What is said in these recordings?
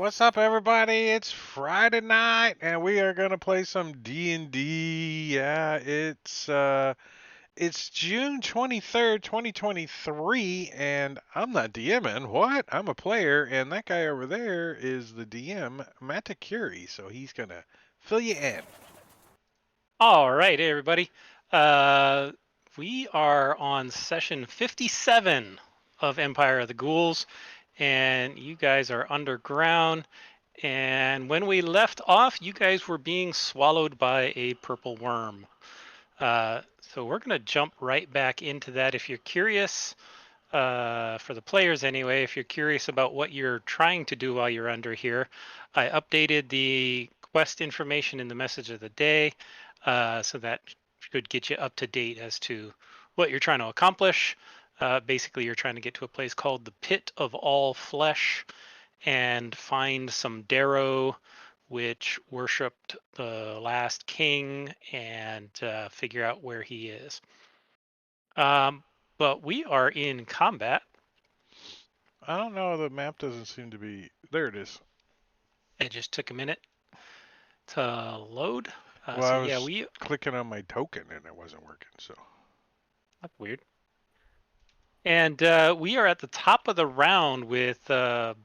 What's up, everybody? It's Friday night, and we are gonna play some D&D. Yeah, it's June 23rd, 2023, and I'm not DMing. What? I'm a player, and that guy over there is the DM, Matakuri. So he's gonna fill you in. All right, hey everybody. Uh, we are on session 57 of Empire of the Ghouls, and you guys are underground. And when we left off, you guys were being swallowed by a purple worm. So we're going to jump right back into that. If you're curious, for the players anyway, if you're curious about what you're trying to do while you're under here, I updated the quest information in the message of the day, so that should get you up to date as to what you're trying to accomplish. Basically, you're trying to get to a place called the Pit of All Flesh and find some Darrow, which worshipped the last king, and figure out where he is. Um, but we are in combat. I don't know. The map doesn't seem to be. There it is. It just took a minute to load. Well, So I yeah, was clicking on my token, and it wasn't working. So. that's weird. And we are at the top of the round with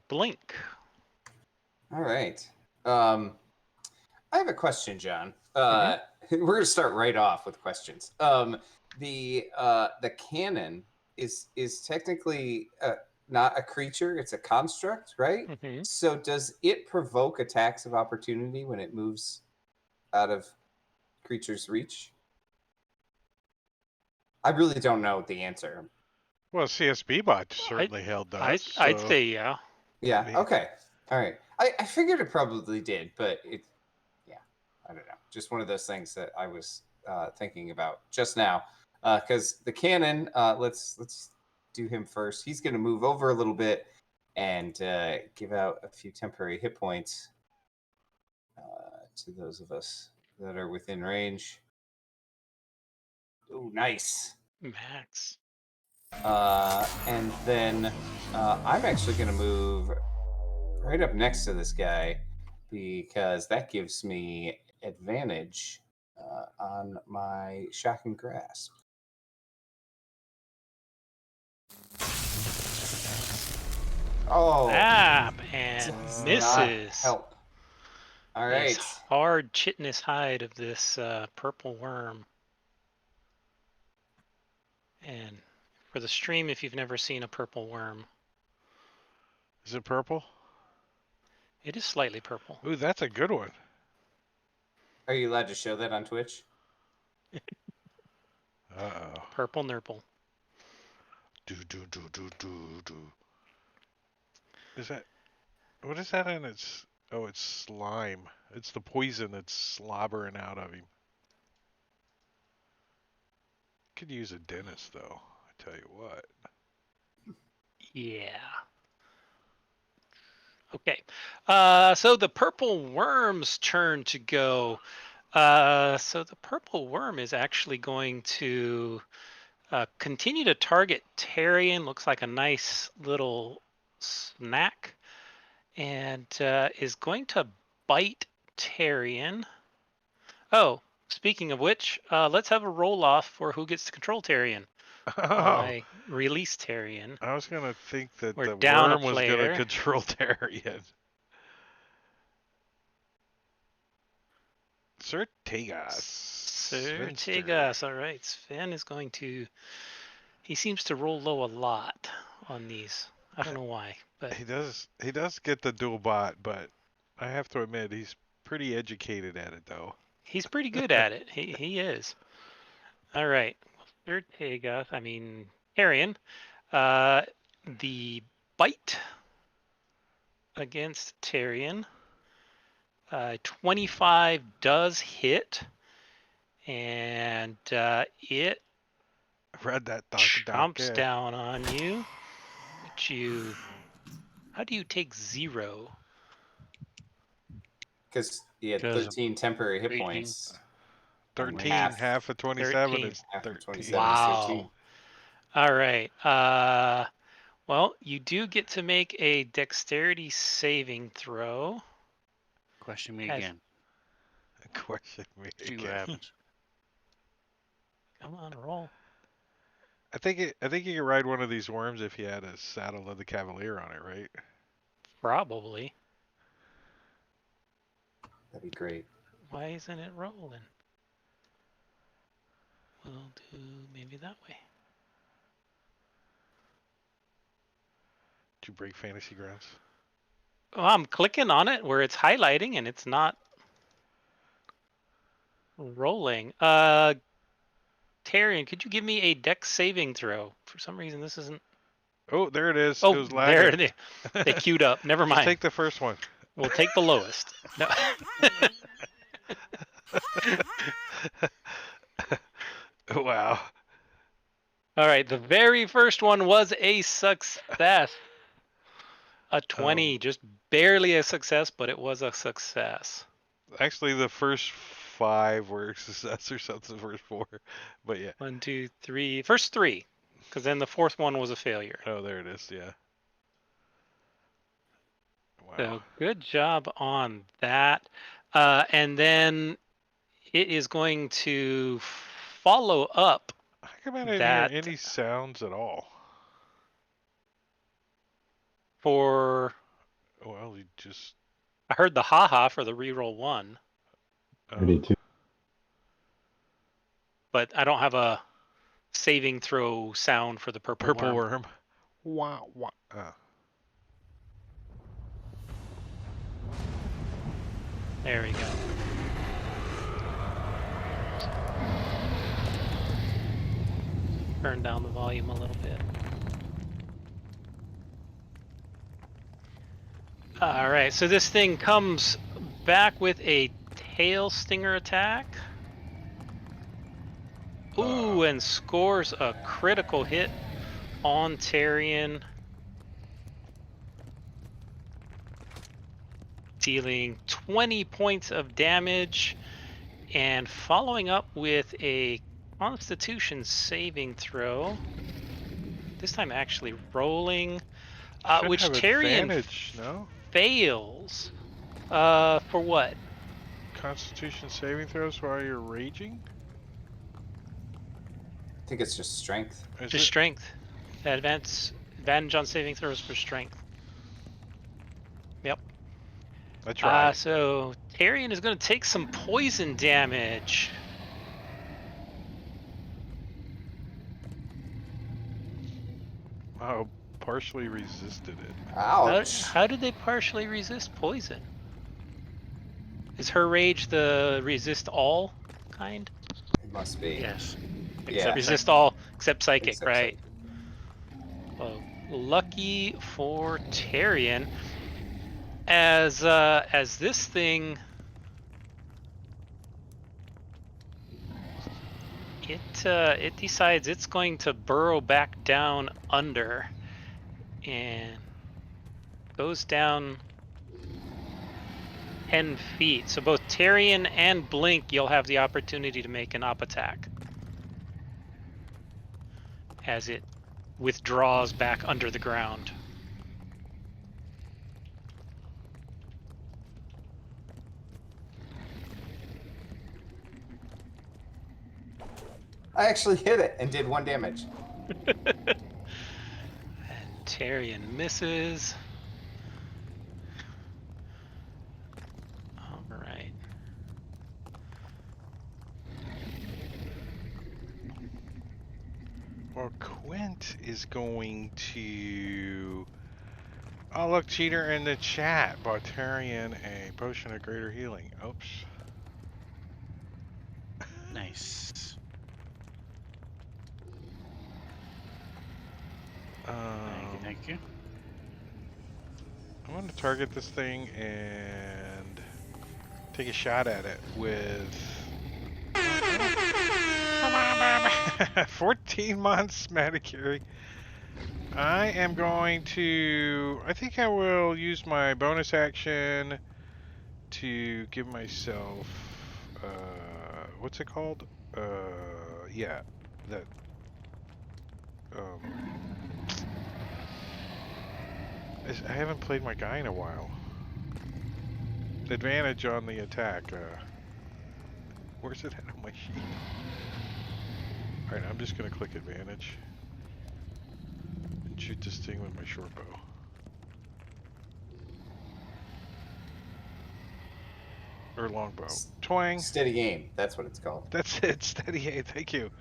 Blink. All right. I have a question, John. Mhm. We're gonna start right off with questions. The cannon is technically not a creature; it's a construct, right? Mhm. So does it provoke attacks of opportunity when it moves out of creature's reach? I really don't know the answer. Well, CSB bot certainly held I'd does. So. say yeah. Yeah. Okay. All right. I figured it probably did, but I don't know. Just one of those things that I was thinking about just now. Because the cannon, let's do him first. He's going to move over a little bit and give out a few temporary hit points to those of us that are within range. Oh, nice. Max. And then I'm actually going to move right up next to this guy because that gives me advantage on my shocking grasp. Oh, And does not misses. help. All This right. hard chitinous hide of this purple worm. And for the stream, if you've never seen a purple worm, Is it purple? it is slightly purple. Ooh, that's a good one. Are you allowed to show that on Twitch? Uh-oh. Purple nurple. Do do do do do do. Is that what is that in its? Oh, it's slime. It's the poison that's slobbering out of him. Could use a dentist though. I tell you what. Yeah. Okay. So the purple worm's turn to go. So the purple worm is actually going to continue to target Tyrion. Looks like a nice little snack. And is going to bite Tyrion. Oh, speaking of which, let's have a roll off for who gets to control Tyrion. While Oh, I release Tyrion. I was gonna think that We're the down a worm was gonna player. control Tyrion. Sir Tegas. Sir Tegas. All right, Sven is going to. He seems to roll low a lot on these. I don't know why, but He does get the dual bot, but I have to admit he's pretty educated at it though. he's pretty good at it. He is. All right, Sir Tegas. Tyrion. Uh, the bite against Tyrion. 25 does hit, and it Read that chomps down on you. How do you take 0? Because he had 'Cause 13 temporary hit 18. points. 13, half of 27 13. is Half of 13. 27 is 13. Wow. All right. Well, you do get to make a dexterity saving throw. Question me As- again. Question me See what again. happens. Come on, roll. I think you could ride one of these worms if you had a saddle of the Cavalier on it, right? Probably. That'd be great. Why isn't it rolling? We'll do maybe that way. Did you break Fantasy Grounds? Well, I'm clicking on it where it's highlighting and it's not rolling. Tyrion, could you give me a dex saving throw? For some reason, this isn't. Oh, there it is. Oh, it was there lagging. they queued up. Never Just mind. take the first one. We'll take the lowest. No. Wow. All right, the very first one was a success. A 20, just barely a success, but it was a success. Actually, the first 5 were success or something. The first 4, but yeah. 1, 2, 3. First 3, because then the fourth one was a failure. Oh, there it is. Yeah. Wow. So good job on that. And then it is going to follow up How come I didn't hear that any sounds at all? for. Well, you just. I heard the haha for the reroll 1, I did too. but I don't have a saving throw sound for the purple worm. worm. Wow. Wow. There we go. Turn down the volume a little bit. All right, so this thing comes back with a tail stinger attack. Ooh, and scores a critical hit on Tyrion, dealing 20 points of damage, and following up with a Constitution saving throw. This time actually rolling, which have Tyrion advantage, no? fails. For what? Constitution saving throws while you're raging? I think it's just strength. Is Just it? strength. Advantage on saving throws for strength. Yep. That's right. So Tyrion is going to take some poison damage. Oh, partially resisted it. Ouch. How did they partially resist poison? Is her rage the resist all kind? It must be. Yes. Yeah. Resist all except psychic, Except right? psychic. Well, lucky for Tyrion, as this thing, it decides it's going to burrow back down under, and goes down 10 feet. So both Tyrion and Blink, you'll have the opportunity to make an up attack as it withdraws back under the ground. I actually hit it and did 1 damage. And Tyrion misses. All right. Well, Quint is going to. Oh, look, cheater in the chat. Bought Tyrion a potion of greater healing. Oops. Nice. Thank you. I'm going to target this thing and take a shot at it with 14 months Manicure. I am going to. I think I will use my bonus action to give myself. What's it called? Yeah, that. I haven't played my guy in a while. Advantage on the attack. Where's it at on my sheet? Alright, I'm just gonna click advantage. And shoot this thing with my short bow. Or longbow. Twang! Steady aim. That's what it's called. That's it, steady aim, thank you.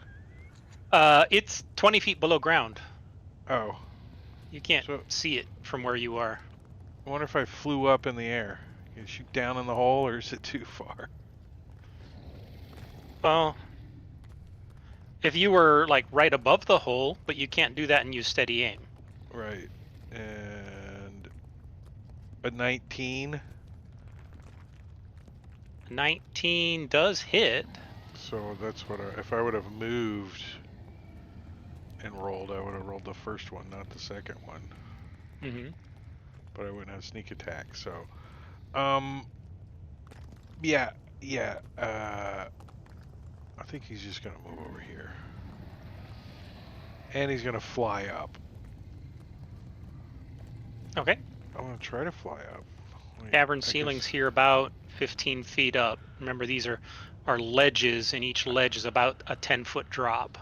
It's 20 feet below ground. Oh. You can't So- see it from where you are. I wonder if I flew up in the air. Can you shoot down in the hole or is it too far? Well, if you were like right above the hole, but you can't do that and use steady aim. Right. And a 19. 19 does hit. So that's what if I would have moved and rolled, I would have rolled the first one, not the second one. Mm-hmm. But I wouldn't have sneak attack. So, yeah. I think he's just gonna move over here, and he's gonna fly up. Okay. I'm gonna try to fly up. Wait, Cavern I guess- ceilings here about 15 feet up. Remember, these are ledges, and each ledge is about a 10-foot drop.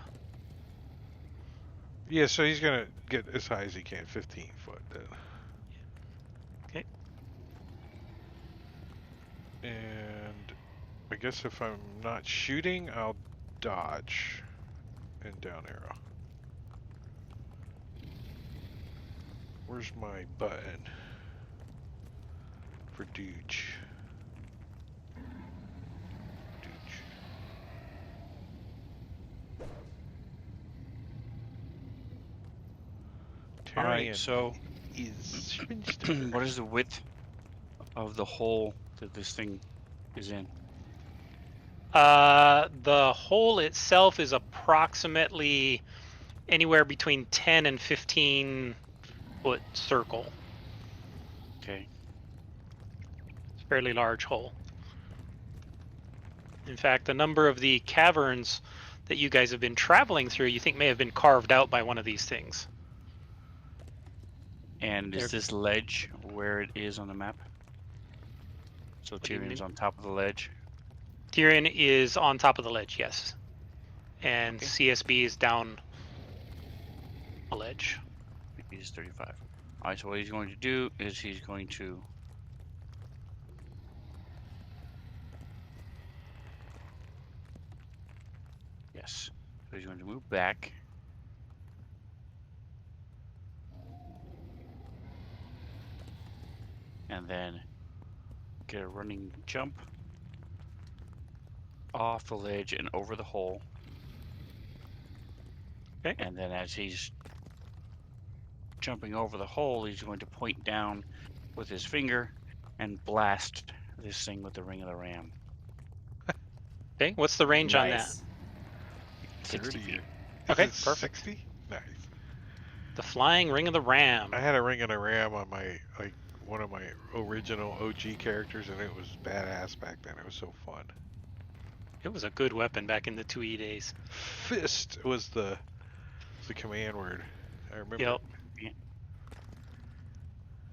Yeah, so he's gonna get as high as he can, 15 foot then. Okay. And I guess if I'm not shooting, I'll dodge and down arrow. Where's my button for dooch? All right, Tyrion so is what is the width of the hole that this thing is in? The hole itself is approximately anywhere between 10 and 15-foot circle. Okay. It's a fairly large hole. In fact, the number of the caverns that you guys have been traveling through, you think may have been carved out by one of these things. And There- is this ledge where it is on the map? So do you Tyrion's mean? on top of the ledge. Tyrion is on top of the ledge, yes. And Okay. CSB is down a ledge. He's 35. All right, so what he's going to do is he's going to yes. So he's going to move back. And then get a running jump off the ledge and over the hole. Okay. And then as he's jumping over the hole, he's going to point down with his finger and blast this thing with the ring of the ram. Okay, what's the range on that? Nice. 60 feet. Okay, Is it perfect. 60? Nice. The flying ring of the ram. I had a ring and a ram on my one of my original OG characters, and it was badass back then. It was so fun. It was a good weapon back in the 2E days. Fist was the command word. I remember. Yep.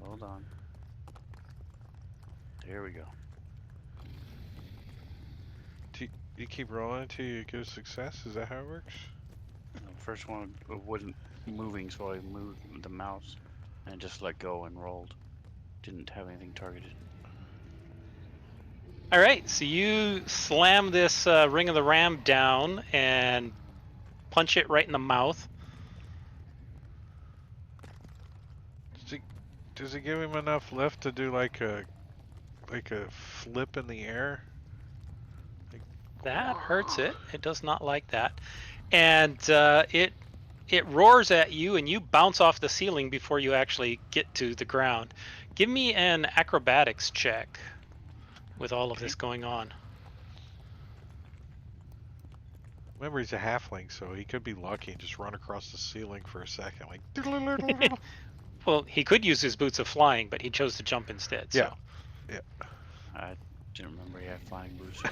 Hold on. There we go. You keep rolling until you get a success. Is that how it works? The first one wasn't moving, so I moved the mouse and just let go and rolled. Didn't have anything targeted. All right, so you slam this ring of the ram down and punch it right in the mouth. Does it give him enough left to do like a flip in the air? That hurts it. It does not like that. And it roars at you, and you bounce off the ceiling before you actually get to the ground. Give me an acrobatics check with all of this going on. Remember, he's a halfling, so he could be lucky and just run across the ceiling for a second, like. Well, he could use his boots of flying, but he chose to jump instead. So. Yeah. I didn't remember he had flying boots.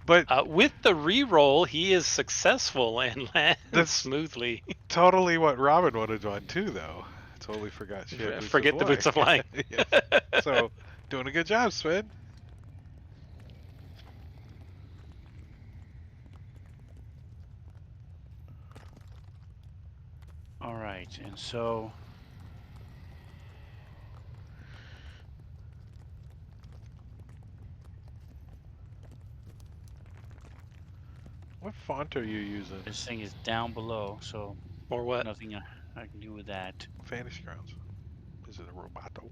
But With the re-roll, he is successful and lands That's- smoothly. totally what Robin would have done too, though. It's totally forgot she had boots Forget of the boots of flying. flying. Yes. So, doing a good job, Sven. All right, and so What font are you using? this thing is down below, so Or what? nothing I can do with that. Fantasy Grounds. Is it a Roboto?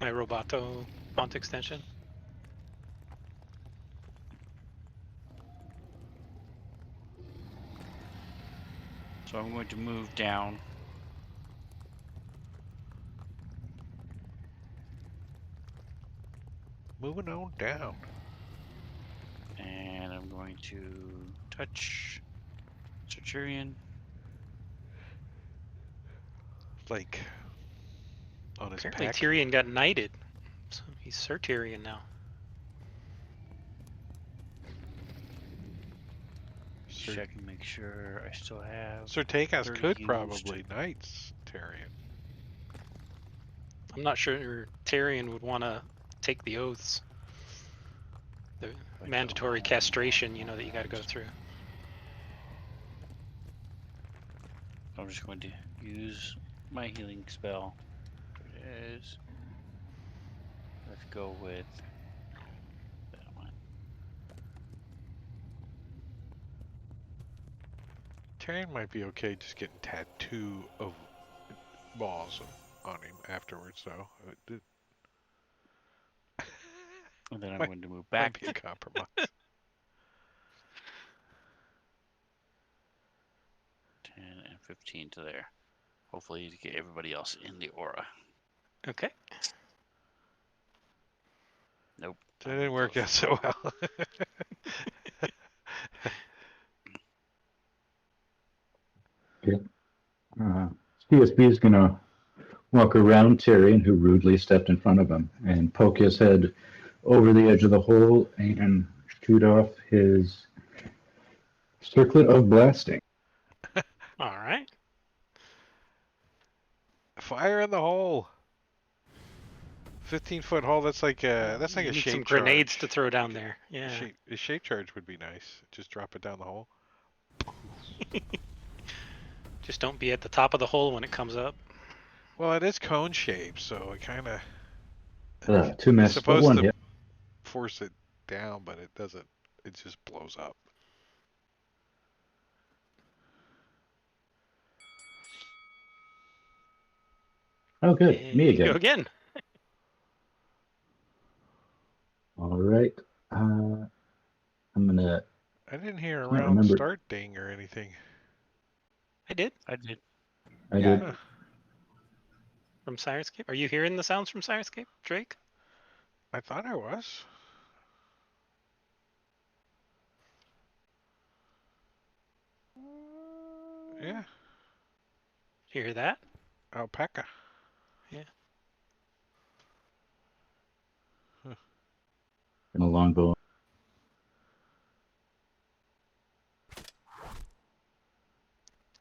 My Roboto font extension. So I'm going to move down. Moving on down. And I'm going to touch Centurion. Like, on his Apparently pack. Tyrion got knighted, so he's Sir Tyrion now. Check and make sure I still have Sir Takos 30 could used. probably knights Tyrion. I'm not sure Tyrion would want to take the oaths. The I mandatory don't- castration, that you got to go through. I'm just going to use my healing spell. There it is. Let's go with that one. Tyrion might be okay just getting tattoo of balls on him afterwards, though. And then I'm Might- going to move Might back be a compromise. 10 and 15 to there. Hopefully to get everybody else in the aura. Okay. Nope. That didn't work out so well. CSB is going to walk around Tyrion, who rudely stepped in front of him, and poke his head over the edge of the hole and shoot off his circlet of blasting. All right. Fire in the hole. 15-foot hole. That's like a You shape need some charge. grenades to throw down there. Yeah. A shape charge would be nice. Just drop it down the hole. Just don't be at the top of the hole when it comes up. Well, it is cone shaped, so it kind of. 2 It's misses, but supposed 1 to hit. force it down, but it doesn't. It just blows up. Oh, good. And Me you go again. again. All right. I'm going to... I didn't hear a Can't round remember. start ding or anything. I did. I did. I Yeah. did. Huh. From Sirenscape. Are you hearing the sounds from Sirenscape, Drake? I thought I was. Yeah, You hear that? alpaca. Yeah. And a longbow.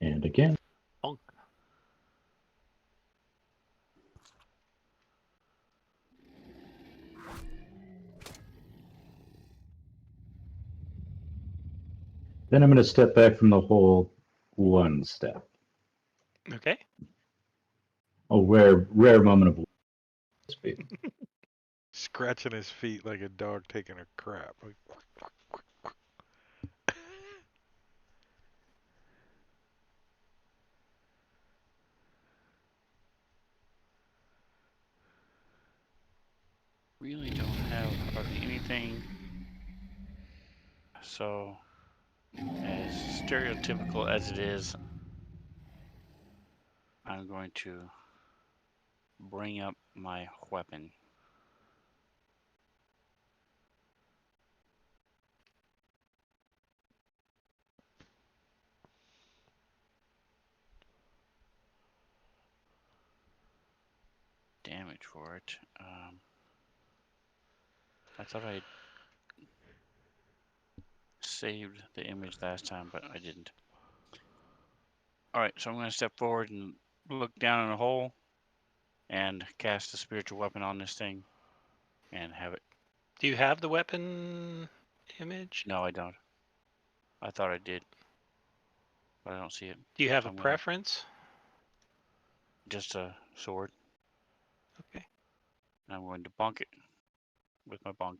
And again. Bonk. Then I'm going to step back from the hole 1 step. Okay. A rare moment of speed. Scratching his feet like a dog taking a crap. Like, Really don't have hardly anything. So, as stereotypical as it is, I'm going to bring up my weapon. Damage for it. I thought I saved the image last time, but I didn't. All right, so I'm going to step forward and look down in a hole. and cast a spiritual weapon on this thing and have it. Do you have the weapon image? No, I don't. I thought I did, but I don't see it. Do you have So a I'm gonna- preference? Just a sword. Okay. And I'm going to bonk it with my bonk.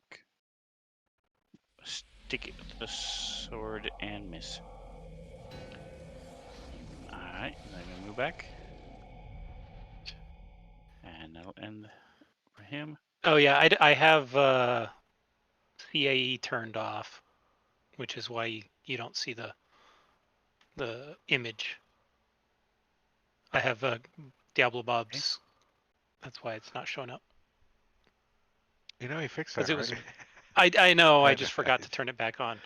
Stick it with the sword and miss. Alright, then I'm gonna move back. And that'll end for him. Oh yeah, I have CAE turned off, which is why you don't see the image. I have Diablo Bob's. That's why it's not showing up. You know, he fixed Because that, it was. right? I know. I just forgot to turn it back on.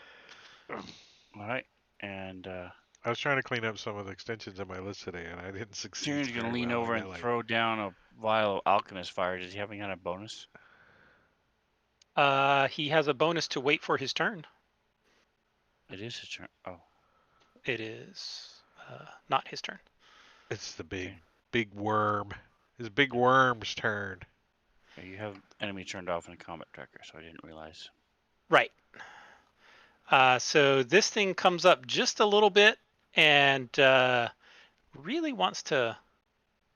Alright, and I was trying to clean up some of the extensions on my list today, and I didn't succeed. Tyrion's gonna very lean well. I over got, and like, throw down a vial of alchemist fire. Does he have any kind of bonus? He has a bonus to wait for his turn. It is his turn. Oh, It is not his turn. It's the okay. big worm. His big worm's turn. Yeah, you have enemy turned off in a combat tracker, so I didn't realize. Right. So this thing comes up just a little bit and really wants to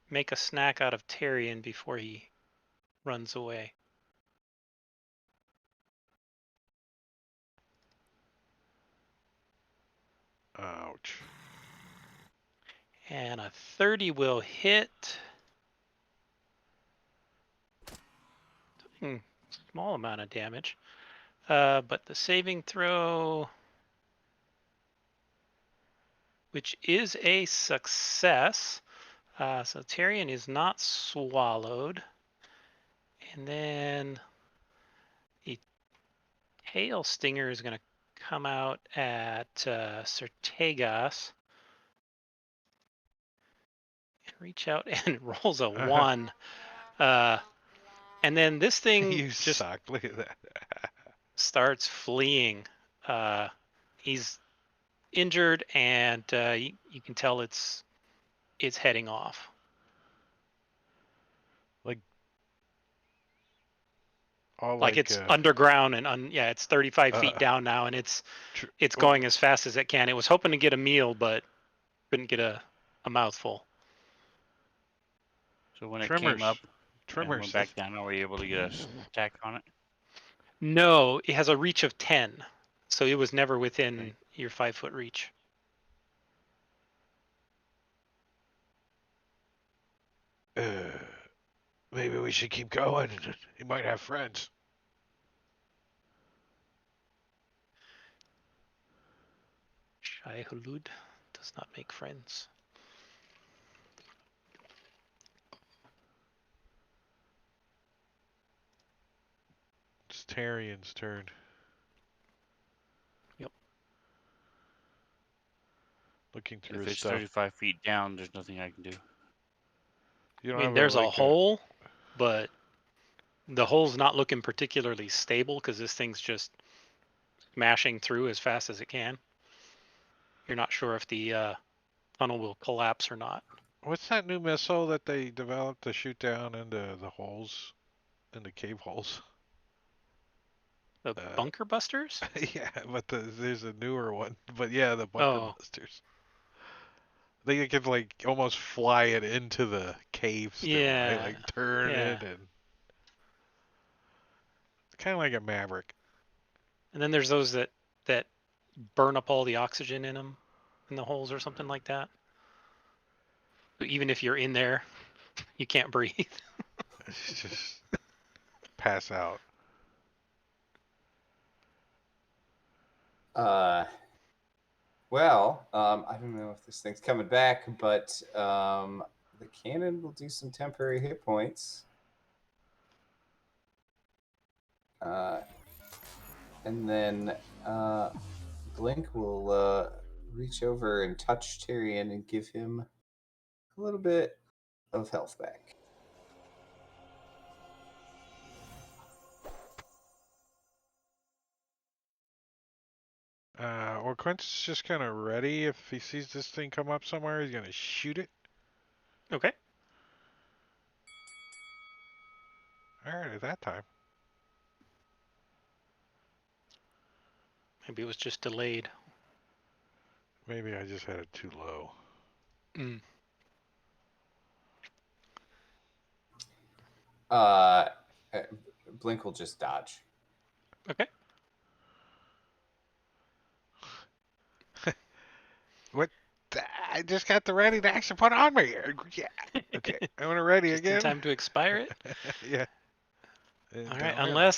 make a snack out of Tyrion before he runs away. Ouch. And a 30 will hit. Small amount of damage. But the saving throw, which is a success. So Tyrion is not swallowed. And then the tail stinger is going to come out at Sertegas. And reach out and rolls a 1. And then this thing You just suck. Look at that. starts fleeing. He's injured, and you can tell it's heading off. Like it's underground and yeah, it's 35 feet down now, and it's going as fast as it can. It was hoping to get a meal, but couldn't get a mouthful. So when it came up and Tremors. went back down, are we able to get a attack on it? No, it has a reach of 10, so it was never within your 5-foot reach. Maybe we should keep going. He might have friends. Shai Hulud does not make friends. It's Tyrion's turn. Yep. Looking through If his it's stuff. 35 feet down, there's nothing I can do. You don't I mean, have there's a like hole, but the hole's not looking particularly stable because this thing's just smashing through as fast as it can. You're not sure if the tunnel will collapse or not. What's that new missile that they developed to shoot down into the holes, into cave holes? The bunker busters? Yeah, but there's a newer one. But yeah, the bunker busters. They could like almost fly it into the cave still, right? Like turn it and kind of like a Maverick. And then there's those that burn up all the oxygen in them, in the holes or something like that. So even if you're in there, you can't breathe. It's just pass out. Well, I don't know if this thing's coming back, but the cannon will do some temporary hit points. And then Blink will reach over and touch Tyrion and give him a little bit of health back. Or Quint's just kind of ready. If he sees this thing come up somewhere, he's gonna shoot it. Okay. I heard it that time. Maybe it was just delayed. Maybe I just had it too low. Mm. Uh, Blink will just dodge. Okay. What? I just got the ready to action put on me. Yeah. Okay. I want to ready Just again. in time to expire it. Yeah. And All right. down arrow.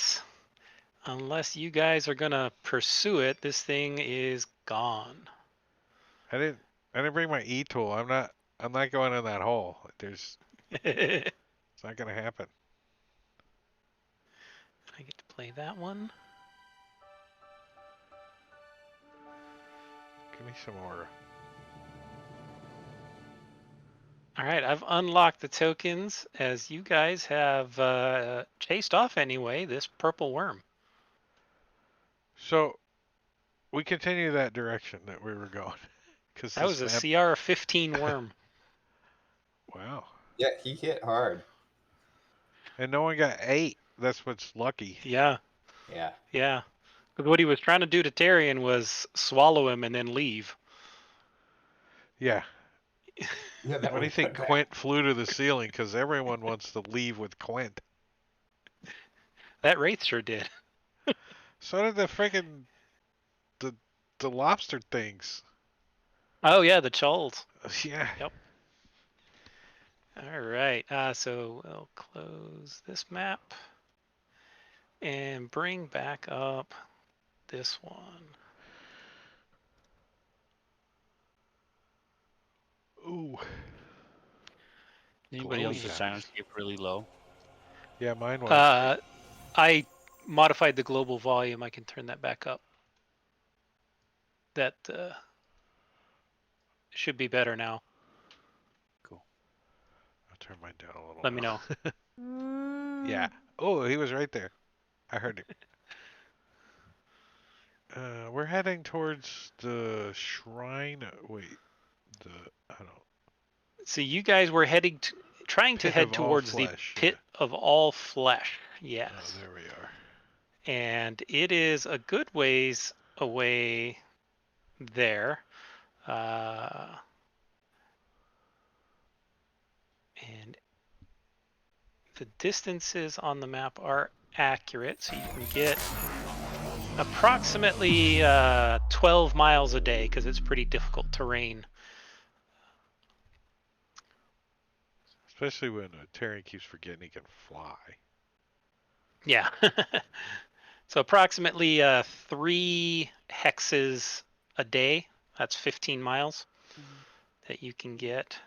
Unless you guys are gonna pursue it, this thing is gone. I didn't bring my E tool. I'm not going in that hole. I It's not gonna happen. get to play that one. Give me some more. All right, I've unlocked the tokens as you guys have chased off anyway this purple worm. So we continue that direction that we were going. Cause That was a CR 15 worm. Wow. Yeah, he hit hard. And no one got 8. That's what's lucky. Yeah, Yeah. yeah. But what he was trying to do to Tarion was swallow him and then leave. Yeah. Yeah, that What do you would think Quint flew to the ceiling? Because everyone wants to leave with Quint. That Wraith sure did. So did the freaking the lobster things. Oh yeah, the Chulls. Yeah. Yep. All right. So we'll close this map and bring back up this one. Ooh. Anybody Glowy else's eyes. soundscape really low? Yeah, mine was. I modified the global volume. I can turn that back up. That should be better now. Cool. I'll turn mine down a little. Let me know. Yeah. Oh, he was right there. I heard him. We're heading towards the shrine. Wait, I don't. So you guys were trying to Pit head of all towards the flesh, pit of all flesh. Yes. Oh, there we are. And it is a good ways away there. And the distances on the map are accurate, so you can get approximately 12 miles a day because it's pretty difficult terrain. Especially when Terry keeps forgetting he can fly. Yeah. So approximately 3 hexes a day. That's 15 miles that you can get.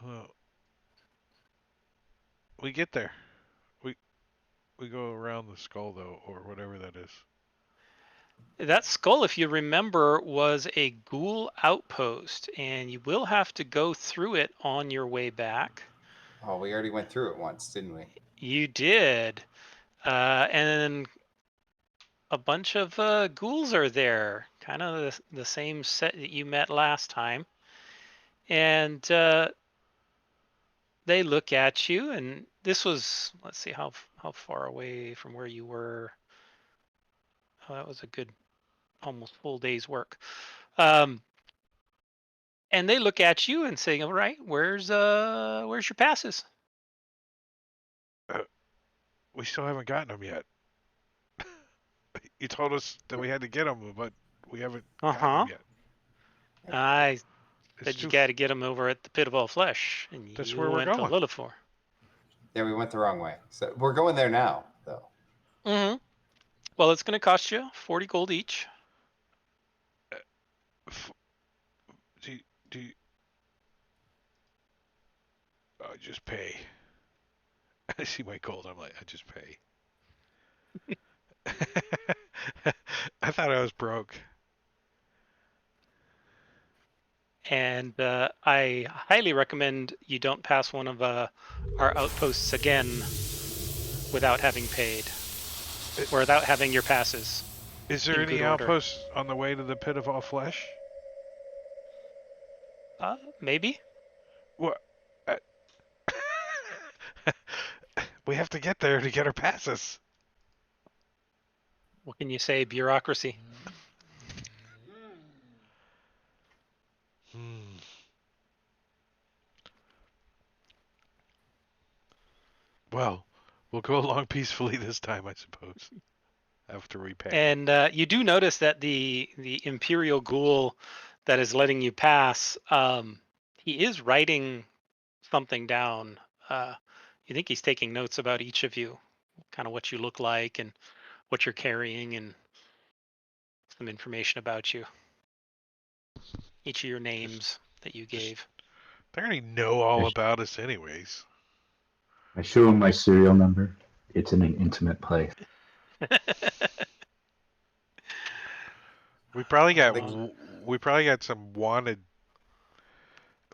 Well, we get there. We go around the skull though, or whatever that is. That skull, if you remember, was a ghoul outpost, and you will have to go through it on your way back. Oh, we already went through it once, didn't we? You did. And a bunch of ghouls are there, kind of the same set that you met last time. And they look at you, and this was, let's see, how far away from where you were. Oh, that was a good, almost full day's work. And they look at you and say, "All right, where's your passes?" We still haven't gotten them yet. You told us that we had to get them, but we haven't gotten them yet. I It's said you too. got to get them over at the Pit of All Flesh, and That's you where we're went to going. Lillipor. Yeah, we went the wrong way. So we're going there now, though. Mm-hmm. Well, it's going to cost you 40 gold each. Do you, I just pay. I see my gold. I'm like, I just pay. I thought I was broke. And I highly recommend you don't pass one of our outposts again without having paid, or without having your passes. Is there in any good order. outposts on the way to the Pit of All Flesh? Maybe. What? We have to get there to get our passes. What can you say? Bureaucracy. Hmm. Well, we'll go along peacefully this time, I suppose. After we pay. And you do notice that the Imperial Ghoul that is letting you pass, he is writing something down. You think he's taking notes about each of you, kind of what you look like and what you're carrying, and some information about you. Each of your names that you gave. They already know all about us, anyways. I show him my serial number. It's in an intimate place. We probably got Like- we probably got some wanted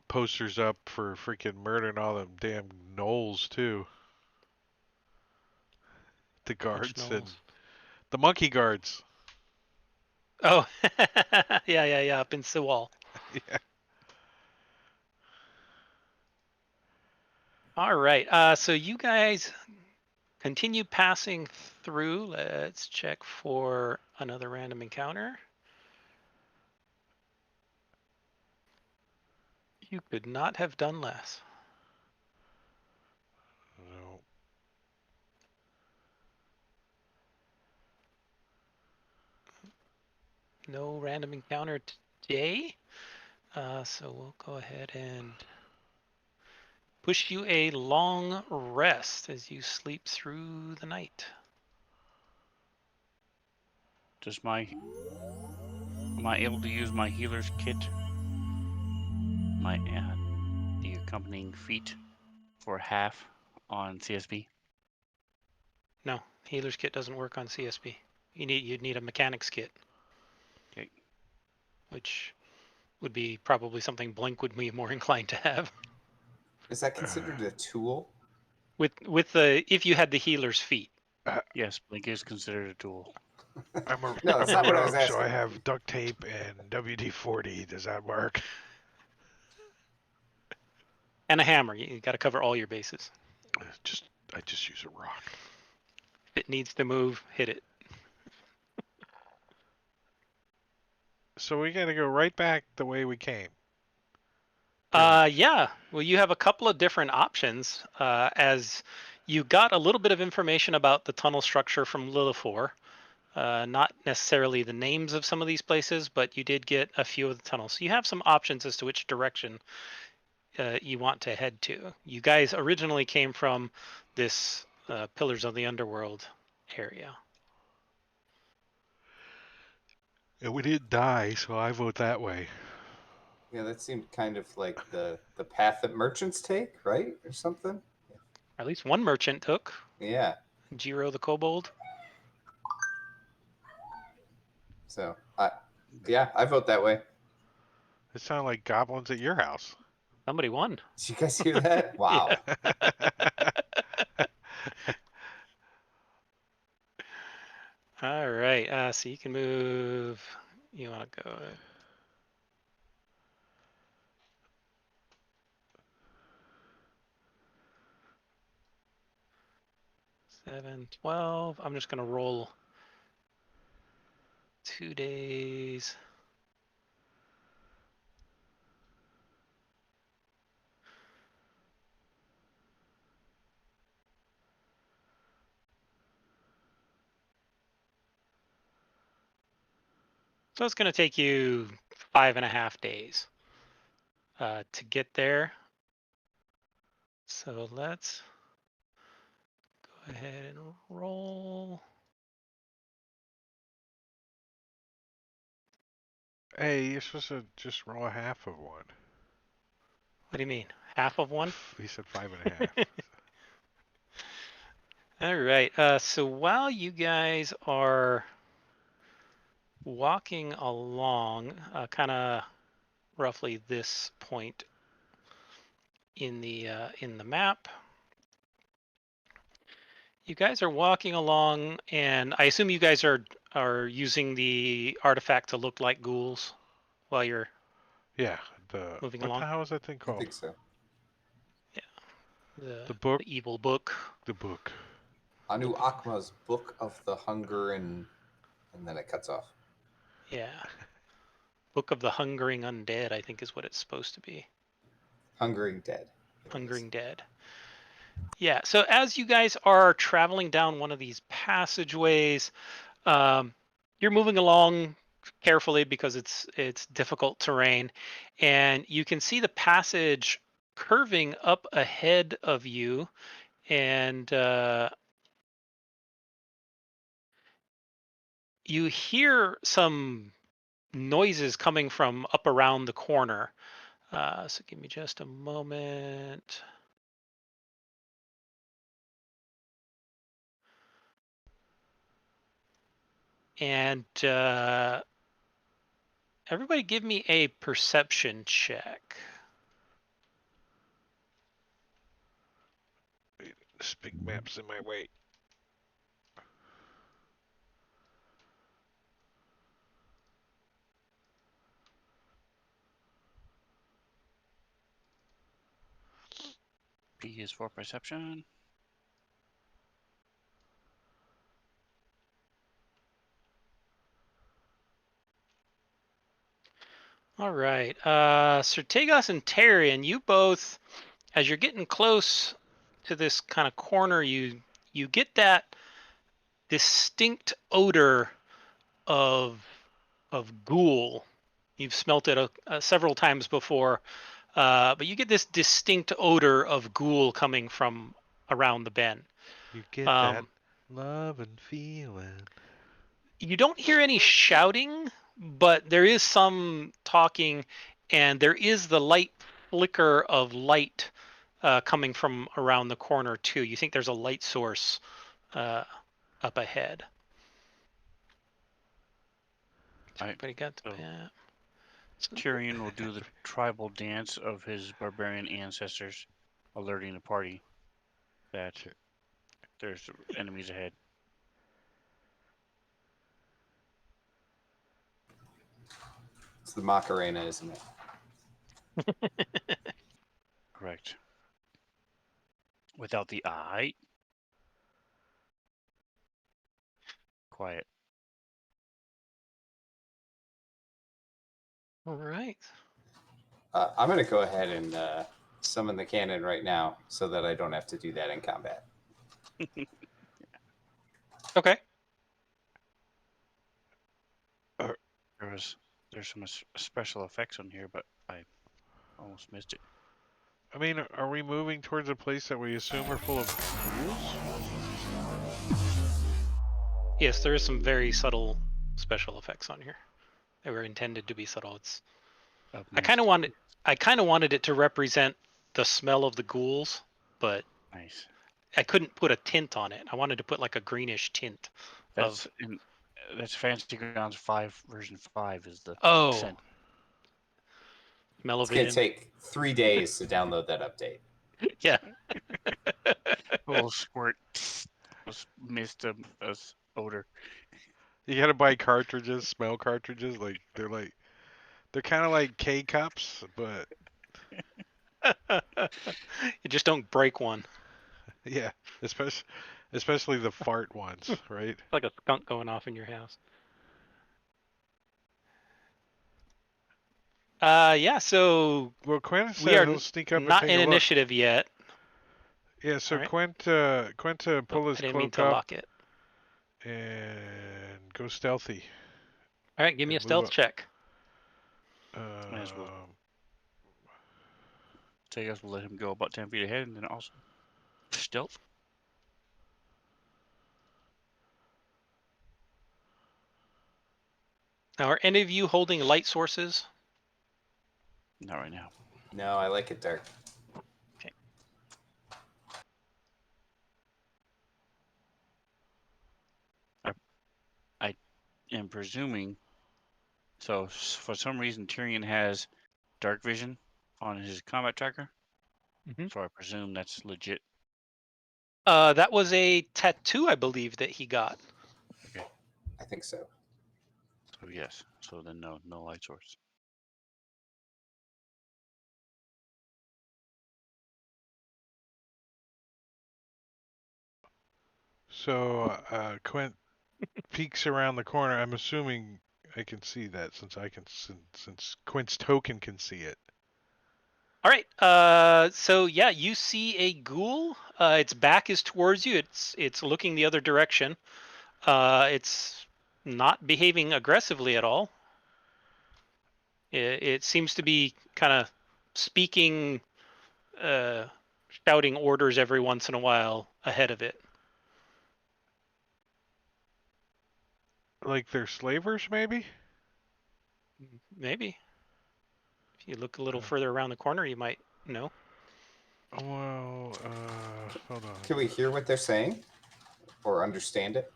posters up for freaking murdering all them damn gnolls too. The Which guards and gnolls? the monkey guards. Oh, yeah, up in Sewall. Yeah. All right. So you guys continue passing through. Let's check for another random encounter. You could not have done less. No. No random encounter today. So we'll go ahead and push you a long rest as you sleep through the night. Does my am I able to use my healer's kit? My the accompanying feat for half on CSB. No, healer's kit doesn't work on CSB. You'd need a mechanic's kit. Okay. Which would be probably something Blink would be more inclined to have. Is that considered a tool? With the if you had the healer's feet. Yes, Blink is considered a tool. I'm a, No, that's I'm a not what I was rogue, so I asking. have duct tape and WD-40. Does that work? And a hammer. You got to cover all your bases. I just use a rock. If it needs to move, hit it. So we got to go right back the way we came. Yeah. Well, you have a couple of different options. As you got a little bit of information about the tunnel structure from Lilifor. Not necessarily the names of some of these places, but you did get a few of the tunnels. So you have some options as to which direction you want to head to. You guys originally came from this Pillars of the Underworld area. And we didn't die, so I vote that way. Yeah, that seemed kind of like the path that merchants take, right, or something. Or at least one merchant took. Yeah. Jiro the Kobold. So I vote that way. It sounded like goblins at your house. Somebody won. Did you guys hear that? Wow. All right. So you can move. You want to go. 7, 12. I'm just going to roll 2 days. So it's going to take you 5.5 days to get there. So let's go ahead and roll. Hey, you're supposed to just roll a half of one. What do you mean? Half of one? He said 5.5. All right. So while you guys are walking along, kind of roughly this point in the map, you guys are walking along, and I assume you guys are using the artifact to look like ghouls while you're Yeah. moving What along. the hell is that thing I called? think so. The book. The evil book. The book. Anu Akma's Book of the Hunger and then it cuts off. Yeah. Book of the Hungering Undead, I think is what it's supposed to be. Hungering Dead. Hungering Dead. Yeah, so as you guys are traveling down one of these passageways, you're moving along carefully because it's difficult terrain, and you can see the passage curving up ahead of you, and you hear some noises coming from up around the corner. So give me just a moment. And everybody give me a perception check. This big map's in my way. P is for perception. All right. Sertegos and Tarian, you both, as you're getting close to this kind of corner, you get that distinct odor of ghoul. You've smelt it several times before, but you get this distinct odor of ghoul coming from around the bend. You get that love and feeling. You don't hear any shouting, but there is some talking, and there is the light flicker of light coming from around the corner too. You think there's a light source up ahead. Everybody got the map. Tyrion will do the tribal dance of his barbarian ancestors, alerting the party that there's enemies ahead. It's the Macarena, isn't it? Correct. Without the I. Quiet. All right. I'm going to go ahead and summon the cannon right now so that I don't have to do that in combat. Okay. There's some special effects on here, but I almost missed it. I mean, are we moving towards a place that we assume are full of ghouls? Yes, there is some very subtle special effects on here. They were intended to be subtle. I kind of wanted it to represent the smell of the ghouls, but Nice. I couldn't put a tint on it. I wanted to put like a greenish tint. That's Fantasy Grounds 5 version 5 is the scent. It's going to take 3 days to download that update. Yeah. A little squirt, mist of odor. You gotta buy cartridges, smell cartridges. They're kind of like K cups, but You just don't break one. yeah, especially the fart ones, right? Like a skunk going off in your house. Yeah, so Well, Quinn we said are he'll sneak up not and take in a look. initiative yet. Yeah, so All right. Quint pull his I didn't mean cloak to up lock it. and go stealthy. All right, give me a stealth check. Might as well. Tegas will let him go about 10 feet ahead, and then also stealth. Now, are any of you holding light sources? Not right now. No, I like it dark. Okay. I am presuming. So for some reason, Tyrion has dark vision on his combat tracker. Mm-hmm. So I presume that's legit. That was a tattoo, I believe, that he got. Okay. I think so. So yes. So then no light source. So Quint peeks around the corner. I'm assuming I can see that since Quint's token can see it. All right. So yeah, you see a ghoul. Its back is towards you. It's looking the other direction. It's not behaving aggressively at all. It seems to be kind of speaking, shouting orders every once in a while ahead of it. Like they're slavers, maybe? Maybe. If you look a little further around the corner, you might know. Well, hold on. Can we hear what they're saying or understand it?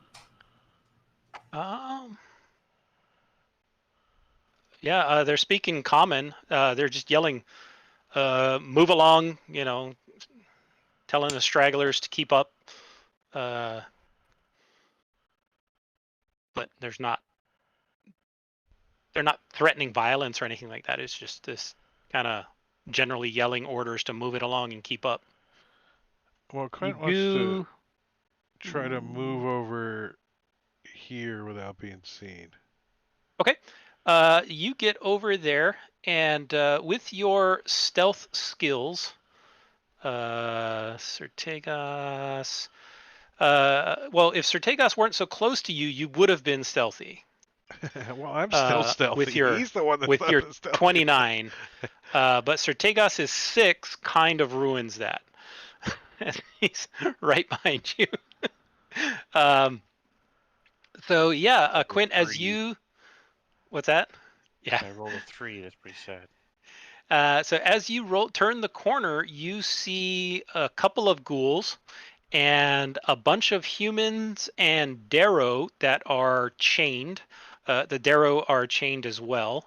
Yeah, they're speaking common. They're just yelling, move along, telling the stragglers to keep up. But they're not threatening violence or anything like that. It's just this kind of generally yelling orders to move it along and keep up. Well, Quint wants to try to move over here without being seen. Okay. You get over there, and with your stealth skills, Sertegas. Well, if Sertegas weren't so close to you, you would have been stealthy. Well, I'm still stealthy. He's the one that's with not your stealthy. 29. But Sertegas' 6 kind of ruins that. He's right behind you. So yeah, Quint, as you, what's that? Yeah. I rolled a 3. That's pretty sad. So as you turn the corner, you see a couple of ghouls and a bunch of humans and Darrow that are chained. The Darrow are chained as well,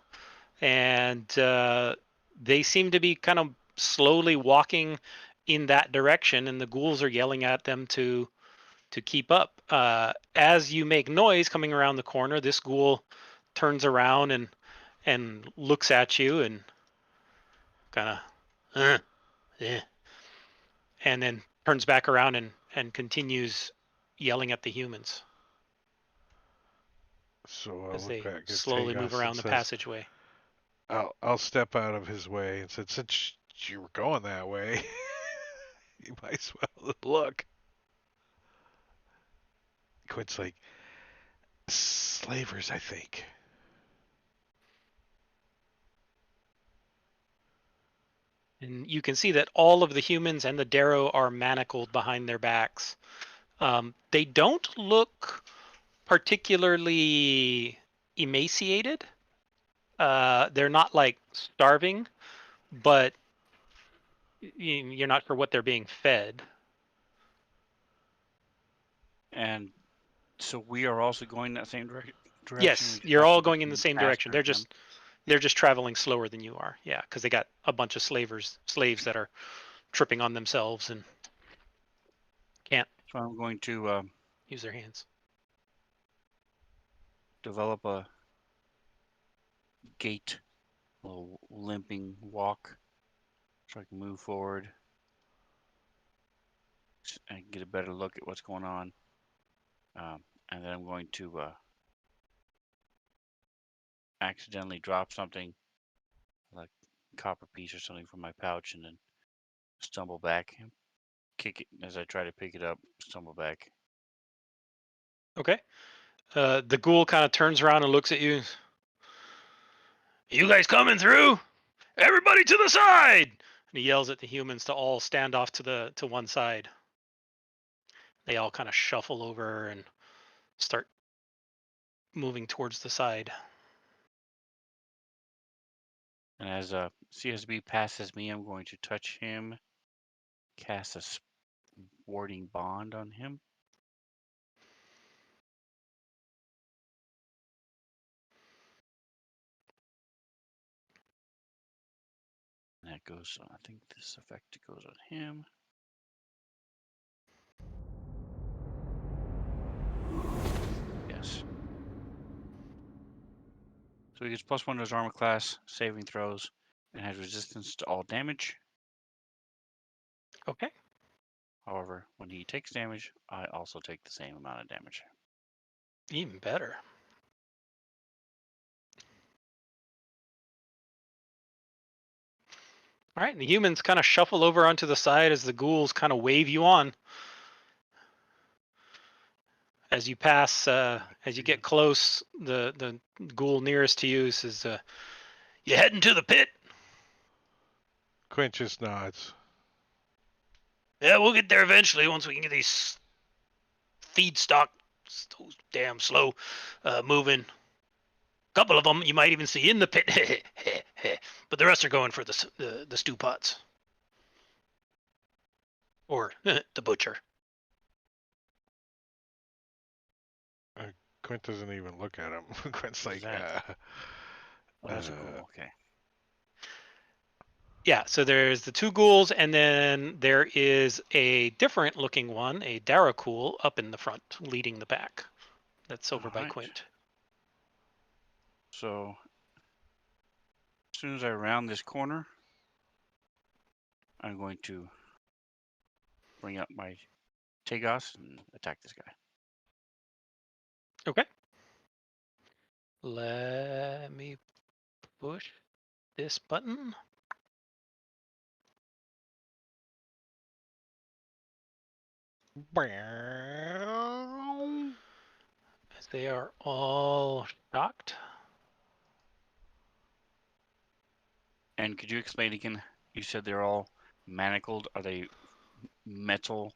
and they seem to be kind of slowly walking in that direction, and the ghouls are yelling at them to keep up. As you make noise coming around the corner, this ghoul turns around and looks at you and kind of, yeah, and then turns back around and continues yelling at the humans So I'll as look they back at slowly move Tagos and around the says, passageway. I'll step out of his way and said, since you were going that way, you might as well look. Quint's like, slavers, I think. And you can see that all of the humans and the Darrow are manacled behind their backs. They don't look particularly emaciated. They're not like starving, but you're not sure what they're being fed. And so we are also going that same direction. Yes, We you're have all to be going in the same faster direction. They're than them. just traveling slower than you are. Yeah, because they got a bunch of slaves that are tripping on themselves and can't So I'm going to use their hands. develop a gait, a little limping walk, so I can move forward and get a better look at what's going on. And then I'm going to accidentally drop something, like a copper piece or something from my pouch, and then stumble back, kick it as I try to pick it up, stumble back. Okay. The ghoul kind of turns around and looks at you. You guys coming through? Everybody to the side! And he yells at the humans to all stand off to one side. They all kind of shuffle over and start moving towards the side. And as CSB passes me, I'm going to touch him, cast a warding bond on him. And that goes on, I think this effect goes on him. Yes. So he gets +1 to his armor class, saving throws, and has resistance to all damage. Okay. However, when he takes damage, I also take the same amount of damage. Even better. All right, and the humans kind of shuffle over onto the side as the ghouls kind of wave you on. As you pass, as you get close, the ghoul nearest to you says, "You heading to the pit?" Quint just nods. Yeah, we'll get there eventually once we can get these feedstock so damn slow moving. A couple of them you might even see in the pit, but the rest are going for the stew pots or the butcher. Quint doesn't even look at him. Quint's like, Oh, that's a ghoul. Okay. Yeah, so there's the two ghouls, and then there is a different looking one, a Daracool, up in the front, leading the pack. That's over by Alright. Quint. So, as soon as I round this corner, I'm going to bring up my Tagos and attack this guy. Okay. Let me push this button. As they are all shocked. And could you explain again? You said they're all manacled. Are they metal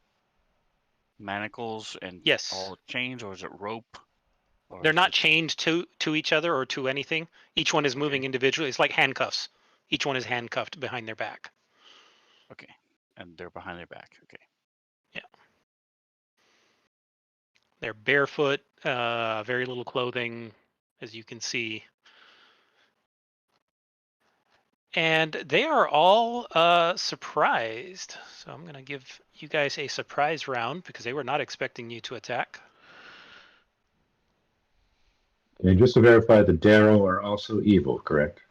manacles and Yes. all chains, or is it rope? Or They're is not it- chained to each other or to anything. Each one is moving Okay. individually. It's like handcuffs. Each one is handcuffed behind their back. Okay, and they're behind their back. Okay. They're barefoot, very little clothing, as you can see. And they are all surprised. So I'm going to give you guys a surprise round because they were not expecting you to attack. Okay, just to verify, the Darrow are also evil, correct?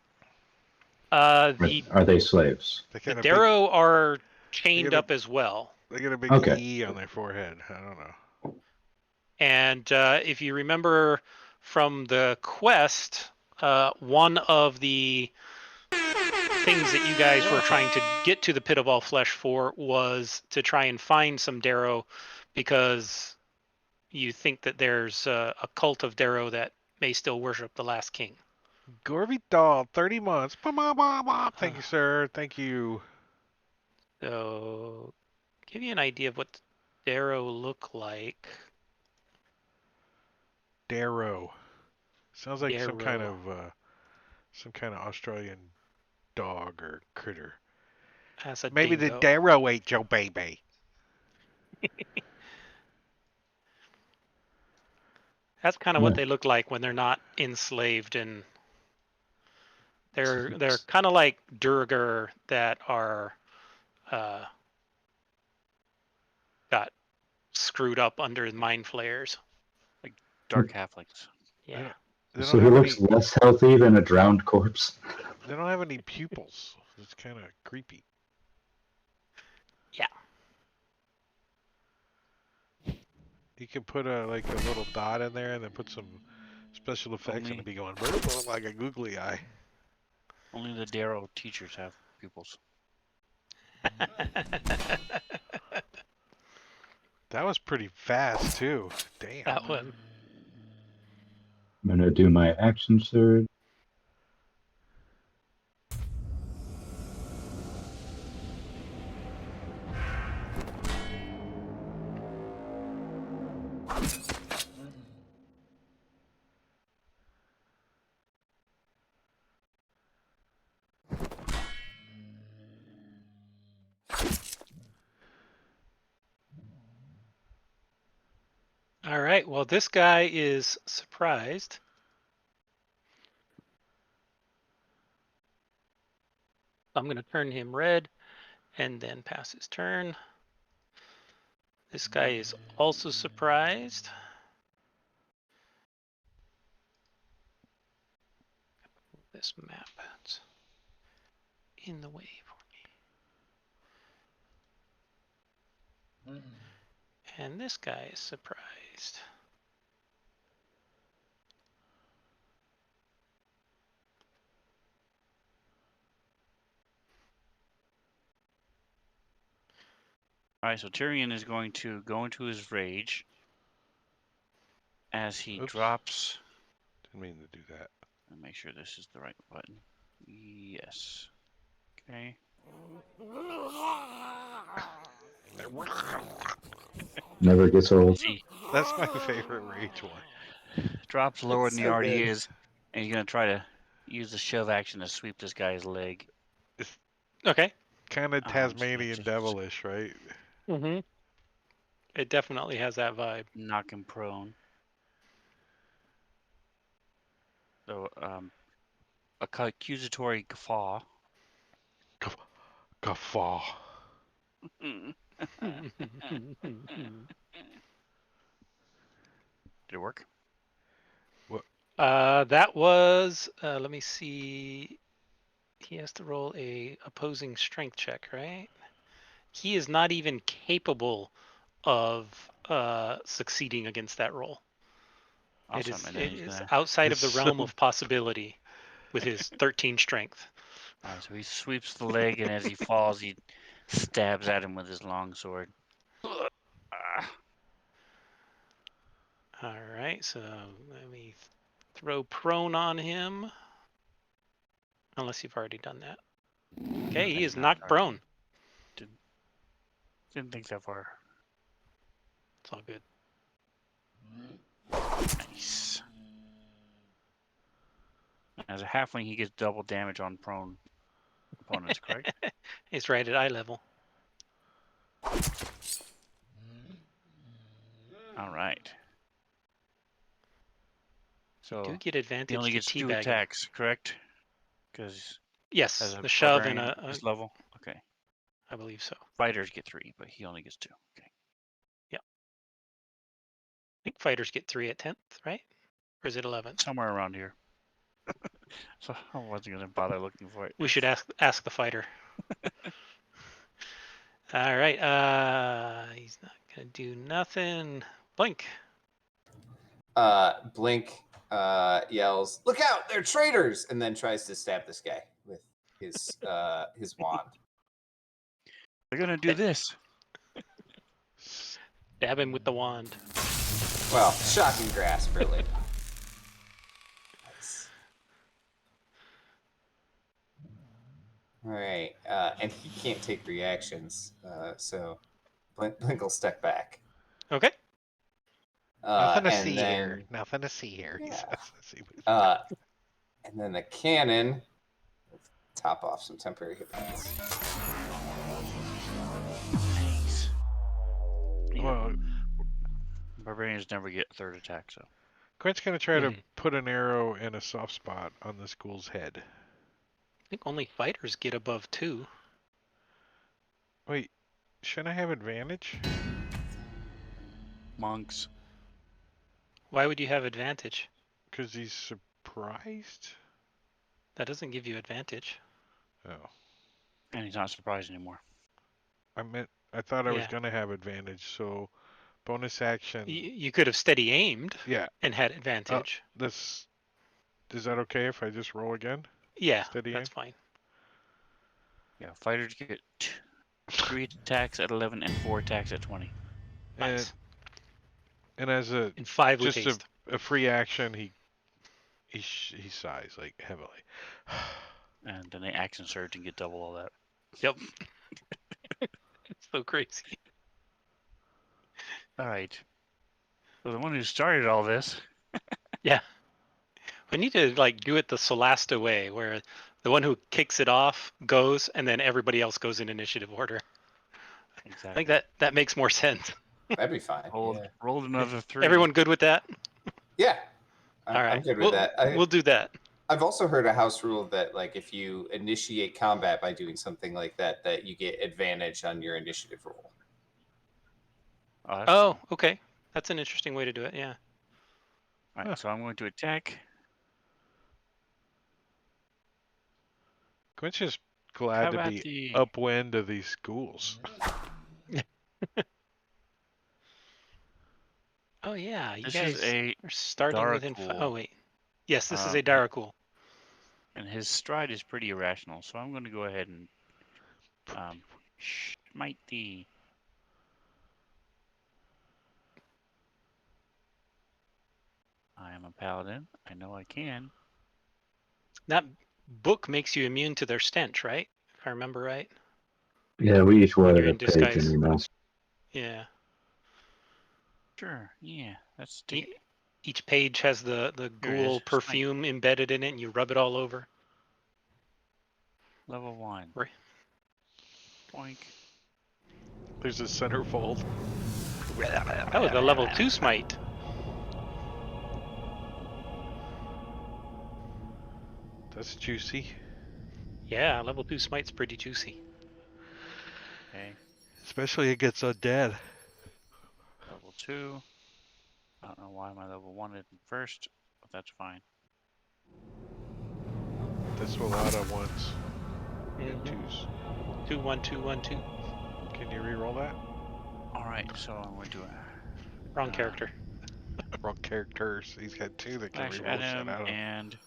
The Are they slaves? they got a big, Darrow are chained got a- up as well. they got a big Okay. E on their forehead. I don't know. And if you remember from the quest, one of the things that you guys were trying to get to the Pit of All Flesh for was to try and find some Darrow because you think that there's a cult of Darrow that may still worship the last king. Gorby doll, 30 months. Thank you, sir. Thank you. So, give you an idea of what Darrow look like. Darrow. Sounds like some kind Darrow. of Australian dog or critter. That's a Maybe the dingo. Darrow ate your baby. That's kind of what they look like when they're not enslaved, and they're kind of like Durgar that are got screwed up under mind flayers. Dark halflings. Yeah. They So don't he have looks any. less healthy than a drowned corpse. They don't have any pupils. It's kind of creepy. Yeah. You can put a little dot in there and then put some special effects and it'll be going like a googly eye. Only the Darrow teachers have pupils. That was pretty fast too. Damn. That one. I'm going to do my action surge. All right. Well, this guy is surprised. I'm going to turn him red and then pass his turn. This guy is also surprised. This map is in the way for And this guy is surprised. All right, so Tyrion is going to go into his rage as he Oops. drops. Didn't mean to do that. Let me make sure this is the right button. Yes. Okay. Never gets old. He That's my favorite rage one. drops lower It's than he so already good. is, and he's gonna try to use the shove action to sweep this guy's leg. Okay. Kind of I'm just gonna Tasmanian devilish, right? Mm-hmm. It definitely has that vibe. knock him prone. So, accusatory guffaw. Guffaw. Did it work? That was, let me see. He has to roll a opposing strength check, right? He is not even capable of succeeding against that roll. Awesome. It And then he's is gonna. outside of the It's realm so- of possibility with his 13 strength. All right, so he sweeps the leg, and as he falls, he stabs at him with his long sword. Ah, All right, so let me throw prone on him. Unless you've already done that. Okay, I he did is not knocked already. prone. Didn't think that far. It's all good. Nice. As a halfling, he gets double damage on prone opponents, correct? He's right at eye level. All right. You do So get he advantage only to gets 2 teabag him. attacks, correct? Because Yes, as a the shove and barbarian, his level. Okay. I believe so. Fighters get 3, but he only gets 2. Okay. I think fighters get 3 at 10th, right? Or is it 11th? Somewhere around here. So I wasn't gonna bother looking for it. We should ask the fighter. All right. He's not gonna do nothing. Blink. Blink yells, "Look out! They're traitors!" and then tries to stab this guy with his wand. They're gonna do this. Stab him with the wand. Well, shocking grasp, really. Nice. All right, and he can't take reactions, so Blink will step back. Okay. Nothing to And see then, here. Nothing to see here. He Yeah. says. Let's see what- And then the cannon will top off some temporary hit points. Nice. Well, Barbarians never get a third attack, so. Quint's gonna try to Mhm. put an arrow in a soft spot on this ghoul's head. I think only fighters get above 2. Wait, shouldn't I have advantage? Monks. Why would you have advantage? Because he's surprised? That doesn't give you advantage. Oh. And he's not surprised anymore. I thought I was Yeah. gonna have advantage, so bonus action. You could have steady aimed Yeah. and had advantage. Is that okay if I just roll again? Yeah, Steady that's aim? fine. Yeah, fighters get 3 attacks at 11 and 4 attacks at 20. Nice. And as a And 5 with just haste. a free action, he sighs like heavily. And then they action surge and get double all that. Yep. It's so crazy. All right. So the one who started all this. We need to do it the Solasta way, where the one who kicks it off goes, and then everybody else goes in initiative order. Exactly. I think that makes more sense. That'd be fine. Rolled another 3. Everyone good with that? Yeah. All right. I'm good with that. We'll do that. I've also heard a house rule that, like, if you initiate combat by doing something like that, that you get advantage on your initiative roll. Oh, okay. That's an interesting way to do it. Yeah. All right, so I'm going to attack. Quint's just How glad to about be the upwind of these ghouls. Oh yeah, you This guys is a are starting within. Daracool. Oh wait, yes, this is Uh, a Daracool. and his stride is pretty irrational, so I'm going to go ahead and smite thee. I am a paladin. I know I can. That book makes you immune to their stench, right? If I remember right. Yeah, we each When wanted you're a in page disguise. in email. Yeah. Sure. Yeah. Let's E- take. Each page has the Here it is. ghoul perfume embedded in it, and you rub it all over. Level 1. Right. Boink. There's a centerfold. That was a level 2 smite. That's juicy. Yeah, level 2 smite's pretty juicy. Okay. Especially against undead. Level 2. I don't know why my level 1 isn't first, but that's fine. That's what a lot of ones Mhm. and twos. 2 1 2 1 2. Can you re-roll that? Alright, so I'm going to Wrong character. Wrong characters. He's got two that can flash re-roll at shit him, out of him. and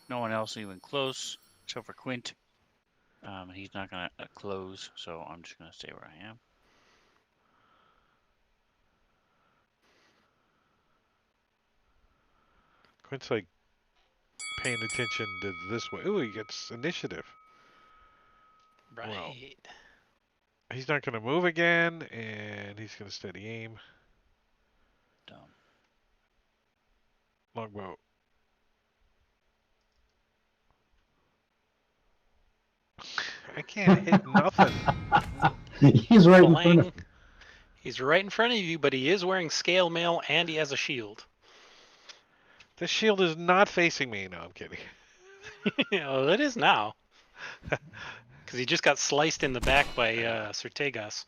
no one else even close, except for Quint. He's not going to close, so I'm just going to stay where I am. Quint's like paying attention to this way. Ooh, he gets initiative. Right. Well. He's not going to move again, and he's going to steady aim. Dumb. Longbow. I can't hit nothing. He's right in front of. Blang. He's right in front of you, but he is wearing scale mail and he has a shield. The shield is not facing me. No, I'm kidding. Well, it is now. Because he just got sliced in the back by Certegas.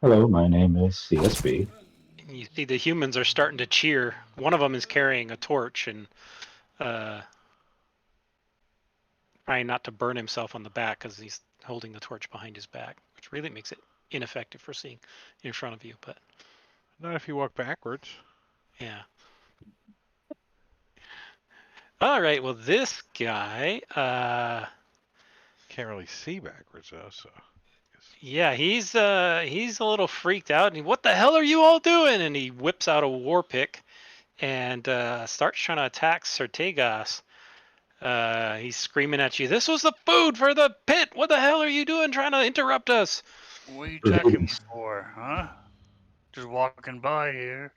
Hello, my name is CSB. You see the humans are starting to cheer. One of them is carrying a torch and trying not to burn himself on the back because he's holding the torch behind his back, which really makes it ineffective for seeing in front of you. But Not if you walk backwards. yeah. All right. Well, this guy, Can't really see backwards though, so. yeah, he's a little freaked out. And what the hell are you all doing? And he whips out a war pick and starts trying to attack Certegas. He's screaming at you. This was the food for the pit. What the hell are you doing trying to interrupt us? What are you attacking me for, huh? Just walking by here.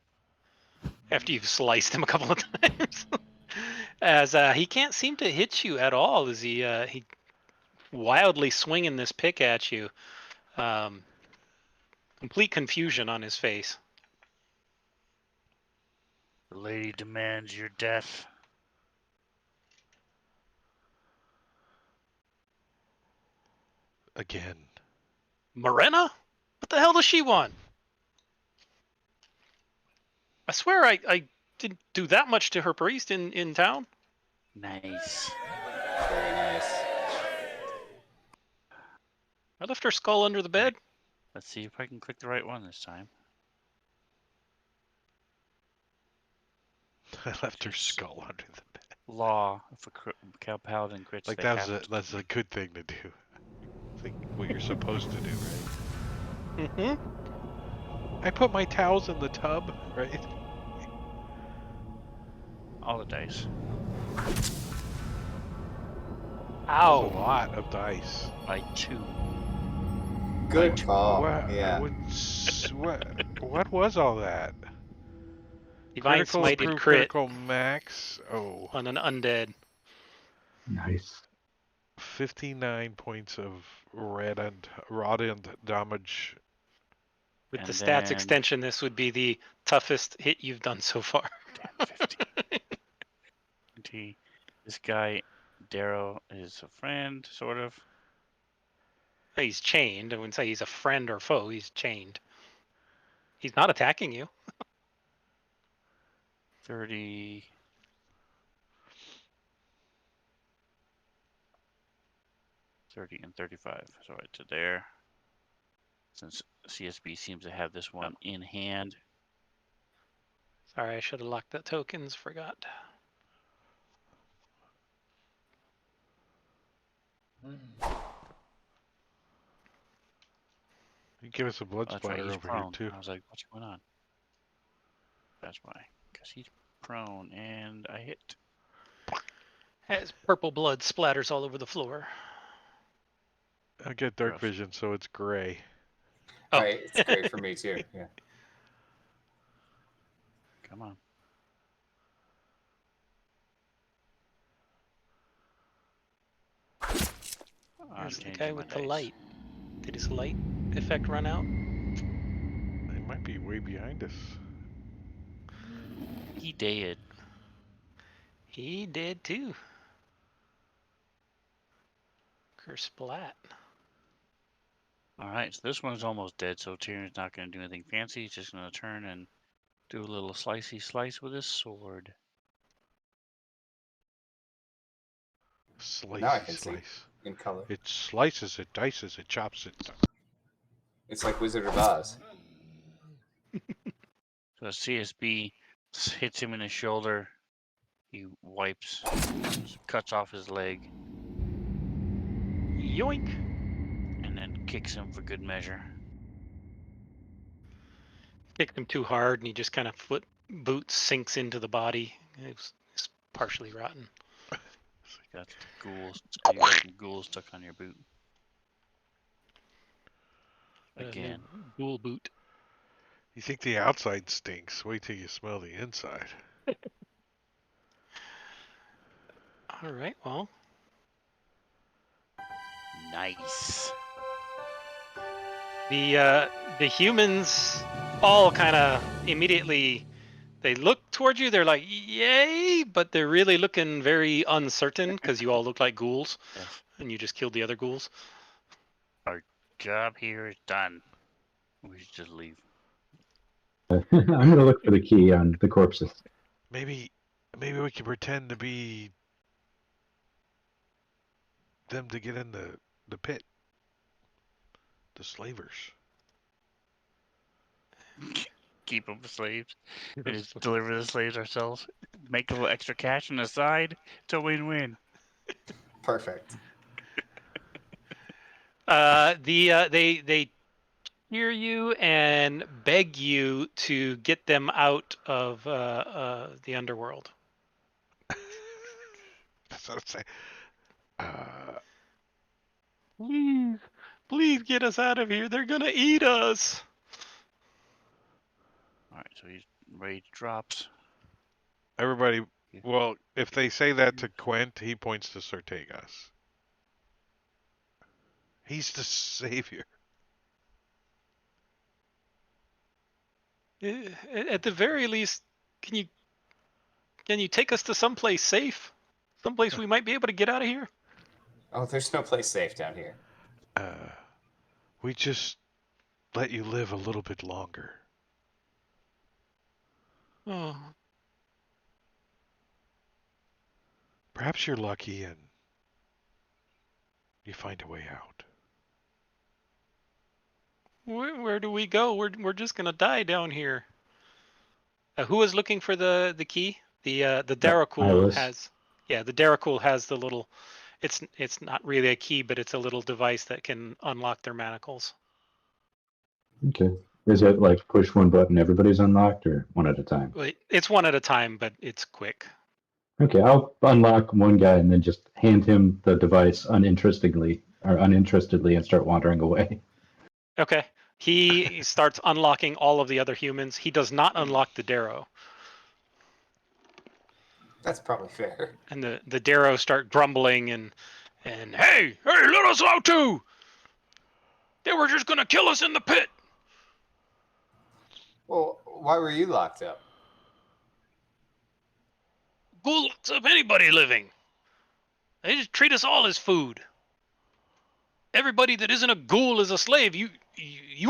After you've sliced him a couple of times. As he can't seem to hit you at all as he wildly swinging this pick at you. Complete confusion on his face. The lady demands your death. Again. Morena? What the hell does she want? I swear I didn't do that much to her priest in town. Nice. Very nice. I left her skull under the bed. Let's see if I can click the right one this time. I left her skull under the bed. Law, if a cow paladin crits, Like they that's have to. a good thing to do. It's like what you're supposed to do, right? Mm-hmm. I put my towels in the tub, right? All the dice. A Ow. lot of dice. By 2. Good call. What? Yeah. What was all that? Divine Critical smited approved crit critical max. Oh. on an undead. Nice. 59 points of radiant damage. With the And stats then- extension, this would be the toughest hit you've done so far. Damn, 50. 20. This guy, Darrow, is a friend, sort of. He's chained. I wouldn't say he's a friend or foe. He's chained. He's not attacking you. 30. 30 and 35. So right to there. Since CSB seems to have this one in hand. Sorry, I should have locked the tokens. Forgot. You give us a blood Oh, that's right, splatter he's over here prone. too. I was like, what's going on? That's why. Because he's prone, and I hit. Has purple blood splatters all over the floor. I get dark Gross. vision, so it's gray. Oh. Right, it's great for me too. Yeah. Come on. I'm There's the changing guy my with the dice. light. Did his light effect run out? They might be way behind us. He did. He did too. Kersplat. Alright, so this one's almost dead, so Tyrion's not going to do anything fancy. He's just going to turn and do a little slicey slice with his sword. Slice, Now I can see slice. in color. It slices, it dices, it chops it. It's like Wizard of Oz. So CSB hits him in the shoulder. He wipes, cuts off his leg, Yoink. and then kicks him for good measure. Kicked him too hard, and he just kind of boot sinks into the body. It's partially rotten. That's the ghouls. You got some ghouls stuck on your boot. Again. Ghoul boot. You think the outside stinks? Wait till you smell the inside. All right. Well, Nice. the humans all kind of immediately they look towards you. They're like, "Yay!" But they're really looking very uncertain because you all look like ghouls, Yes. and you just killed the other ghouls. Our job here is done. We should just leave. I'm going to look for the key on the corpses. Maybe we can pretend to be them to get in the pit. The slavers. Keep them slaves. And just deliver the slaves ourselves. Make a little extra cash on the side. It's a win-win. Perfect. They hear you and beg you to get them out of the underworld. That's what I'm saying. Please get us out of here. They're gonna eat us. Alright, so he's rage drops. Everybody, well, if they say that to Quint, he points to Sortegas. He's the savior. At the very least, can you take us to someplace safe? Someplace we might be able to get out of here? Oh, there's no place safe down here. We just let you live a little bit longer. Oh. Perhaps you're lucky and you find a way out. Where do we go? We're just gonna die down here. Who was looking for the key? The I Daracool was. has. Yeah, the Daracool has the little. It's not really a key, but it's a little device that can unlock their manacles. Okay. Is it like push one button, everybody's unlocked, or one at a time? It's one at a time, but it's quick. Okay, I'll unlock one guy and then just hand him the device uninterestedly and start wandering away. Okay. He starts unlocking all of the other humans. He does not unlock the Darrow. That's probably fair. And the Darrow start grumbling and hey, let us out too. They were just gonna kill us in the pit. Well, why were you locked up? Ghoul locks up anybody living. They just treat us all as food. Everybody that isn't a ghoul is a slave. You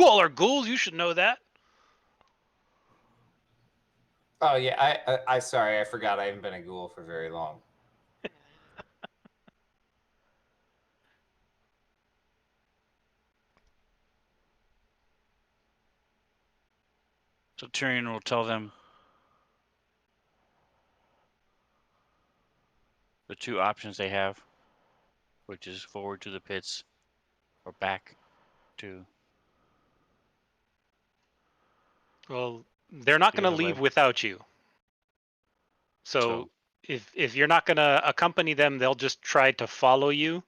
all are ghouls. You should know that. Oh yeah, I sorry, I forgot I haven't been a ghoul for very long. Tyrion will tell them the two options they have, which is forward to the pits or back to Well, they're not the going to other leave way. without you. So if you're not going to accompany them, they'll just try to follow you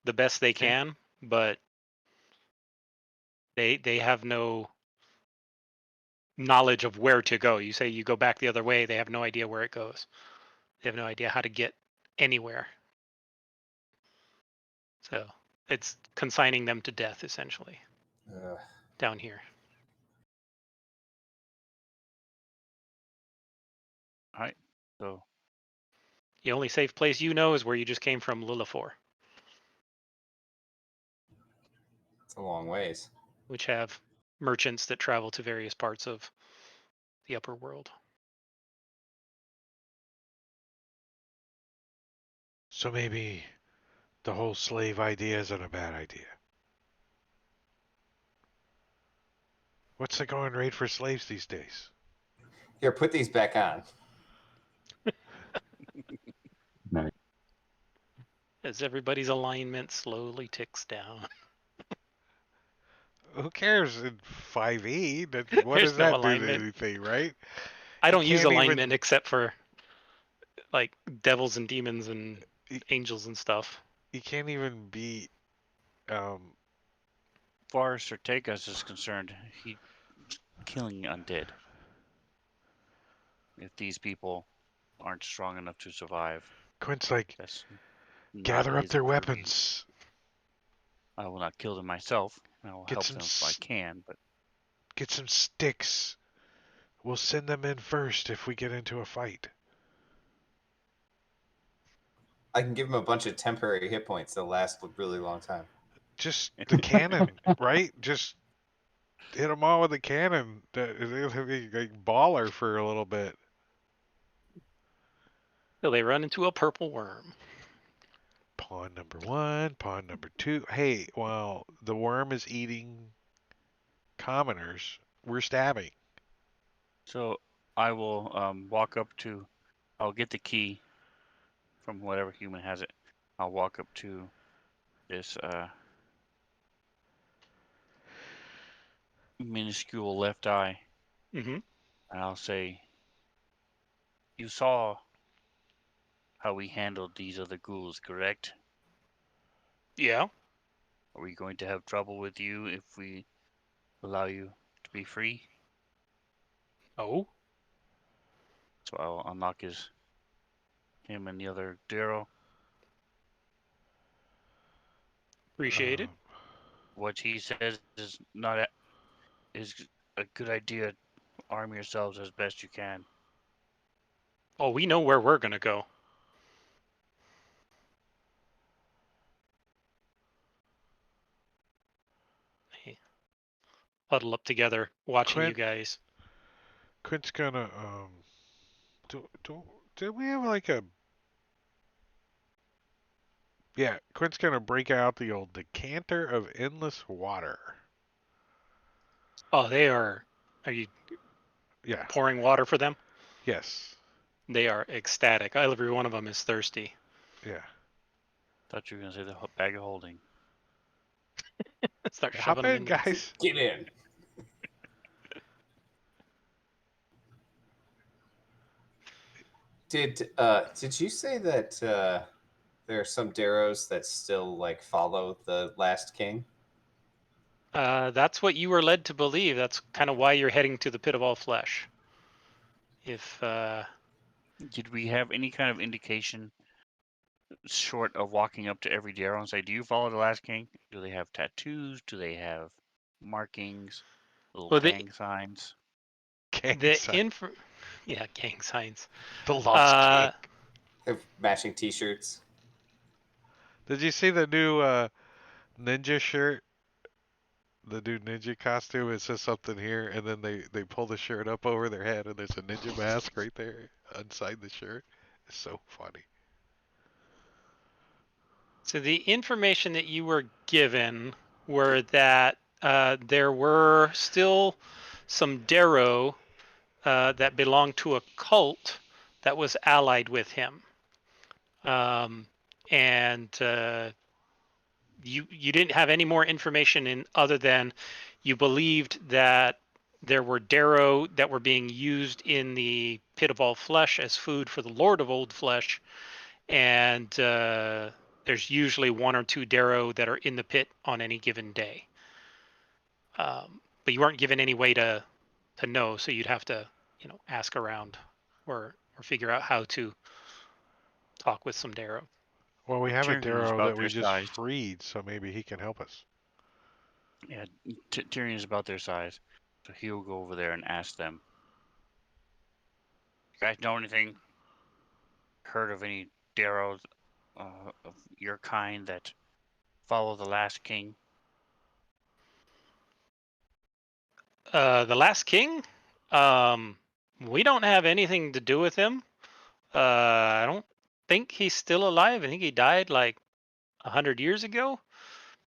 the best they Okay. can, but they have no knowledge of where to go. You say you go back the other way, they have no idea where it goes. They have no idea how to get anywhere. So it's consigning them to death essentially down here. All right. So The only safe place you know is where you just came from, Lulafor, It's a long ways. which have merchants that travel to various parts of the upper world. So maybe the whole slave idea isn't a bad idea. What's the going rate for slaves these days? Here, put these back on. Nice. As everybody's alignment slowly ticks down. Who cares in 5e? What There's does no that do to alignment. anything, right? I You don't use can't alignment even- except for like devils and demons and Y- angels and stuff. You can't even beat far as Tertegas is concerned, he's killing undead. If these people aren't strong enough to survive, Quint's like, that's not gather up his their purview. weapons. I will not kill them myself. I will Get help some them if I can, but Get some sticks. We'll send them in first if we get into a fight. I can give him a bunch of temporary hit points that last a really long time. Just the cannon, right? Just hit them all with a cannon. It'll be like baller for a little bit. So they run into a purple worm. Pawn number 1, pawn number 2. Hey, while the worm is eating commoners, we're stabbing. so I will walk up to. I'll get the key from whatever human has it. I'll walk up to this minuscule left eye, Mm-hmm. and I'll say, "You saw how we handled these other ghouls, correct? Yeah. Are we going to have trouble with you if we allow you to be free?" Oh. So I'll unlock him and the other Darrow. Appreciate it. What he says is is a good idea. Arm yourselves as best you can. Oh, we know where we're gonna go. Hey, huddle up together, watching you Quint, guys. Quint's gonna do we have like a yeah, Quint's gonna break out the old decanter of endless water. Oh, they are. Are you Yeah. pouring water for them? Yes. They are ecstatic. Every one of them is thirsty. Yeah. Thought you were gonna say the bag of holding. Start Hop shoving them in, into the... guys. Get in. Did you say that there are some Darrows that still like follow the last king? That's what you were led to believe. That's kind of why you're heading to the pit of all flesh. If Did we have any kind of indication, short of walking up to every Darrow and say, "Do you follow the last king?" Do they have tattoos? Do they have markings, little Well, gang signs? the Gang yeah, gang signs. The Lost King. They have matching T-shirts. Did you see the new ninja shirt? The new ninja costume? It says something here, and then they pull the shirt up over their head, and there's a ninja mask right there inside the shirt. It's so funny. So the information that you were given were that there were still some Darrow that belonged to a cult that was allied with him. And you didn't have any more information in other than you believed that there were Darrow that were being used in the Pit of All Flesh as food for the Lord of Old Flesh, and there's usually one or two Darrow that are in the pit on any given day. But you weren't given any way to know, so you'd have to, ask around or figure out how to talk with some Darrow. Well, we have a Tyrion is Darrow about that we their just size. freed, so maybe he can help us. Yeah, Tyrion is about their size, so he'll go over there and ask them. You guys know anything? Heard of any Darrows of your kind that follow the last king? The Last King? We don't have anything to do with him. I don't think he's still alive. I think he died like 100 years ago.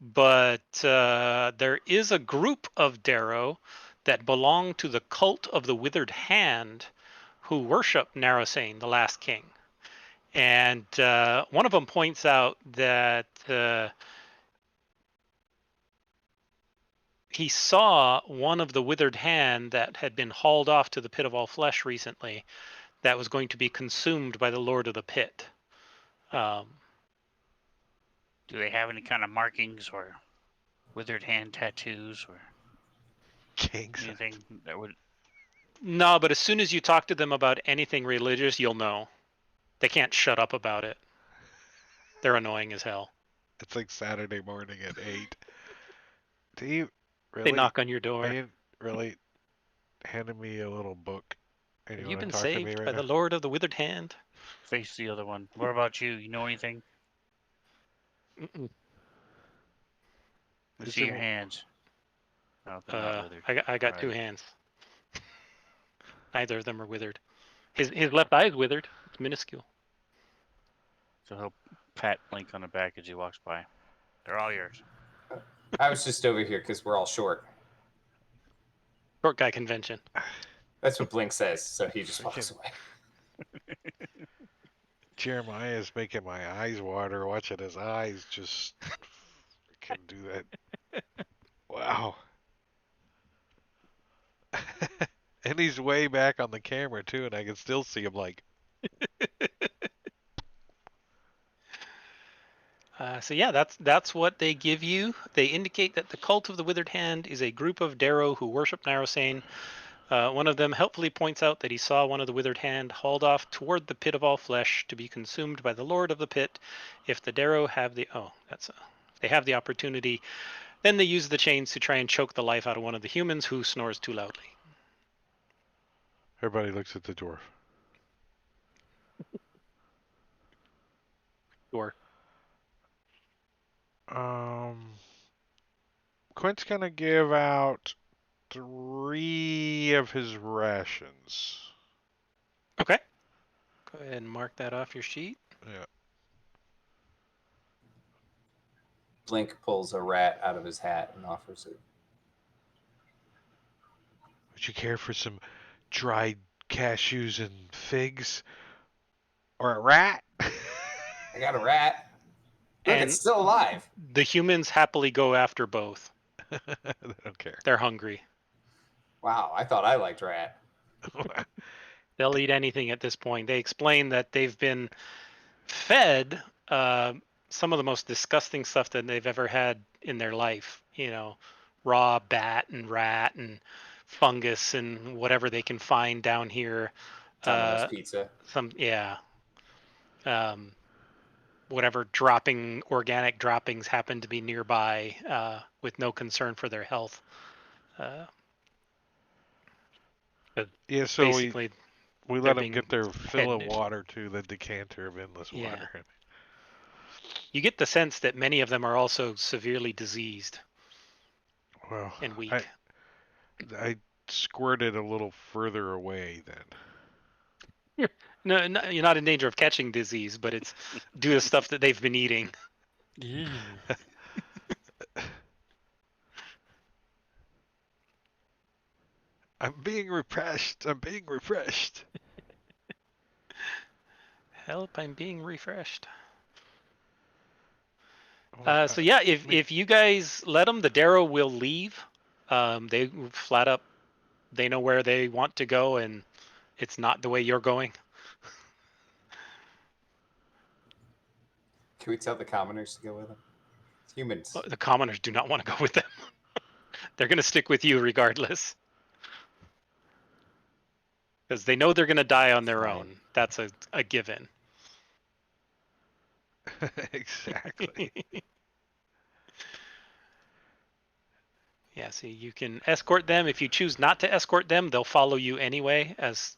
But there is a group of Darrow that belong to the cult of the Withered Hand who worship Narosane, the Last King. And one of them points out that he saw one of the Withered Hand that had been hauled off to the Pit of All Flesh recently that was going to be consumed by the Lord of the Pit. Do they have any kind of markings or withered hand tattoos or Kings. anything that would? No, but as soon as you talk to them about anything religious, you'll know. They can't shut up about it. They're annoying as hell. It's like Saturday morning at 8. Do you They really? knock on your Are door. you really handing me a little book? And Have you you want been to talk to me saved right by now? the Lord of the Withered Hand? Face the other one. What about you? You know anything? Mm-mm. Let me Is see it- your hands. No, they're not withered. I got All two right. hands. Neither of them are withered. His left eye is withered. It's minuscule. So he'll pat Blink on the back as he walks by. They're all yours. I was just over here because we're all short. Short guy convention. That's what Blink says, so he just walks away. Jeremiah is making my eyes water watching his eyes just can do that. Wow. And he's way back on the camera too, and I can still see him like. So yeah, that's what they give you. They indicate that the Cult of the Withered Hand is a group of Darrow who worship Narosane. One of them helpfully points out that he saw one of the Withered Hand hauled off toward the Pit of All Flesh to be consumed by the Lord of the Pit. If the Darrow have the if they have the opportunity, then they use the chains to try and choke the life out of one of the humans who snores too loudly. Everybody looks at the dwarf. Sure. Quint's gonna give out 3 of his rations. Okay. Go ahead and mark that off your sheet. Yeah. Blink pulls a rat out of his hat and offers it. Would you care for some dried cashews and figs? Or a rat? I got a rat. Look, And it's still alive. the humans happily go after both. They don't care. They're hungry. Wow, I thought I liked rat. They'll eat anything at this point. They explain that they've been fed some of the most disgusting stuff that they've ever had in their life. Raw bat and rat and fungus and whatever they can find down here. Domino's pizza. Whatever organic droppings happen to be nearby with no concern for their health. Yeah, so Basically, we they're let them being get their fill of fed. water to the decanter of endless Yeah. water. You get the sense that many of them are also severely diseased Well, and weak. I squirted a little further away then. No, you're not in danger of catching disease, but it's due to stuff that they've been eating. I'm being repressed. I'm being refreshed. Help! I'm being refreshed. Well, So yeah, I mean, if you guys let them, the Darrow will leave. They flat up, they know where they want to go, and it's not the way you're going. Can we tell the commoners to go with them? Humans. The commoners do not want to go with them. They're going to stick with you regardless. Because they know they're going to die on their Fine. own. That's a given. exactly. Yeah, see, you can escort them. If you choose not to escort them, they'll follow you anyway, as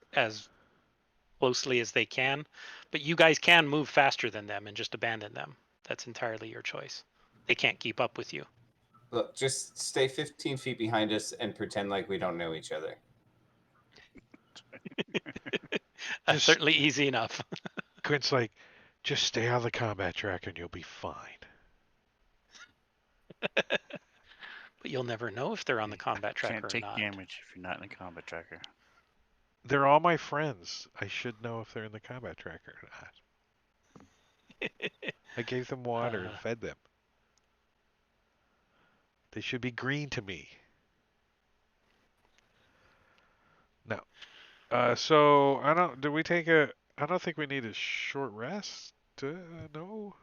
closely as they can. But you guys can move faster than them and just abandon them. That's entirely your choice. They can't keep up with you. Look, just stay 15 feet behind us and pretend like we don't know each other. That's Just- certainly easy enough. Quint's like, just stay on the combat track and you'll be fine. But you'll never know if they're on the combat tracker Can't or take not. damage if you're not in a combat tracker. They're all my friends. I should know if they're in the combat tracker or not. I gave them water and fed them. They should be green to me. No. So I don't. Do we take a? I don't think we need a short rest. No.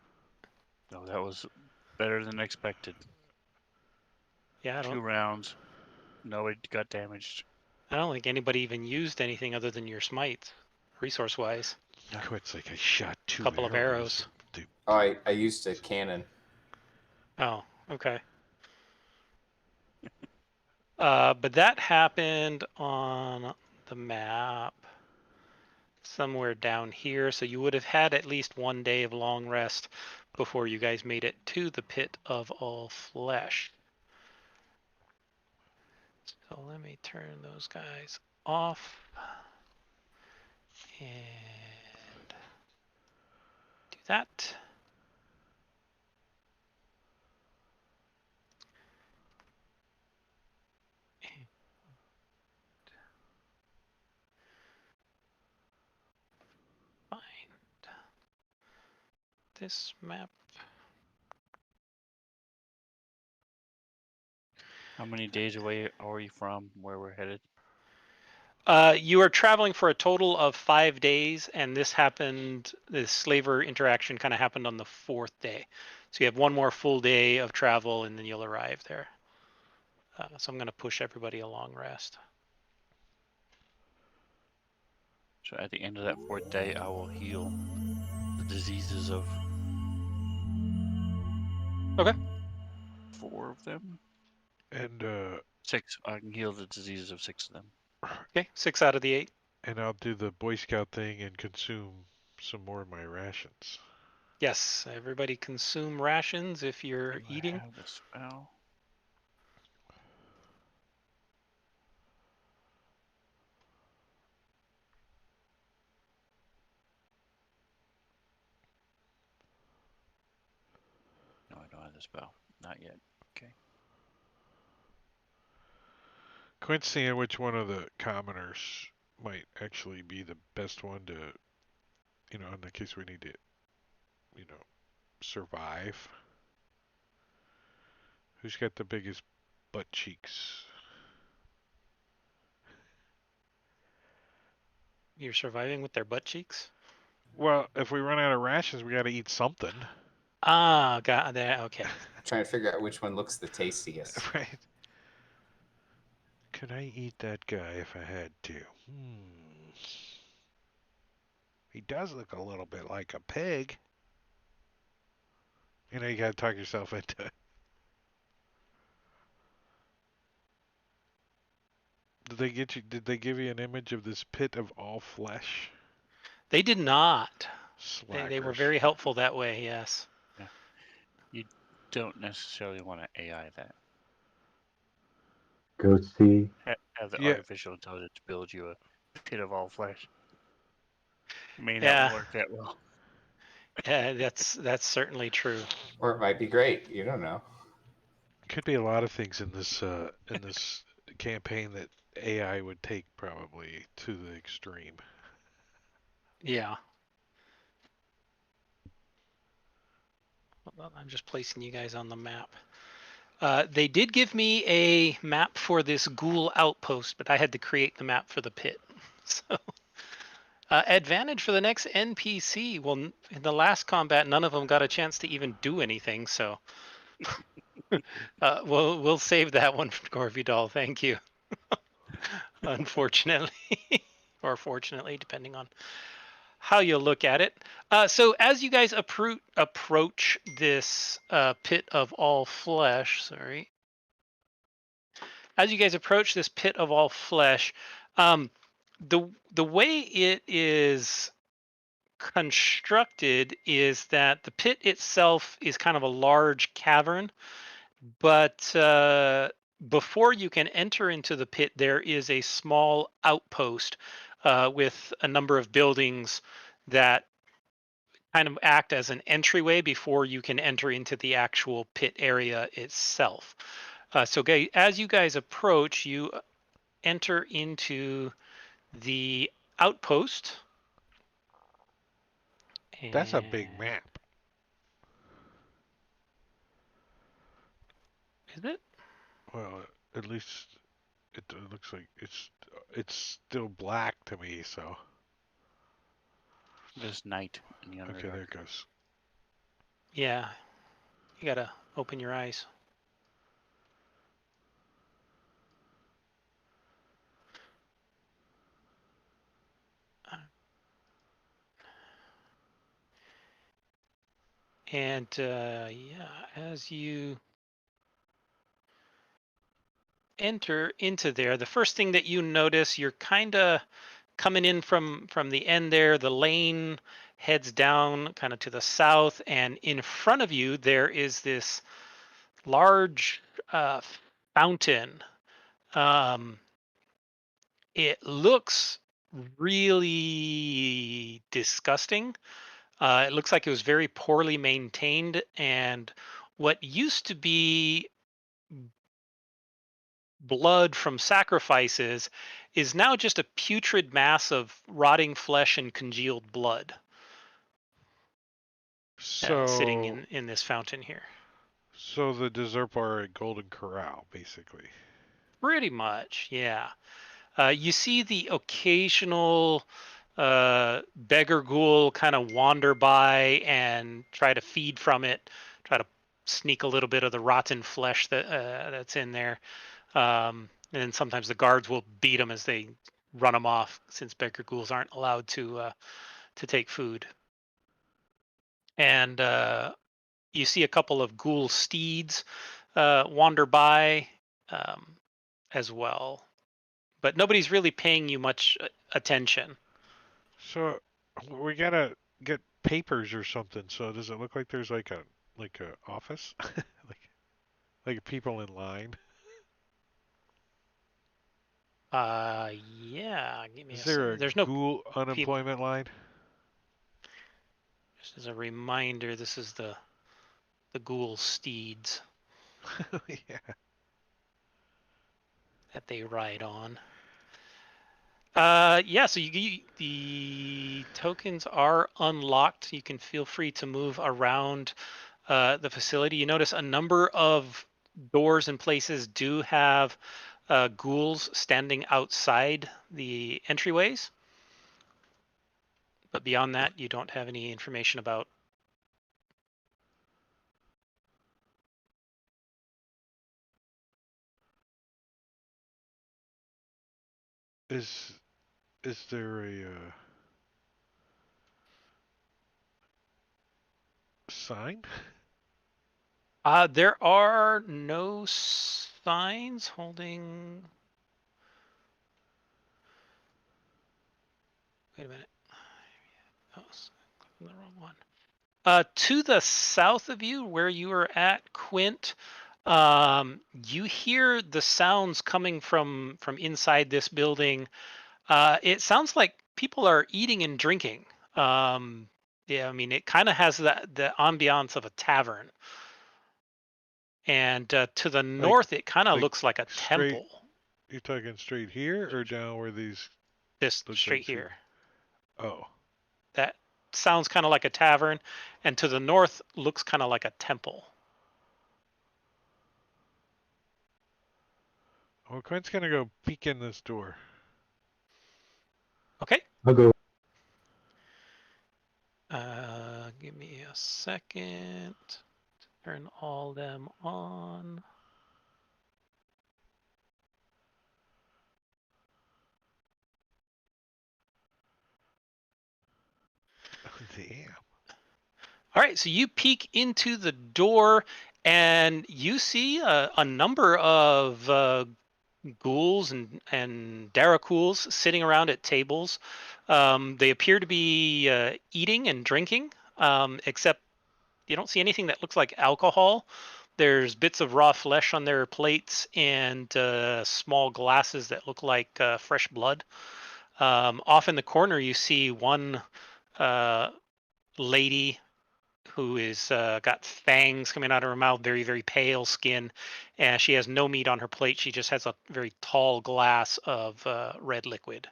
No, that was better than expected. Yeah, 2 rounds. Nobody got damaged. I don't think anybody even used anything other than your smite, resource-wise. Quint's like, I shot 2 Couple of arrows. Oh, I used a cannon. Oh, okay. But that happened on the map somewhere down here, so you would have had at least 1 day of long rest before you guys made it to the pit of all flesh. So let me turn those guys off and do that. Find this map. How many days away are you from where we're headed? You are traveling for a total of 5 days, and this happened. The slaver interaction kind of happened on the 4th day, so you have 1 more full day of travel, and then you'll arrive there. So I'm going to push everybody a long rest. So at the end of that 4th day, I will heal the diseases of. Okay. 4 of them. And 6. I can heal the diseases of 6 of them. Okay, 6 out of the 8. and I'll do the Boy Scout thing and consume some more of my rations. Yes, everybody consume rations if you're Do I eating. have the spell? No, I don't have the spell. Not yet. Okay. Quint's seeing which one of the commoners might actually be the best one to, in the case we need to, survive. Who's got the biggest butt cheeks? You're surviving with their butt cheeks? Well, if we run out of rations, we got to eat something. Ah, got that. Okay. Trying to figure out which one looks the tastiest. Right. Could I eat that guy if I had to? He does look a little bit like a pig. You gotta talk yourself into it. Did they give you an image of this pit of all flesh? They did not. Slackers. They were very helpful that way, yes. Yeah. You don't necessarily want to AI that. Go see. Have the Yeah. artificial intelligence build you a pit of all flesh. It may Yeah. not work that well. Yeah, that's certainly true. Or it might be great. You don't know. Could be a lot of things in this campaign that AI would take probably to the extreme. Yeah. Well, I'm just placing you guys on the map. They did give me a map for this ghoul outpost, but I had to create the map for the pit. So, advantage for the next NPC. Well, in the last combat, none of them got a chance to even do anything. So, we'll save that one for Corvidal. Thank you. Unfortunately, or fortunately, depending on how you look at it. So as you guys approach this pit of all flesh, as you guys approach this pit of all flesh, the way it is constructed is that the pit itself is kind of a large cavern, but before you can enter into the pit, there is a small outpost with a number of buildings that kind of act as an entryway before you can enter into the actual pit area itself. So as you guys approach, you enter into the outpost. That's a big And- map. Is it? Well, at least it looks like it's still black to me. So There's night in the okay, Underdark. there it goes. Yeah. You gotta open your eyes. And yeah, as you enter into there, the first thing that you notice, you're kind of coming in from the end there. The lane heads down kind of to the south, and in front of you there is this large fountain. It looks really disgusting. It looks like it was very poorly maintained, and what used to be blood from sacrifices is now just a putrid mass of rotting flesh and congealed blood sitting So in this fountain here. so the dessert bar at Golden Corral, basically. Pretty much, yeah. You see the occasional beggar ghoul kind of wander by and try to feed from it, try to sneak a little bit of the rotten flesh that's in there. And then sometimes the guards will beat them as they run them off, since beggar ghouls aren't allowed to take food. And you see a couple of ghoul steeds wander by um, as well, but nobody's really paying you much attention. So we gotta get papers or something. So does it look like there's like a office, like people in line? Yeah, give me Is a there second. a There's no ghoul people. unemployment line? Just as a reminder, this is the ghoul steeds Yeah. that they ride on. Yeah, so the tokens are unlocked. You can feel free to move around the facility. You notice a number of doors and places do have ghouls standing outside the entryways, but beyond that, you don't have any information about. Is is there a sign? There are no signs holding. Wait a minute. Oh, clicking the wrong one. To the south of you, where you are at, Quint, you hear the sounds coming from inside this building. It sounds like people are eating and drinking. Yeah, I mean, it kind of has the ambiance of a tavern. And to the Like north, it kind of like looks like a straight temple. You talking straight here or down where these This look straight like here. Oh. That sounds kind of like a tavern, and to the north looks kind of like a temple. Well, Quint's gonna go peek in this door. Okay. I'll go. Give me a second. Turn all them on. Damn. All right, so you peek into the door and you see a number of ghouls and Daracools sitting around at tables. They appear to be eating and drinking, except you don't see anything that looks like alcohol. There's bits of raw flesh on their plates and small glasses that look like fresh blood. Off in the corner, you see one lady who is got fangs coming out of her mouth, very, very pale skin, and she has no meat on her plate. She just has a very tall glass of red liquid.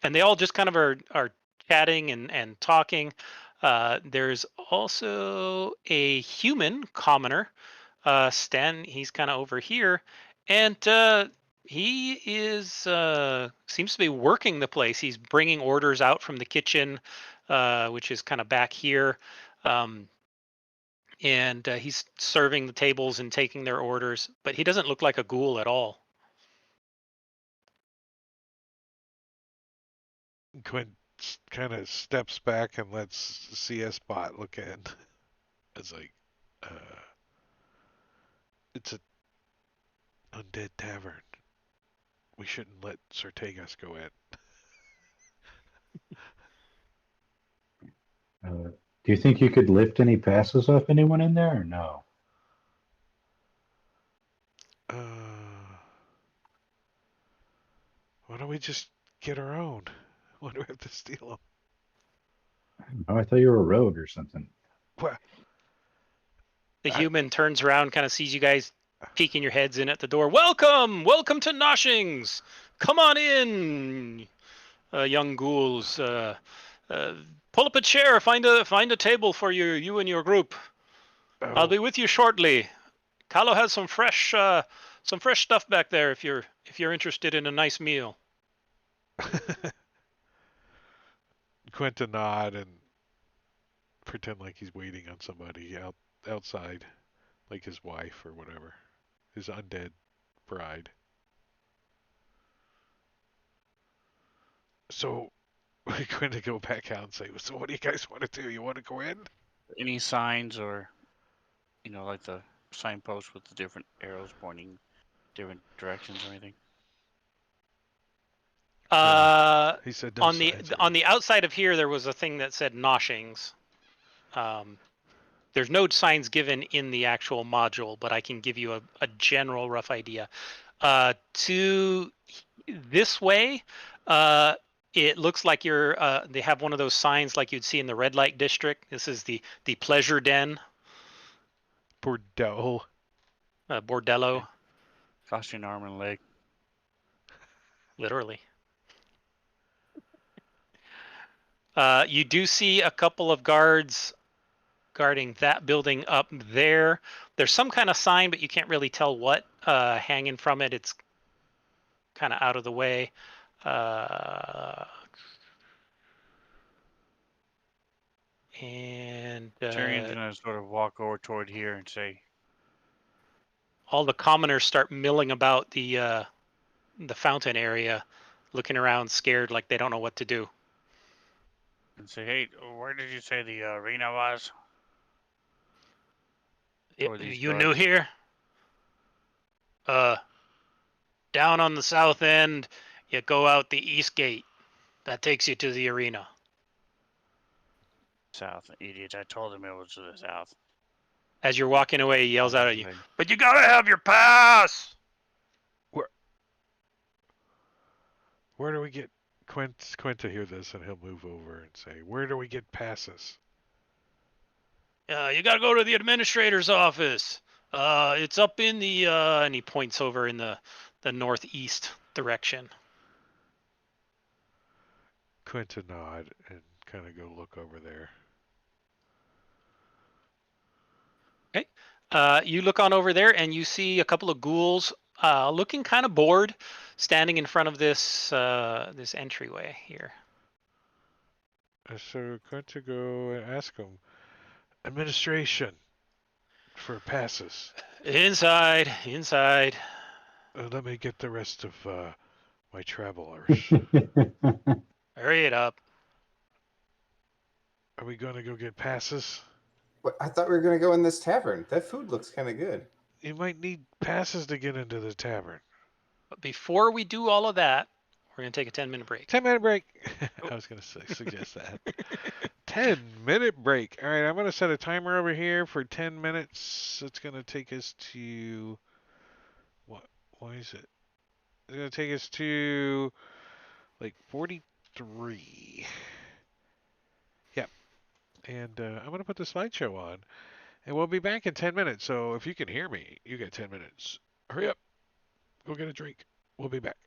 And they all just kind of are chatting and talking. There's also a human commoner, Stan. He's kind of over here, and he is seems to be working the place. He's bringing orders out from the kitchen, which is kind of back here. Um, and he's serving the tables and taking their orders, but he doesn't look like a ghoul at all. Quint kind of steps back and lets CS Bot look in. It's like, it's a undead tavern. We shouldn't let Sortegas go in. Do you think you could lift any passes off anyone in there or no? Why don't we just get our own? Why do we have to steal them? Oh, I thought you were a rogue or something. Well, The human turns around, kind of sees you guys peeking your heads in at the door. Welcome, welcome to Noshings. Come on in, young ghouls. Pull up a chair. Find a table for you and your group. I'll be with you shortly. Kahlo has some fresh stuff back there if you're interested in a nice meal. Quint nod and pretend like he's waiting on somebody outside, like his wife or whatever, his undead bride. So we're going to go back out and say, so what do you guys want to do? You want to go in? Any signs or, like the signpost with the different arrows pointing different directions or anything? He said no On signs. the outside of here, there was a thing that said Noshings. There's no signs given in the actual module, but I can give you a general rough idea. To this way, it looks like they have one of those signs like you'd see in the red light district. This is the pleasure den. Bordello. Bordello. Okay. Cost you an arm and a leg. Literally. You do see a couple of guards guarding that building up there. There's some kind of sign, but you can't really tell what hanging from it. It's kind of out of the way. And Tyrion's gonna sort of walk over toward here and say, all the commoners start milling about the fountain area, looking around scared like they don't know what to do. "Hey, where did you say the arena was?" You new here? Down on the south end, you go out the east gate. That takes you to the arena. South, idiot! I told him it was to the south. As you're walking away, he yells out at you, "But you gotta have your pass!" Where do we get Quint to hear this, and he'll move over and say, where do we get passes? You gotta go to the administrator's office. It's up in the and he points over in the northeast direction. Quentin nod and kind of go look over there. You look on over there and you see a couple of ghouls looking kind of bored, standing in front of this this entryway here. So Quentin go and ask him, administration for passes. Inside. Let me get the rest of my travelers. Hurry it up. Are we going to go get passes? What, I thought we were going to go in this tavern. That food looks kind of good. You might need passes to get into the tavern. But before we do all of that, we're going to take a 10-minute break. 10-minute break. I was going to suggest that. 10-minute break. All right, I'm going to set a timer over here for 10 minutes. It's going to take us to... What? Why is it? It's going to take us to like 43. Yep. And I'm going to put the slideshow on. And we'll be back in 10 minutes. So if you can hear me, you got 10 minutes. Hurry up. Go get a drink. We'll be back.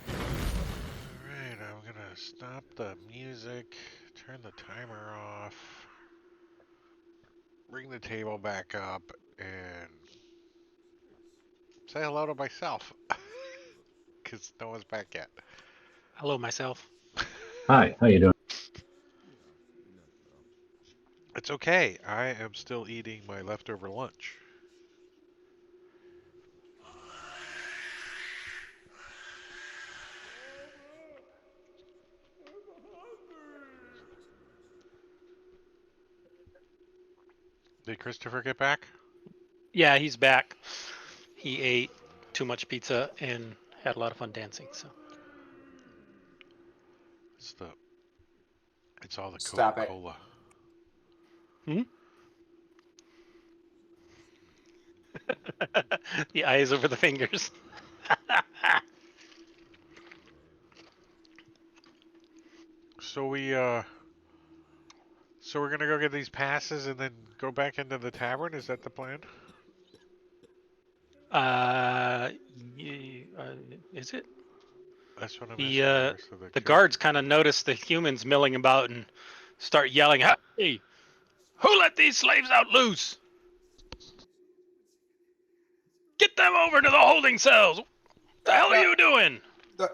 Alright, I'm gonna stop the music, turn the timer off, bring the table back up, and say hello to myself. Because no one's back yet. Hello, myself. Hi, how you doing? It's okay. I am still eating my leftover lunch. Did Christopher get back? Yeah, he's back. He ate too much pizza and had a lot of fun dancing. So It's all the Stop it. Coca-Cola. the eyes over the fingers. So we're gonna go get these passes and then go back into the tavern. Is that the plan? uh, is it? That's what I'm The asking the rest of the guards kind of notice the humans milling about and start yelling, "Hey, who let these slaves out loose? Get them over to the holding cells! What the hell are you doing?"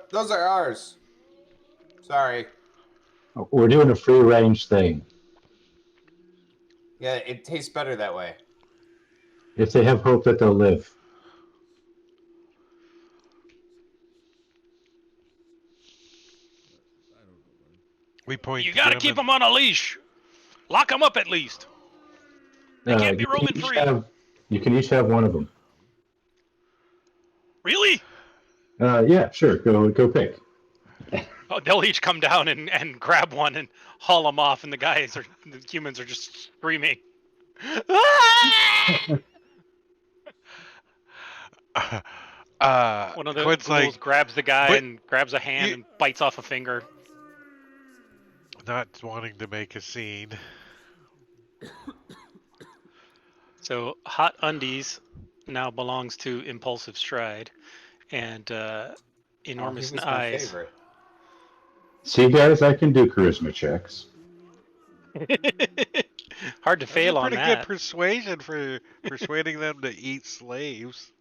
Those are ours. Sorry. We're doing a free range thing. Yeah, it tastes better that way. If they have hope that they'll live. We point You to got to them keep and them on a leash. Lock them up at least. They can't be You can roaming each free. you can each have one of them. Really? Yeah, sure. Go pick. Oh, they'll each come down and grab one and haul them off, and the humans are just screaming. One of the Quinn's ghouls like, grabs the guy but and grabs a hand and bites off a finger. not wanting to make a scene. So Hot Undies now belongs to Impulsive Stride, and Enormous He was my Eyes. favorite. See, guys, I can do charisma checks. Hard to That's a fail on pretty good that. persuasion for persuading them to eat slaves.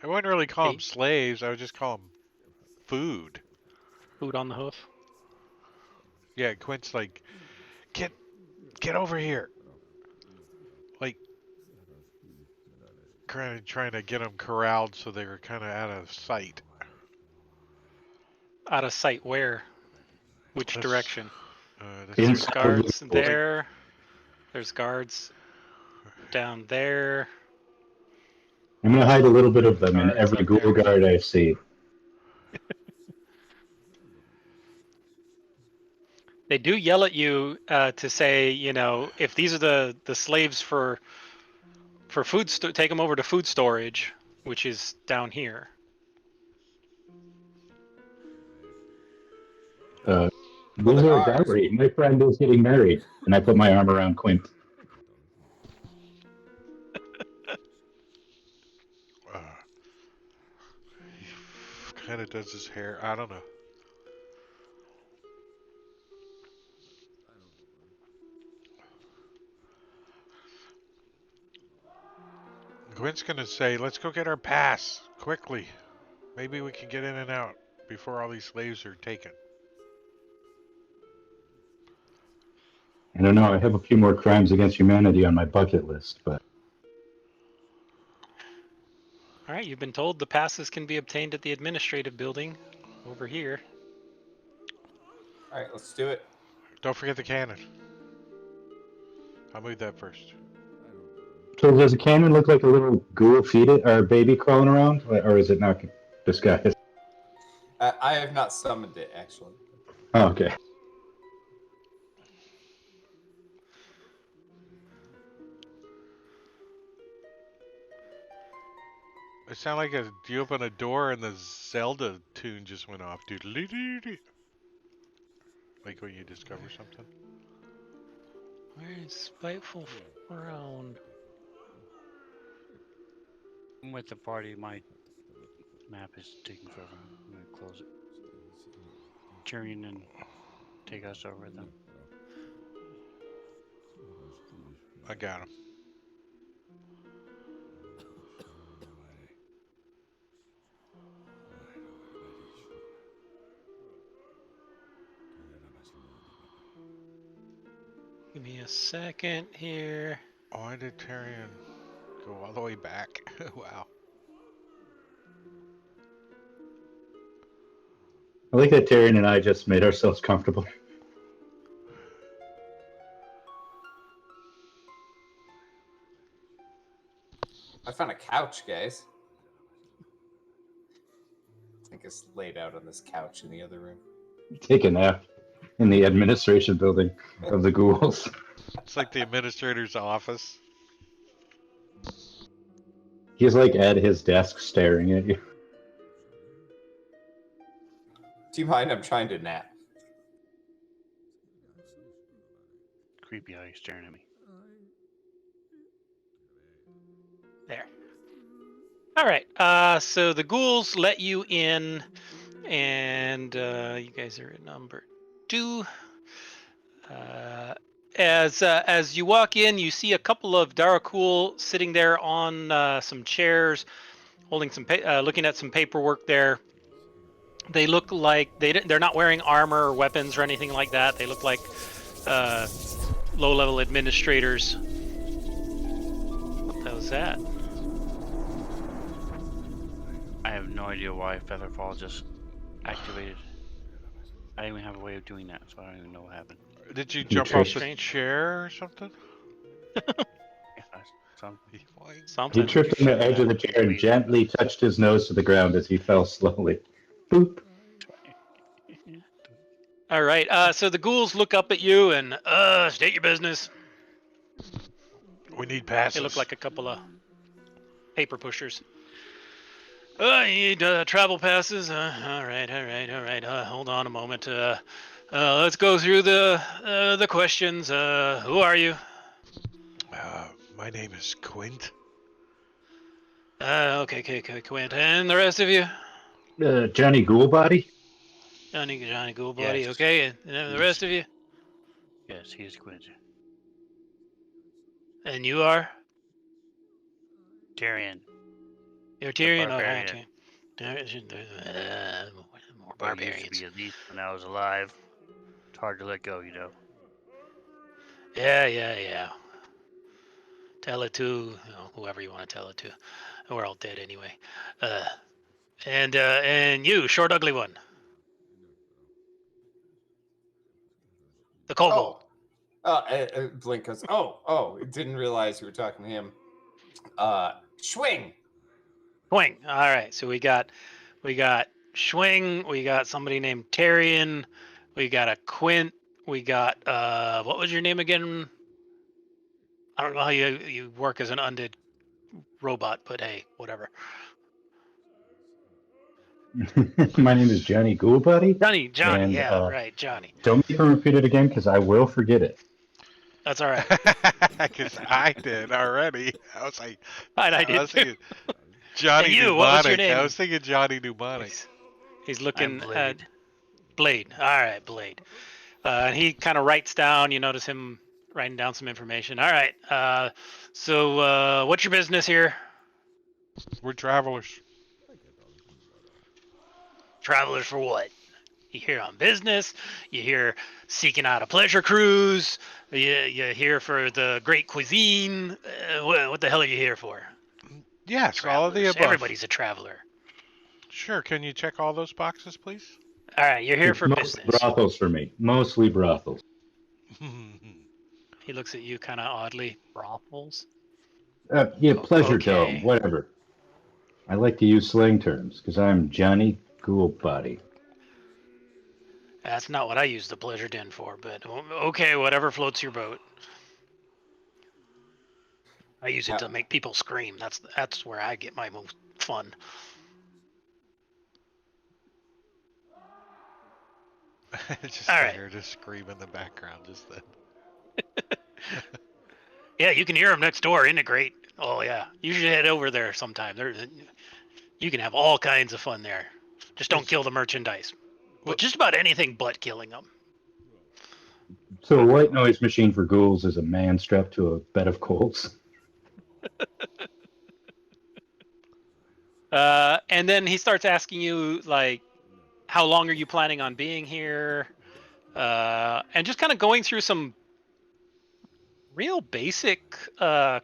I wouldn't really call them slaves. I would just call them food. Food on the hoof. Yeah, Quint's like, get over here. Like, kind of trying to get them corralled so they were kind of out of sight. Out of sight where? Which This- direction? This There's Inside of guards the- there. There's guards down there. I'm going to hide a little bit of them in Guards every up ghoul there. guard I see. They do yell at you to say, if these are the slaves for food, take them over to food storage, which is down here. Ghouls they're are a ours. dowry. My friend is getting married. And I put my arm around Quint. he kind of does his hair. I don't know. Quint's gonna say, "Let's go get our pass quickly. Maybe we can get in and out before all these slaves are taken." I don't know. I have a few more crimes against humanity on my bucket list, but All right, you've been told the passes can be obtained at the administrative building over here. All right, let's do it. Don't forget the cannon. I'll move that first. so does the cannon look like a little ghoul fetus or baby crawling around, or is it not disguised? I have not summoned it actually. Oh, okay. It sounded like you open a door and the Zelda tune just went off. Doodle-doo-doo-doo. Like when you discover something. Where is spiteful frown? I'm with the party. My map is taking forever. I'm gonna close it. Tyrion and take us over them. I got him. Give me a second here. Why did Tyrion go all the way back? Wow. I like that Tyrion and I just made ourselves comfortable. I found a couch, guys. I think it's laid out on this couch in the other room. Take a nap in the administration building of the ghouls. It's like the administrator's office. He's like at his desk staring at you. Do you mind? I'm trying to nap. Creepy how you're staring at me. There. All right. So the ghouls let you in, and you guys are at number 2. As you walk in, you see a couple of Darakul sitting there on some chairs, holding some looking at some paperwork there. They look like they're not wearing armor or weapons or anything like that. They look like low-level administrators. What was that? I have no idea why Featherfall just activated. I didn't even have a way of doing that, so I don't even know what happened. Did you jump off the Strange. chair or something? Yeah, something. Something. He tripped on the edge of the chair and gently touched his nose to the ground as he fell slowly. Boop. All right. So the ghouls look up at you and state your business. We need passes. They look like a couple of paper pushers. You need travel passes. All right. Hold on a moment. Let's go through the questions. Who are you? My name is Quint. Okay, Quint. And the rest of you? Johnny Ghoulbody? Johnny Ghoulbody. Yes. Okay. And the rest of you? Yes, he is Quint. And you are? Tyrion. You're Tyrion? barbarian. Okay. More Or used to barbarians. be at least when I was alive. It's hard to let go, you know. Yeah. Tell it to whoever you want to tell it to. We're all dead anyway. And you, short ugly one, the kobold. Blink goes, oh, didn't realize you were talking to him. Schwing. Swing. All right. So we got Schwing. We got somebody named Tyrion. We got a Quint. We got what was your name again? I don't know how you work as an undead robot, but hey, whatever. My name is Johnny Ghoulbody. Johnny. And, Yeah, right, Johnny. Don't make him repeat it again because I will forget it. That's all right. Because I did already. I was like, And I I did was too. thinking Johnny And you, what was your Mnemonic. I name? was thinking Johnny Mnemonic. He's I'm looking Blade. at Blade. All right, Blade. And he kind of writes down. You notice him writing down some information. All right. So what's your business here? We're travelers. Travelers for what? You here on business? You here seeking out a pleasure cruise? You here for the great cuisine? What the hell are you here for? Yes, all of the Travelers. above. Everybody's a traveler. Sure, can you check all those boxes, please? All right, you're here It's for mostly business. brothels for me. Mostly brothels. He looks at you kind of oddly. Brothels? Yeah, pleasure Okay. dome, whatever. I like to use slang terms because I'm Johnny Ghoulbody. That's not what I use the pleasure den for, but okay, whatever floats your boat. I use it to make people scream. That's where I get my most fun. Just All get right. her to scream in the background just then. Yeah, you can hear them next door. Isn't it great? Oh yeah, you should head over there sometime. You can have all kinds of fun there. Just don't kill the merchandise. But just about anything but killing them. So a white noise machine for ghouls is a man strapped to a bed of coals. And then he starts asking you like, how long are you planning on being here? And just kind of going through some real basic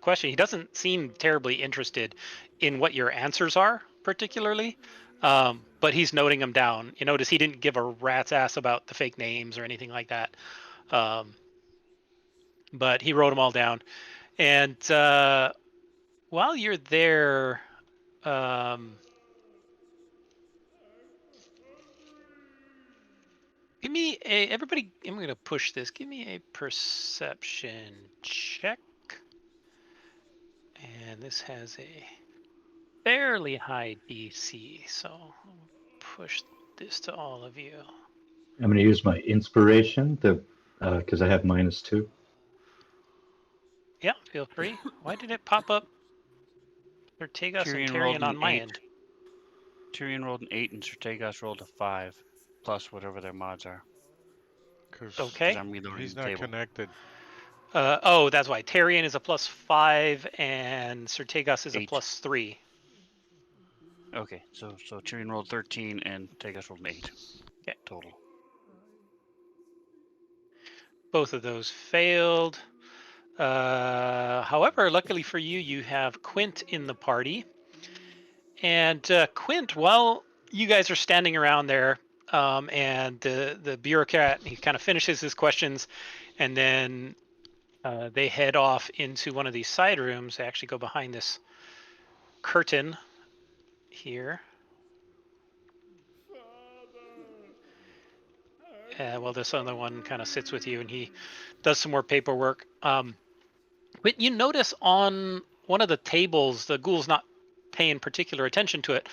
question. He doesn't seem terribly interested in what your answers are, particularly, but he's noting them down. You notice he didn't give a rat's ass about the fake names or anything like that, but he wrote them all down. And while you're there, give me everybody. I'm going to push this. Give me a perception check. And this has a fairly high DC, so I'll push this to all of you. I'm going to use my inspiration because I have -2. Yeah, feel free. Why did it pop up Tertegas and Tyrion on my end? Tyrion rolled an 8 and Strategos rolled a 5, plus whatever their mods are. Okay. I'm reloading He's the not table. connected. Oh, that's why. Tyrion is a +5 and Tertegas is a 8. +3. Okay, so Tyrion rolled 13 and Strategos rolled an 8. Okay. Total. Both of those failed. However, luckily for you, you have Quint in the party. And Quint, while you guys are standing around there, and the bureaucrat, he kind of finishes his questions, and then they head off into one of these side rooms. They actually go behind this curtain here. Well, this other one kind of sits with you, and he does some more paperwork. But you notice on one of the tables, the ghoul's not paying particular attention to it,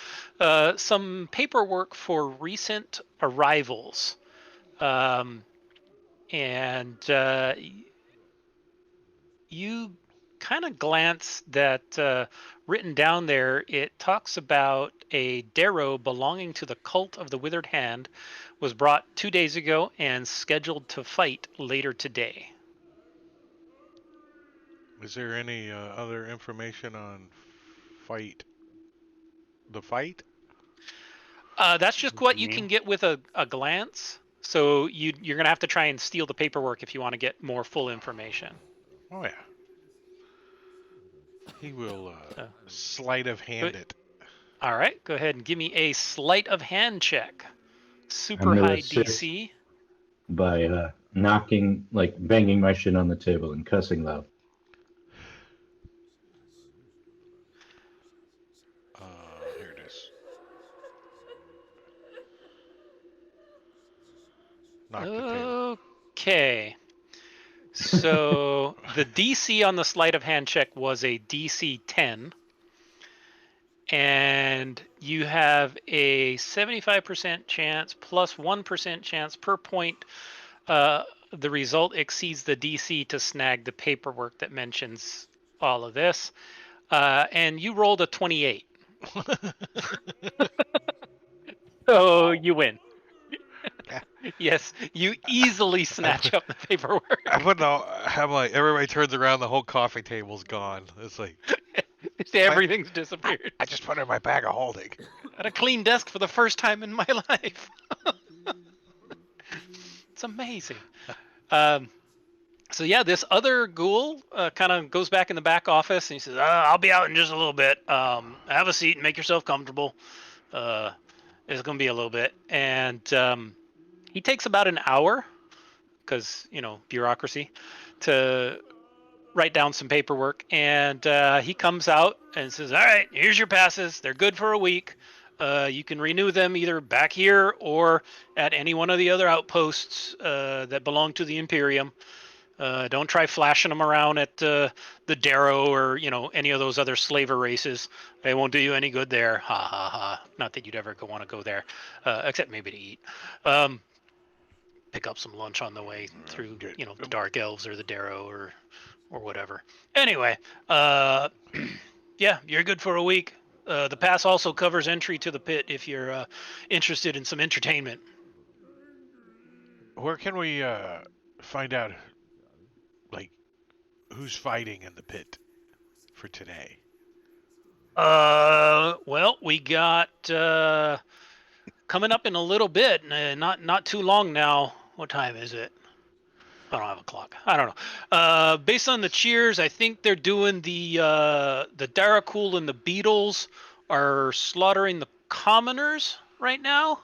some paperwork for recent arrivals. And you kind of glance that written down there. It talks about a Darrow belonging to the cult of the Withered Hand was brought 2 days ago and scheduled to fight later today. Is there any other information on the fight? That's just what you can get with a glance. So you're gonna have to try and steal the paperwork if you want to get more full information. Oh yeah. He will Uh, sleight of hand it. All right, go ahead and give me a sleight of hand check. I'm Super gonna high assist DC. by knocking, like banging my shit on the table and cussing loud. Here it is. Knock the table. Okay. So the DC on the sleight of hand check was a DC 10. And you have a 75% chance plus 1% chance per point. The result exceeds the DC to snag the paperwork that mentions all of this. And you rolled a 28. So you win. Yes, you easily snatch up the paperwork. I'm like, everybody turns around, the whole coffee table's gone. It's like, Everything's disappeared. I just put it in my bag of holding. Got a clean desk for the first time in my life. It's amazing. So yeah, this other ghoul kind of goes back in the back office and he says, "I'll be out in just a little bit. Have a seat and make yourself comfortable. It's gonna be a little bit." And he takes about an hour, because bureaucracy, to write down some paperwork. And he comes out and says, "All right, here's your passes. They're good for a week. You can renew them either back here or at any one of the other outposts that belong to the Imperium. Don't try flashing them around at the Darrow or any of those other slaver races. They won't do you any good there. Ha ha ha. Not that you'd ever want to go there, except maybe to eat. Pick up some lunch on the way through, Good. the Dark Elves or the Darrow or whatever. Anyway, yeah, you're good for a week. The pass also covers entry to the pit if you're interested in some entertainment." Where can we find out, like, who's fighting in the pit for today? Well, we got coming up in a little bit, not too long now. What time is it? I don't have a clock. I don't know. Based on the cheers, I think they're doing the Darakul and the Beatles are slaughtering the commoners right now,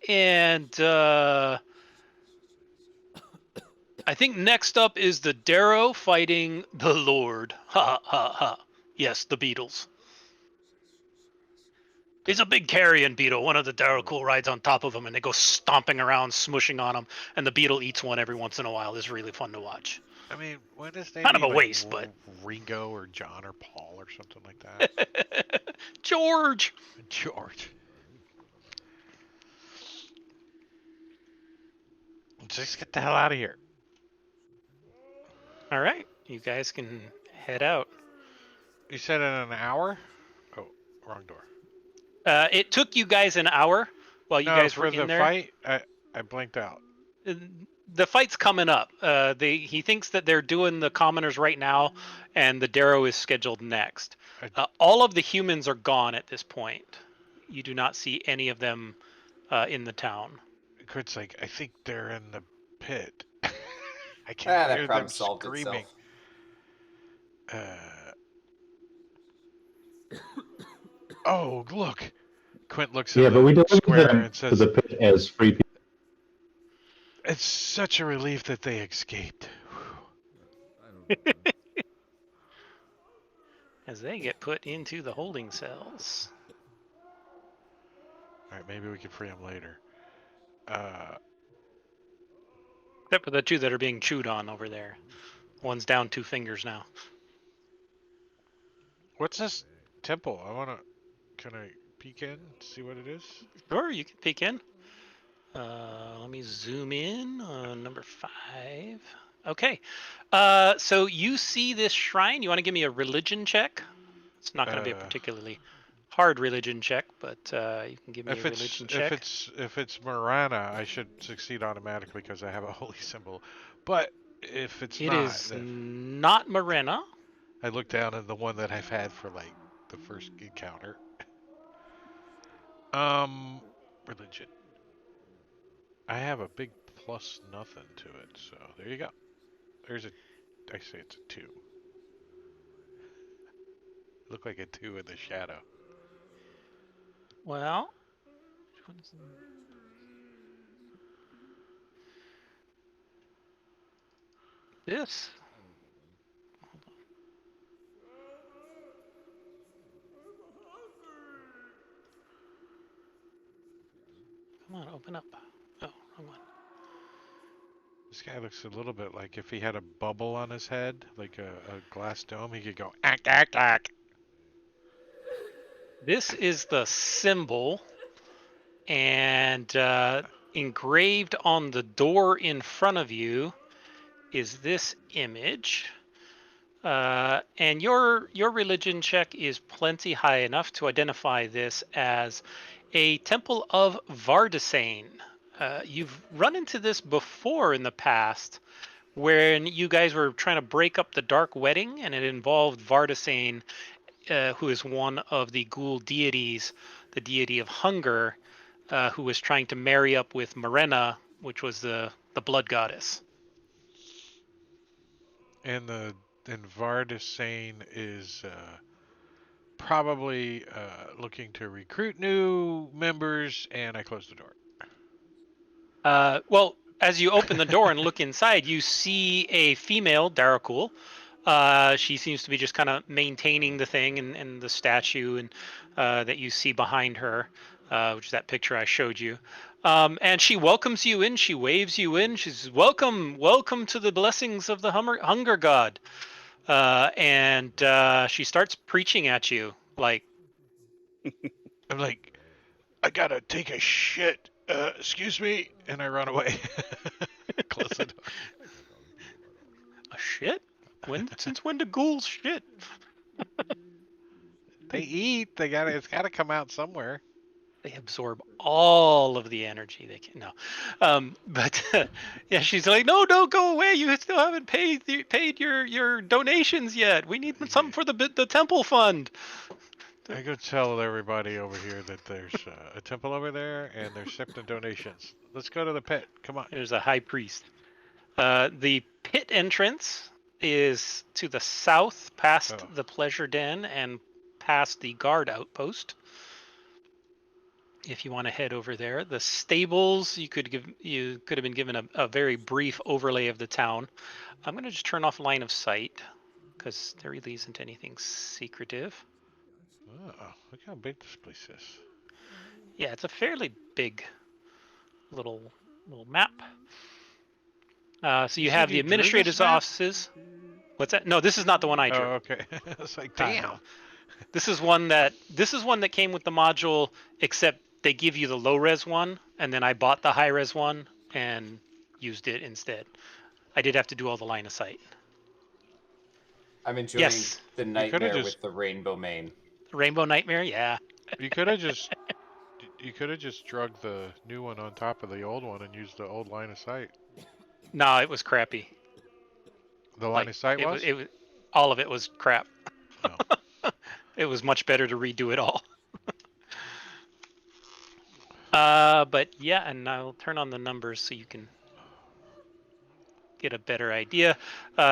and I think next up is the Darrow fighting the Lord. Ha ha ha. Yes, the Beatles. He's a big carrion beetle. One of the Darakul rides on top of him, and they go stomping around, smushing on him. And the beetle eats one every once in a while. It's really fun to watch. I mean, wouldn't his name Kind be of a like waste, but Ringo or John or Paul or something like that? George. George. Just get the hell out of here. All right, you guys can head out. You said in an hour? Oh, wrong door. It took you guys an hour while you guys were for in the there. fight, I blinked out. The fight's coming up. He thinks that they're doing the commoners right now, and the Darrow is scheduled next. All of the humans are gone at this point. You do not see any of them in the town. Kurt's like, I think they're in the pit. I can That hear problem them solved screaming. itself. Oh, look. Quint looks Yeah, at but we the delivered square them and to says, the pit as free people. it's such a relief that they escaped. As they get put into the holding cells. All right, maybe we can free them later. Except for the two that are being chewed on over there. One's down 2 fingers now. What's this temple? Can I peek in, see what it is? Sure, you can peek in. Let me zoom in on number 5. Okay. So you see this shrine. You want to give me a religion check? It's not going to be a particularly hard religion check, but you can give me a religion check. If it's Marana, I should succeed automatically because I have a holy symbol. But if it's It not, is not Marina. I look down at the one that I've had for like the first encounter. Religion. I have a big plus nothing to it, so there you go. There's a, I say it's a 2. Look like a 2 in the shadow. Well, this. Come on, open up. Oh, wrong one. This guy looks a little bit like if he had a bubble on his head, like a glass dome, he could go ack, ack, ack. This is the symbol, and engraved on the door in front of you is this image. And your religion check is plenty high enough to identify this as a temple of Vardasane. You've run into this before in the past, when you guys were trying to break up the Dark Wedding, and it involved Vardasane, who is one of the ghoul deities, the deity of hunger, who was trying to marry up with Marena, which was the blood goddess. And Vardasane is probably looking to recruit new members, and I closed the door. Well, as you open the door and look inside, you see a female Darakul. She seems to be just kind of maintaining the thing and the statue and that you see behind her, which is that picture I showed you. And she welcomes you in. She waves you in. She says, "Welcome, welcome to the blessings of the hunger god." And she starts preaching at you like, I'm like, I gotta take a shit. Excuse me, and I run away. Close the door. "A shit? Since when do ghouls shit?" They eat. It's gotta come out somewhere. They absorb all of the energy they can. No, but yeah, she's like, "No, don't go away. You still haven't paid your donations yet. We need some for the temple fund." I go tell everybody over here that there's a temple over there, and they're accepting donations. Let's go to the pit. Come on. There's a high priest. The pit entrance is to the south, past the pleasure den and past the guard outpost. If you want to head over there, the stables, you could have been given a very brief overlay of the town. I'm going to just turn off line of sight because there really isn't anything secretive. Oh, look how big this place is. Yeah, it's a fairly big little map. So you have the administrator's offices. What's that? No, this is not the one I drew. Oh, okay. It's like, damn. This is one that came with the module, except they give you the low res one, and then I bought the high res one and used it instead. I did have to do all the line of sight. I'm enjoying Yes. the nightmare with the rainbow mane. Rainbow Nightmare, yeah. You could have just drug the new one on top of the old one and used the old line of sight. No, it was crappy. The line of sight was? It was all of it was crap. Oh. It was much better to redo it all. But yeah, and I'll turn on the numbers so you can get a better idea.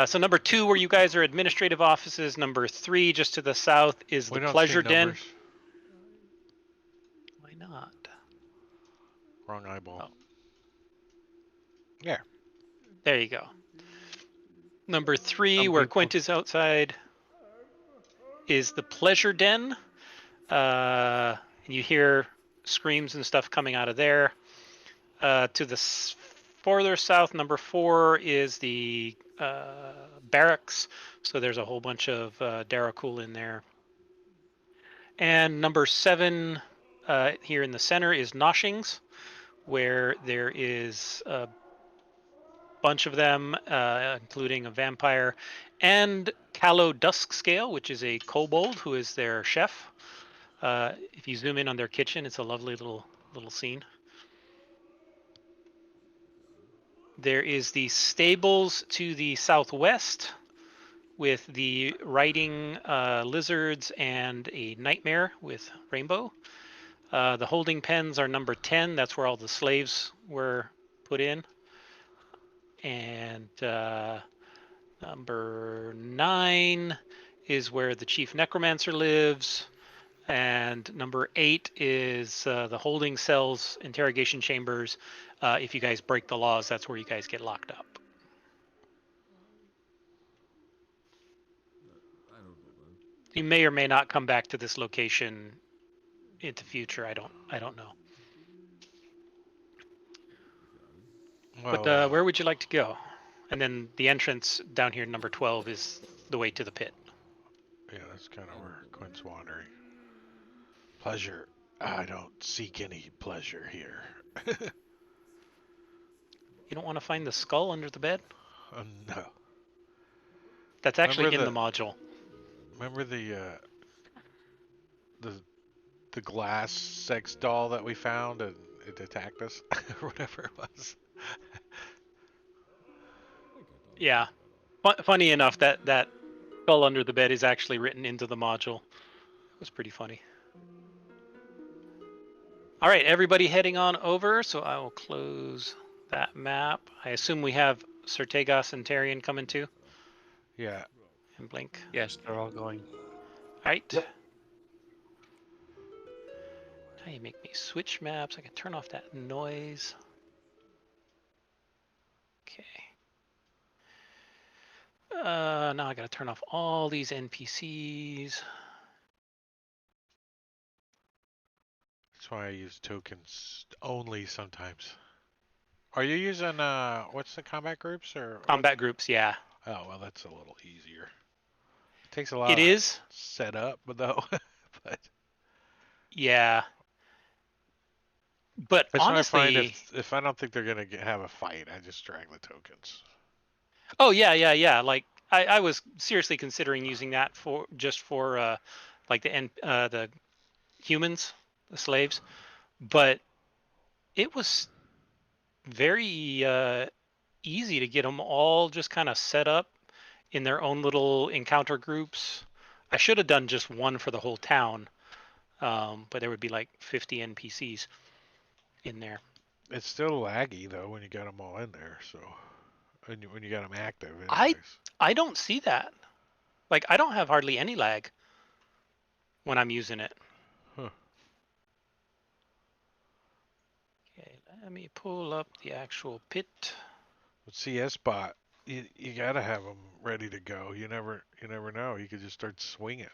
So number 2, where you guys are administrative offices. Number 3, just to the south, is the pleasure den. Why not? Wrong eyeball. Oh. Yeah. There you go. Number 3, where Quint is outside, is the pleasure den. And you hear screams and stuff coming out of there. To the further south, number 4 is the barracks. So there's a whole bunch of Darakul in there. And number 7 here in the center is Noshings, where there is a bunch of them, including a vampire, and Callow Duskscale, which is a kobold who is their chef. If you zoom in on their kitchen, it's a lovely little scene. There is the stables to the southwest with the riding lizards and a nightmare with Rainbow. The holding pens are number 10. That's where all the slaves were put in. And number 9 is where the chief necromancer lives. And number 8 is the holding cells, interrogation chambers. If you guys break the laws, that's where you guys get locked up. You may or may not come back to this location into future. I don't know. Well, But where would you like to go? And then the entrance down here, number 12, is the way to the pit. yeah, that's kind of where Quint's wandering. Pleasure. I don't seek any pleasure here. You don't want to find the skull under the bed? No. That's actually Remember in the module. Remember the glass sex doll that we found and it attacked us or whatever it was? Yeah. Funny enough, that skull under the bed is actually written into the module. It was pretty funny. All right, everybody heading on over. So I will close that map. I assume we have Certegos and Tarian coming too. Yeah. And Blink. Yes, they're all going. All right. Yep. Now you make me switch maps. I can turn off that noise. Okay. Now I gotta turn off all these NPCs. That's why I use tokens only sometimes. Are you using what's the combat groups or Combat groups, yeah. Oh well, that's a little easier. It takes a lot It of is. setup, but though, but Yeah. But that's honestly, why I find if I don't think they're gonna have a fight, I just drag the tokens. oh yeah. Like I was seriously considering using that for like the humans, the slaves, but it was very easy to get them all just kind of set up in their own little encounter groups. I should have done just one for the whole town, but there would be like 50 NPCs in there. It's still laggy though when you got them all in there. So when you got them active, I anyways. I don't see that. Like I don't have hardly any lag when I'm using it. Huh. Okay, let me pull up the actual pit. With CS bot, you gotta have them ready to go. You never know. You could just start swinging.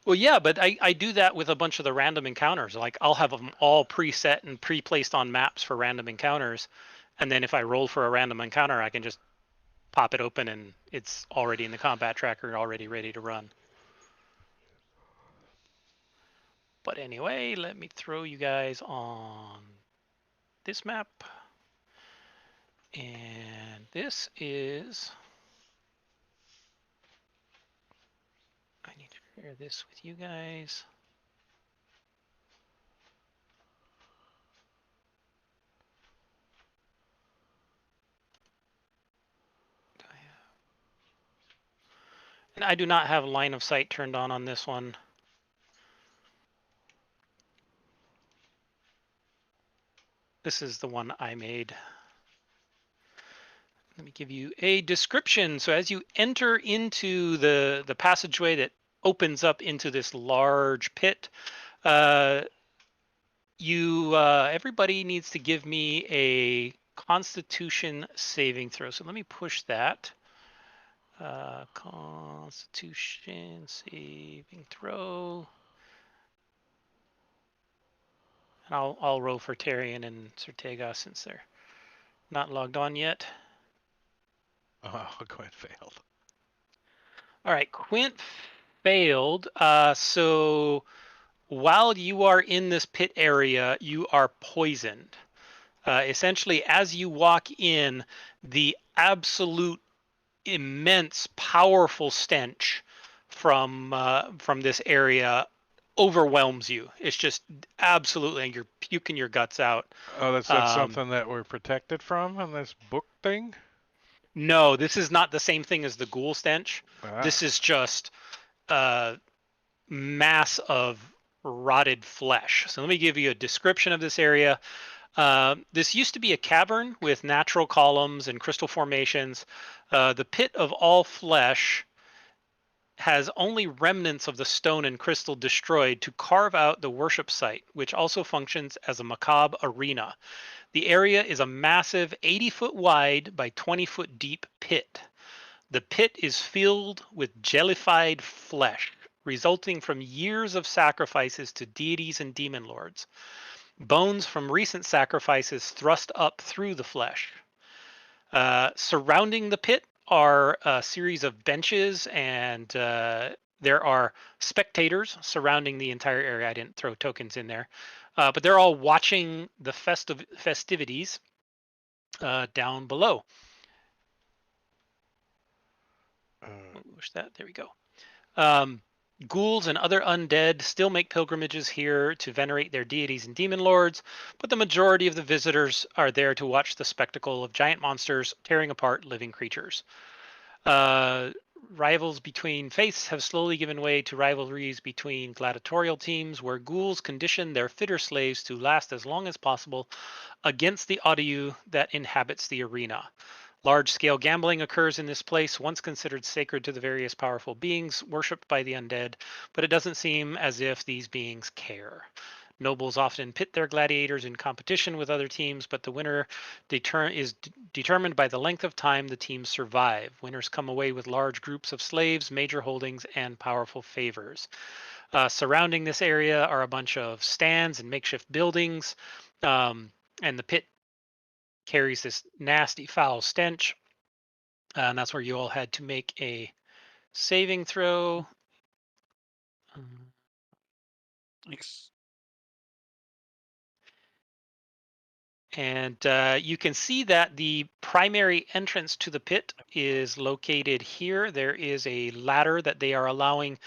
Well, yeah, but I do that with a bunch of the random encounters. Like I'll have them all preset and pre-placed on maps for random encounters. And then if I roll for a random encounter, I can just pop it open and it's already in the combat tracker, already ready to run. But anyway, let me throw you guys on this map. And this is... I need to share this with you guys. And I do not have line of sight turned on this one. This is the one I made. Let me give you a description. So as you enter into the passageway that opens up into this large pit, everybody needs to give me a Constitution saving throw. So let me push that. Constitution saving throw. And I'll roll for Tarian and Certegos since they're not logged on yet. Oh, Quint failed. All right, Quint failed. So while you are in this pit area, you are poisoned. Essentially, as you walk in, the absolute immense, powerful stench from this area overwhelms you. It's just absolutely, and you're puking your guts out. Oh, that's something that we're protected from in this book thing? No, this is not the same thing as the ghoul stench. Ah. This is just a mass of rotted flesh. So let me give you a description of this area. This used to be a cavern with natural columns and crystal formations. The pit of all flesh has only remnants of the stone and crystal destroyed to carve out the worship site, which also functions as a macabre arena. The area is a massive 80-foot wide by 20-foot deep pit. The pit is filled with jellified flesh, resulting from years of sacrifices to deities and demon lords. Bones from recent sacrifices thrust up through the flesh. Surrounding the pit are a series of benches, and there are spectators surrounding the entire area. I didn't throw tokens in there, but they're all watching the festivities down below. Wish that. There we go. Ghouls and other undead still make pilgrimages here to venerate their deities and demon lords, but the majority of the visitors are there to watch the spectacle of giant monsters tearing apart living creatures. Rivals between faiths have slowly given way to rivalries between gladiatorial teams, where ghouls condition their fitter slaves to last as long as possible against the Audiu that inhabits the arena. Large-scale gambling occurs in this place, once considered sacred to the various powerful beings worshipped by the undead, but it doesn't seem as if these beings care. Nobles often pit their gladiators in competition with other teams, but the winner is determined by the length of time the teams survive. Winners come away with large groups of slaves, major holdings, and powerful favors. Surrounding this area are a bunch of stands and makeshift buildings, and the pit carries this nasty, foul stench. And that's where you all had to make a saving throw. Thanks. And you can see that the primary entrance to the pit is located here. There is a ladder that they are allowing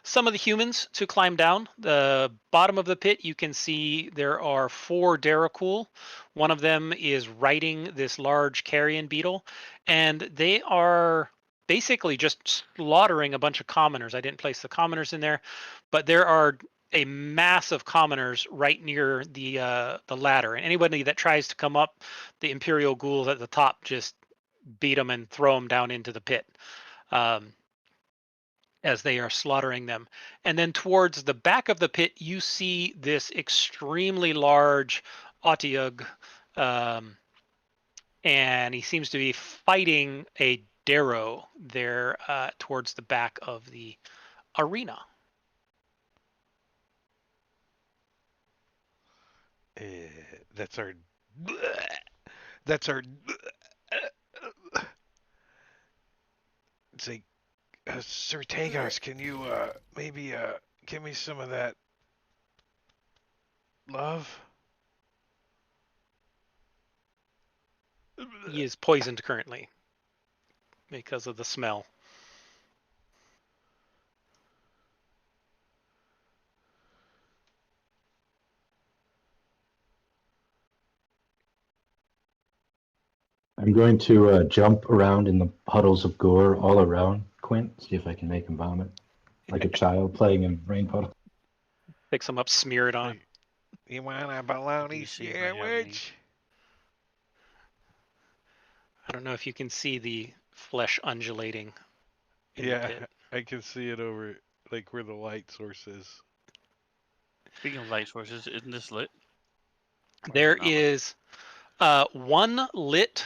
some of the humans to climb down. The bottom of the pit, you can see there are 4 Daracool. One of them is riding this large carrion beetle, and they are basically just slaughtering a bunch of commoners. I didn't place the commoners in there, but there are a mass of commoners right near the ladder, and anybody that tries to come up, the Imperial ghouls at the top just beat them and throw them down into the pit as they are slaughtering them. And then towards the back of the pit, you see this extremely large Otiug, and he seems to be fighting a Darrow there towards the back of the arena. That's our. That's our. It's like, Sir Tagos, can you maybe give me some of that love? He is poisoned currently because of the smell. I'm going to jump around in the puddles of gore all around Quint, see if I can make him vomit. Like a child playing in rain puddle. Pick some up, smear it on him. You want a Let bologna me see if I have any. sandwich? I don't know if you can see the flesh undulating in the pit. I can see it over like where the light source is. Speaking of light sources, isn't this lit? Or There it not lit? is one lit.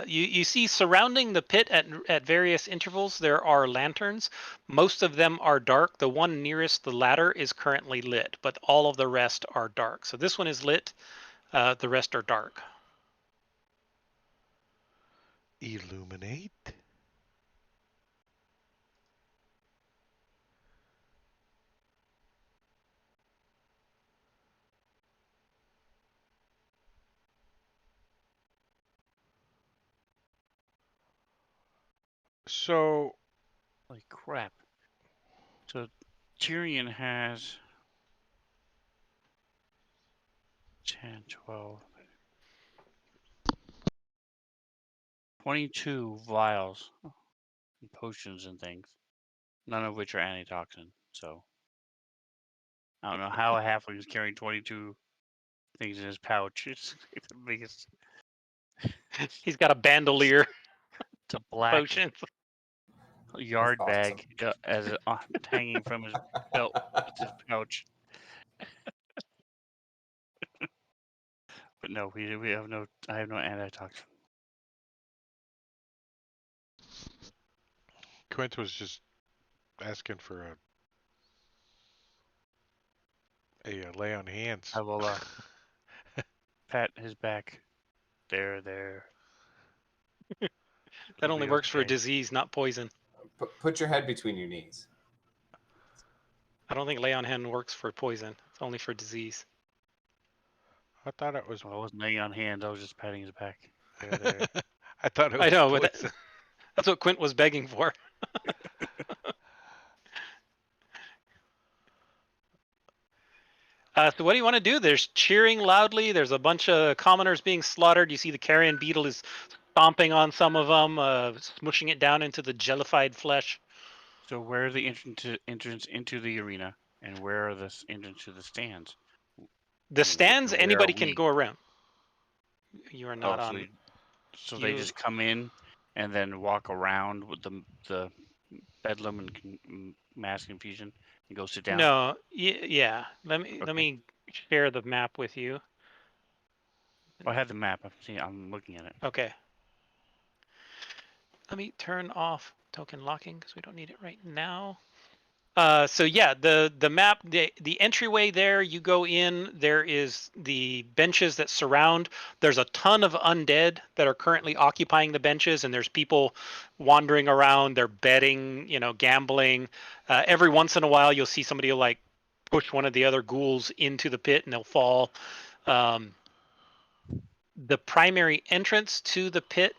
You see surrounding the pit at various intervals, there are lanterns. Most of them are dark. The one nearest the ladder is currently lit, but all of the rest are dark. So this one is lit. The rest are dark. Illuminate. So, Holy crap. So Tyrion has 10, 12, 22 vials and potions and things, none of which are antitoxin. So I don't know how a halfling is carrying 22 things in his pouch. It's the biggest. He's got a bandolier It's a black potion. yard That's awesome. bag as hanging from his belt. It's his pouch. But no, we have no. I have no antitoxin. Quint was just asking for a lay on hands. I will pat his back. There. That It'll only be works for a okay. disease, not poison. Put your head between your knees. I don't think lay on hand works for poison. It's only for disease. I thought it was. Well, I wasn't laying on hands. I was just patting his back. There. I thought it I was know, but poison. that's what Quint was begging for. So what do you want to do? There's cheering loudly. There's a bunch of commoners being slaughtered. You see the carrion beetle is stomping on some of them, smushing it down into the jellified flesh. So where are the entrance into the arena, and where are the entrance to the stands? The stands, where are anybody can we? go around. You are not Oh, on. so they just come in and then walk around with the bedlam and mass confusion and go sit down. No, yeah. Let me share the map with you. Oh, I have the map. I'm looking at it. Okay. Let me turn off token locking because we don't need it right now. So yeah, the map, the entryway there, you go in, there is the benches that surround. There's a ton of undead that are currently occupying the benches, and there's people wandering around. They're betting, gambling. Every once in a while, you'll see somebody like push one of the other ghouls into the pit and they'll fall. The primary entrance to the pit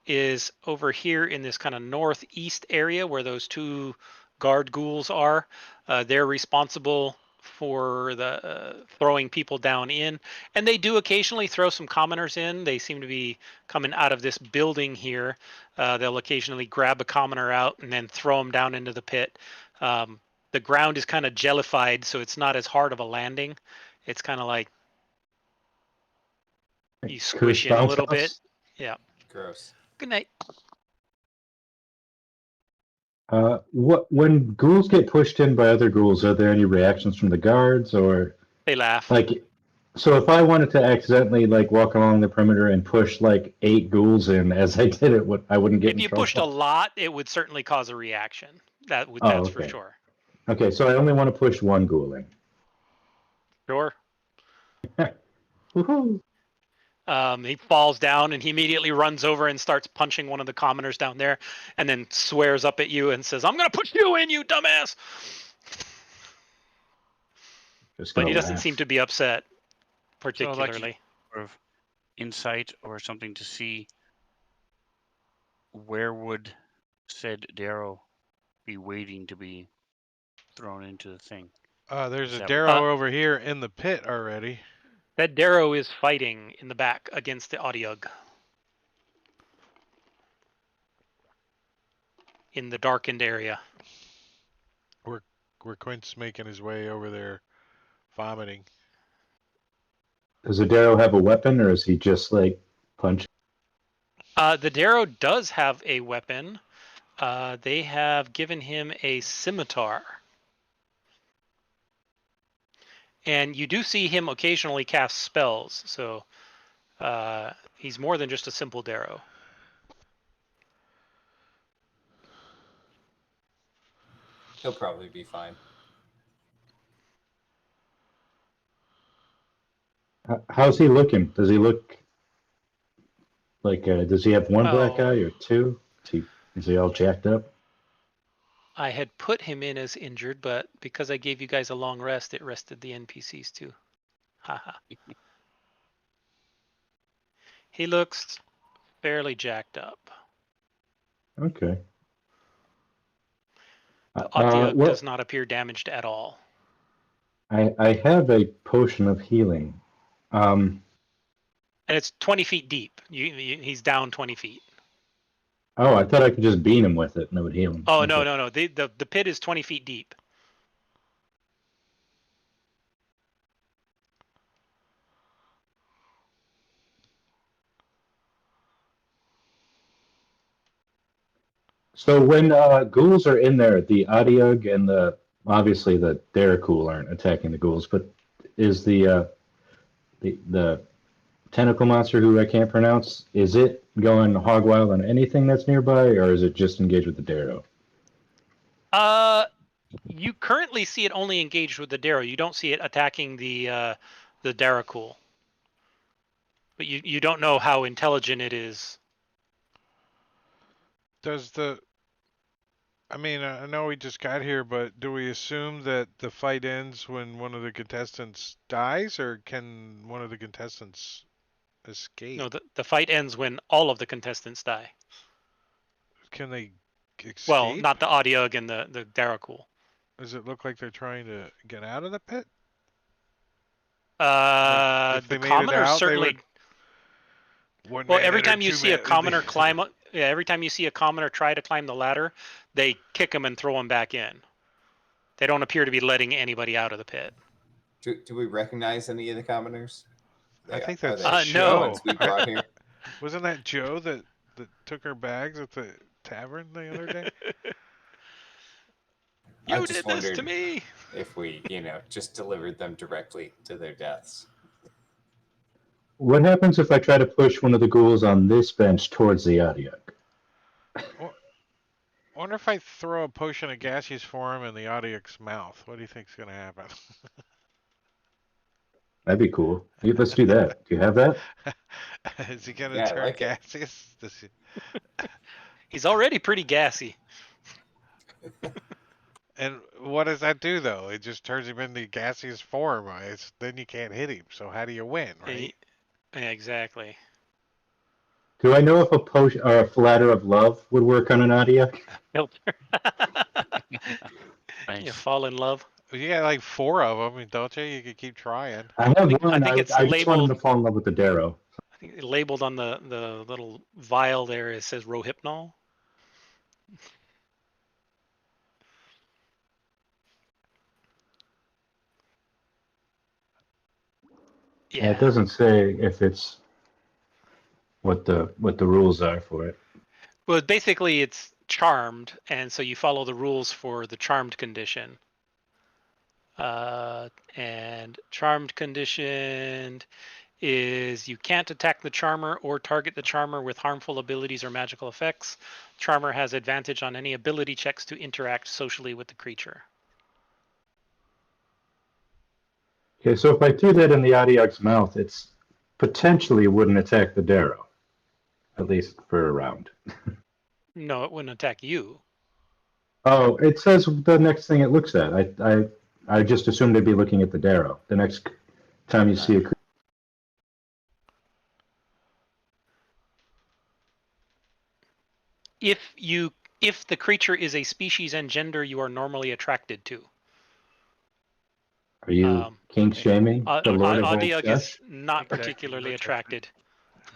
is over here in this kind of northeast area where those two guard ghouls are. They're responsible for the throwing people down in, and they do occasionally throw some commoners in. They seem to be coming out of this building here. They'll occasionally grab a commoner out and then throw them down into the pit. The ground is kind of jellified, so it's not as hard of a landing. It's kind of like you squish in a little bit. Yeah. Gross. Good night. When ghouls get pushed in by other ghouls, are there any reactions from the guards, or They laugh. so if I wanted to accidentally walk along the perimeter and push 8 ghouls in as I did it, I wouldn't get If in you trouble? pushed a lot, it would certainly cause a reaction. That's okay. for sure. Okay, so I only want to push 1 ghoul in. Sure. Woohoo! He falls down and he immediately runs over and starts punching one of the commoners down there, and then swears up at you and says, "I'm gonna push you in, you dumbass!" But he doesn't seem to be upset particularly. Sort of insight or something to see where would said Darrow be waiting to be thrown into the thing. There's a Darrow over here in the pit already. That Darrow is fighting in the back against the Audiog. In the darkened area. Where Quint's making his way over there, vomiting. Does the Darrow have a weapon, or is he just punching? The Darrow does have a weapon. They have given him a scimitar. And you do see him occasionally cast spells, so he's more than just a simple Darrow. He'll probably be fine. How's he looking? Does he look does he have 1 black eye or 2? Is he all jacked up? I had put him in as injured, but because I gave you guys a long rest, it rested the NPCs too. Haha. He looks fairly jacked up. Okay. The Audiog does not appear damaged at all. I have a potion of healing. And it's 20 feet deep. He's down 20 feet. Oh, I thought I could just bean him with it and it would heal him. Oh, okay. no. The pit is 20 feet deep. So when ghouls are in there, the Adiug and obviously the Daracool aren't attacking the ghouls, but is the tentacle monster, who I can't pronounce, is it going hog wild on anything that's nearby, or is it just engaged with the Darrow? You currently see it only engaged with the Darrow. You don't see it attacking the Daracool. But you don't know how intelligent it is. Does the... I mean, I know we just got here, but do we assume that the fight ends when one of the contestants dies, or can one of the contestants escape? No, the fight ends when all of the contestants die. Can they escape? Well, not the Adiug and the Daracool. Does it look like they're trying to get out of the pit? If The they made it commoners out, certainly. they would... One Well, man every entered, time you two see a man- commoner climb, every time you see a commoner try to climb the ladder, they kick him and throw him back in. They don't appear to be letting anybody out of the pit. Do we recognize any of the commoners? I think Are that's they no. the ones we brought here? Wasn't that Joe that took our bags at the tavern the other day? I You just did this to wondered me. if we, just delivered them directly to their deaths. What happens if I try to push one of the ghouls on this bench towards the Adiug? Wonder if I throw a potion of gaseous form in the Audiac's mouth. What do you think's gonna happen? That'd be cool. Let's do that. Do you have that? Is he gonna Yeah, I turn like it. gaseous? He's already pretty gassy. And what does that do though? It just turns him into gaseous form. Then you can't hit him. So how do you win, right? Yeah, exactly. Do I know if a potion or a flatter of love would work on an Adiug? Filter. Nice. You fall in love. You got like 4 of them, don't you? You could keep trying. I have one. I think it's I just want him labeled. to fall in love with the Darrow. I think labeled on the little vial there. It says Rohypnol. Yeah, it doesn't say if it's what the rules are for it. Well, basically it's charmed, and so you follow the rules for the charmed condition. And charmed condition is you can't attack the charmer or target the charmer with harmful abilities or magical effects. Charmer has advantage on any ability checks to interact socially with the creature. Okay, so if I threw that in the Adiac's mouth, it's potentially wouldn't attack the Darrow, at least for a round. No, it wouldn't attack you. Oh, it says the next thing it looks at. I just assumed it'd be looking at the Darrow. The next time you see a creature. If the creature is a species and gender you are normally attracted to. Are you kink shaming the Lord of all Adiug flesh? is not particularly No attracted.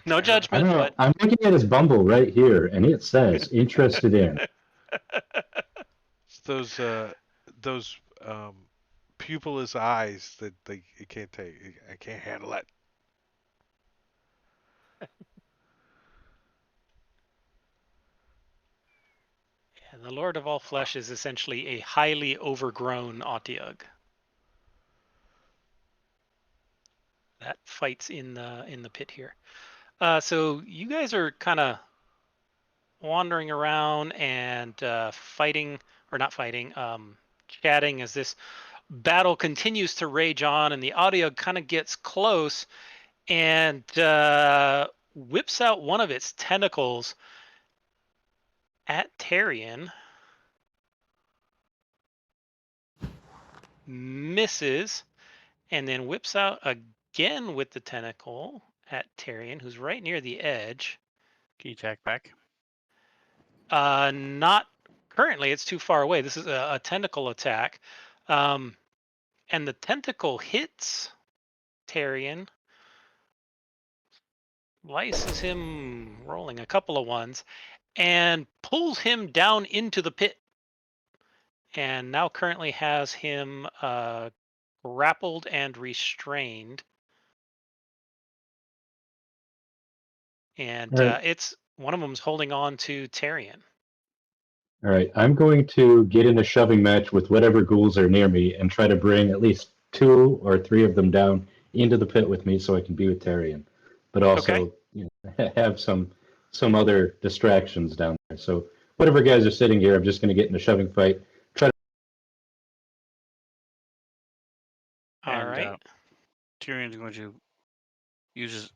No I judgment, don't know. but I'm looking at his Bumble right here, and it says interested in. It's those pupilless eyes that you can't take. I can't handle it. yeah, the Lord of all flesh is essentially a highly overgrown Adiug that fights in the pit here. So you guys are kind of wandering around and fighting, or not fighting, chatting as this battle continues to rage on, and the Adiug kind of gets close and whips out one of its tentacles at Tarion. Misses, and then whips out again with the tentacle at Tarion, who's right near the edge. Can you attack back? Not currently. It's too far away. This is a tentacle attack. And the tentacle hits Tarion, slices him, rolling a couple of ones, and pulls him down into the pit. And now currently has him grappled and restrained. And Right. it's one of them's holding on to Tarion. All right, I'm going to get in a shoving match with whatever ghouls are near me and try to bring at least 2 or 3 of them down into the pit with me so I can be with Tarion, but also have some other distractions down there. So whatever guys are sitting here, I'm just going to get in a shoving fight. All And right. Tyrion's going to use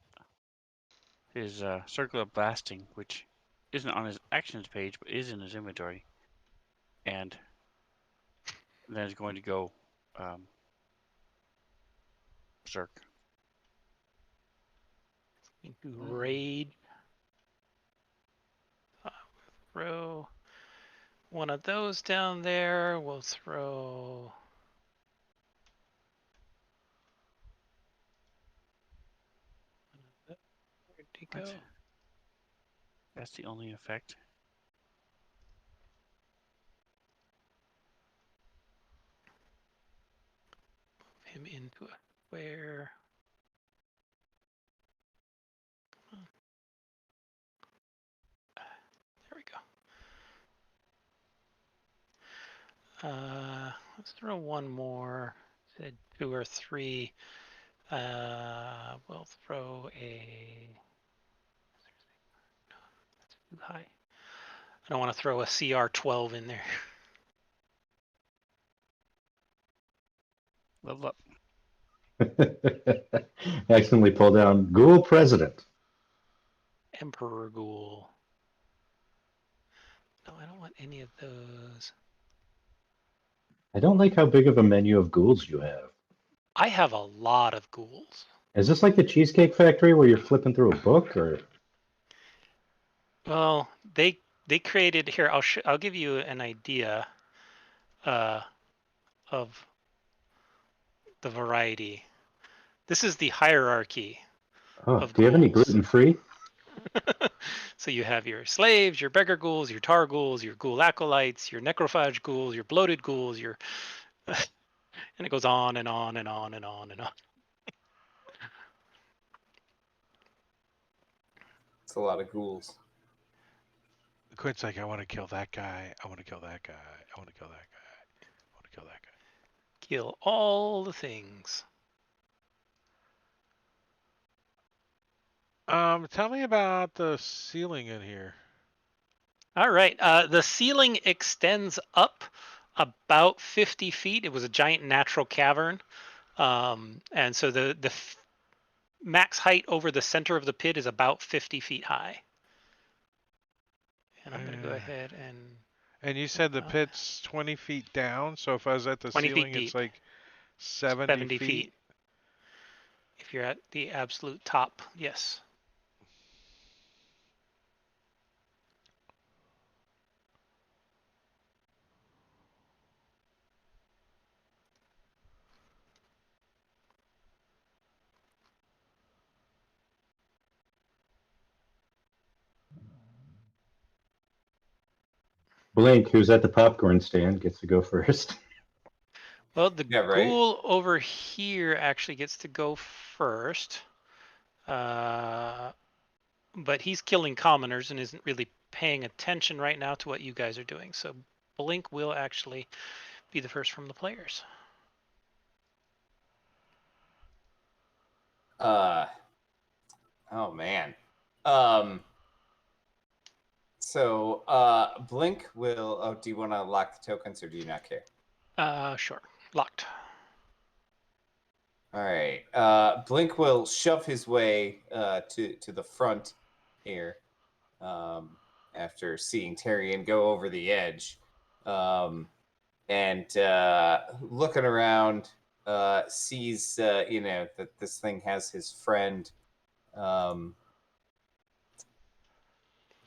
his circle of blasting, which isn't on his actions page but is in his inventory, and then is going to go berserk. Raid. Throw one of those down there. We'll throw. Where'd he go? What? That's the only effect. Him into a square. There we go. Let's throw one more. Said 2 or 3. We'll throw a. That's too high. I don't want to throw a CR12 in there. Level up. Accidentally pull down Ghoul President. Emperor Ghoul. No, I don't want any of those. I don't like how big of a menu of ghouls you have. I have a lot of ghouls. Is this like the Cheesecake Factory where you're flipping through a book, or? Well, they created here. I'll give you an idea of the variety. This is the hierarchy Oh, of do you have any ghouls. gluten-free? So you have your slaves, your beggar ghouls, your tar ghouls, your ghoul acolytes, your necrophage ghouls, your bloated ghouls, your and it goes on and on and on and on and on. It's a lot of ghouls. Quint's like, I want to kill that guy. I want to kill that guy. I want to kill that guy. I want to kill that guy. Kill all the things. Tell me about the ceiling in here. All right. The ceiling extends up about 50 feet. It was a giant natural cavern. And so the max height over the center of the pit is about 50 feet high. And I'm going to go ahead And you said the pit's 20 feet down, so if I was at the 20 feet ceiling, deep. it's like 70 feet. If you're at the absolute top, yes. Blink, who's at the popcorn stand, gets to go first. Well, the Yeah, right. ghoul over here actually gets to go first. But he's killing commoners and isn't really paying attention right now to what you guys are doing. So Blink will actually be the first from the players. Oh man. So Blink will. Oh, do you want to lock the tokens or do you not care? Sure. Locked. All right. Blink will shove his way to the front here after seeing Tyrion go over the edge, and looking around, sees that this thing has his friend.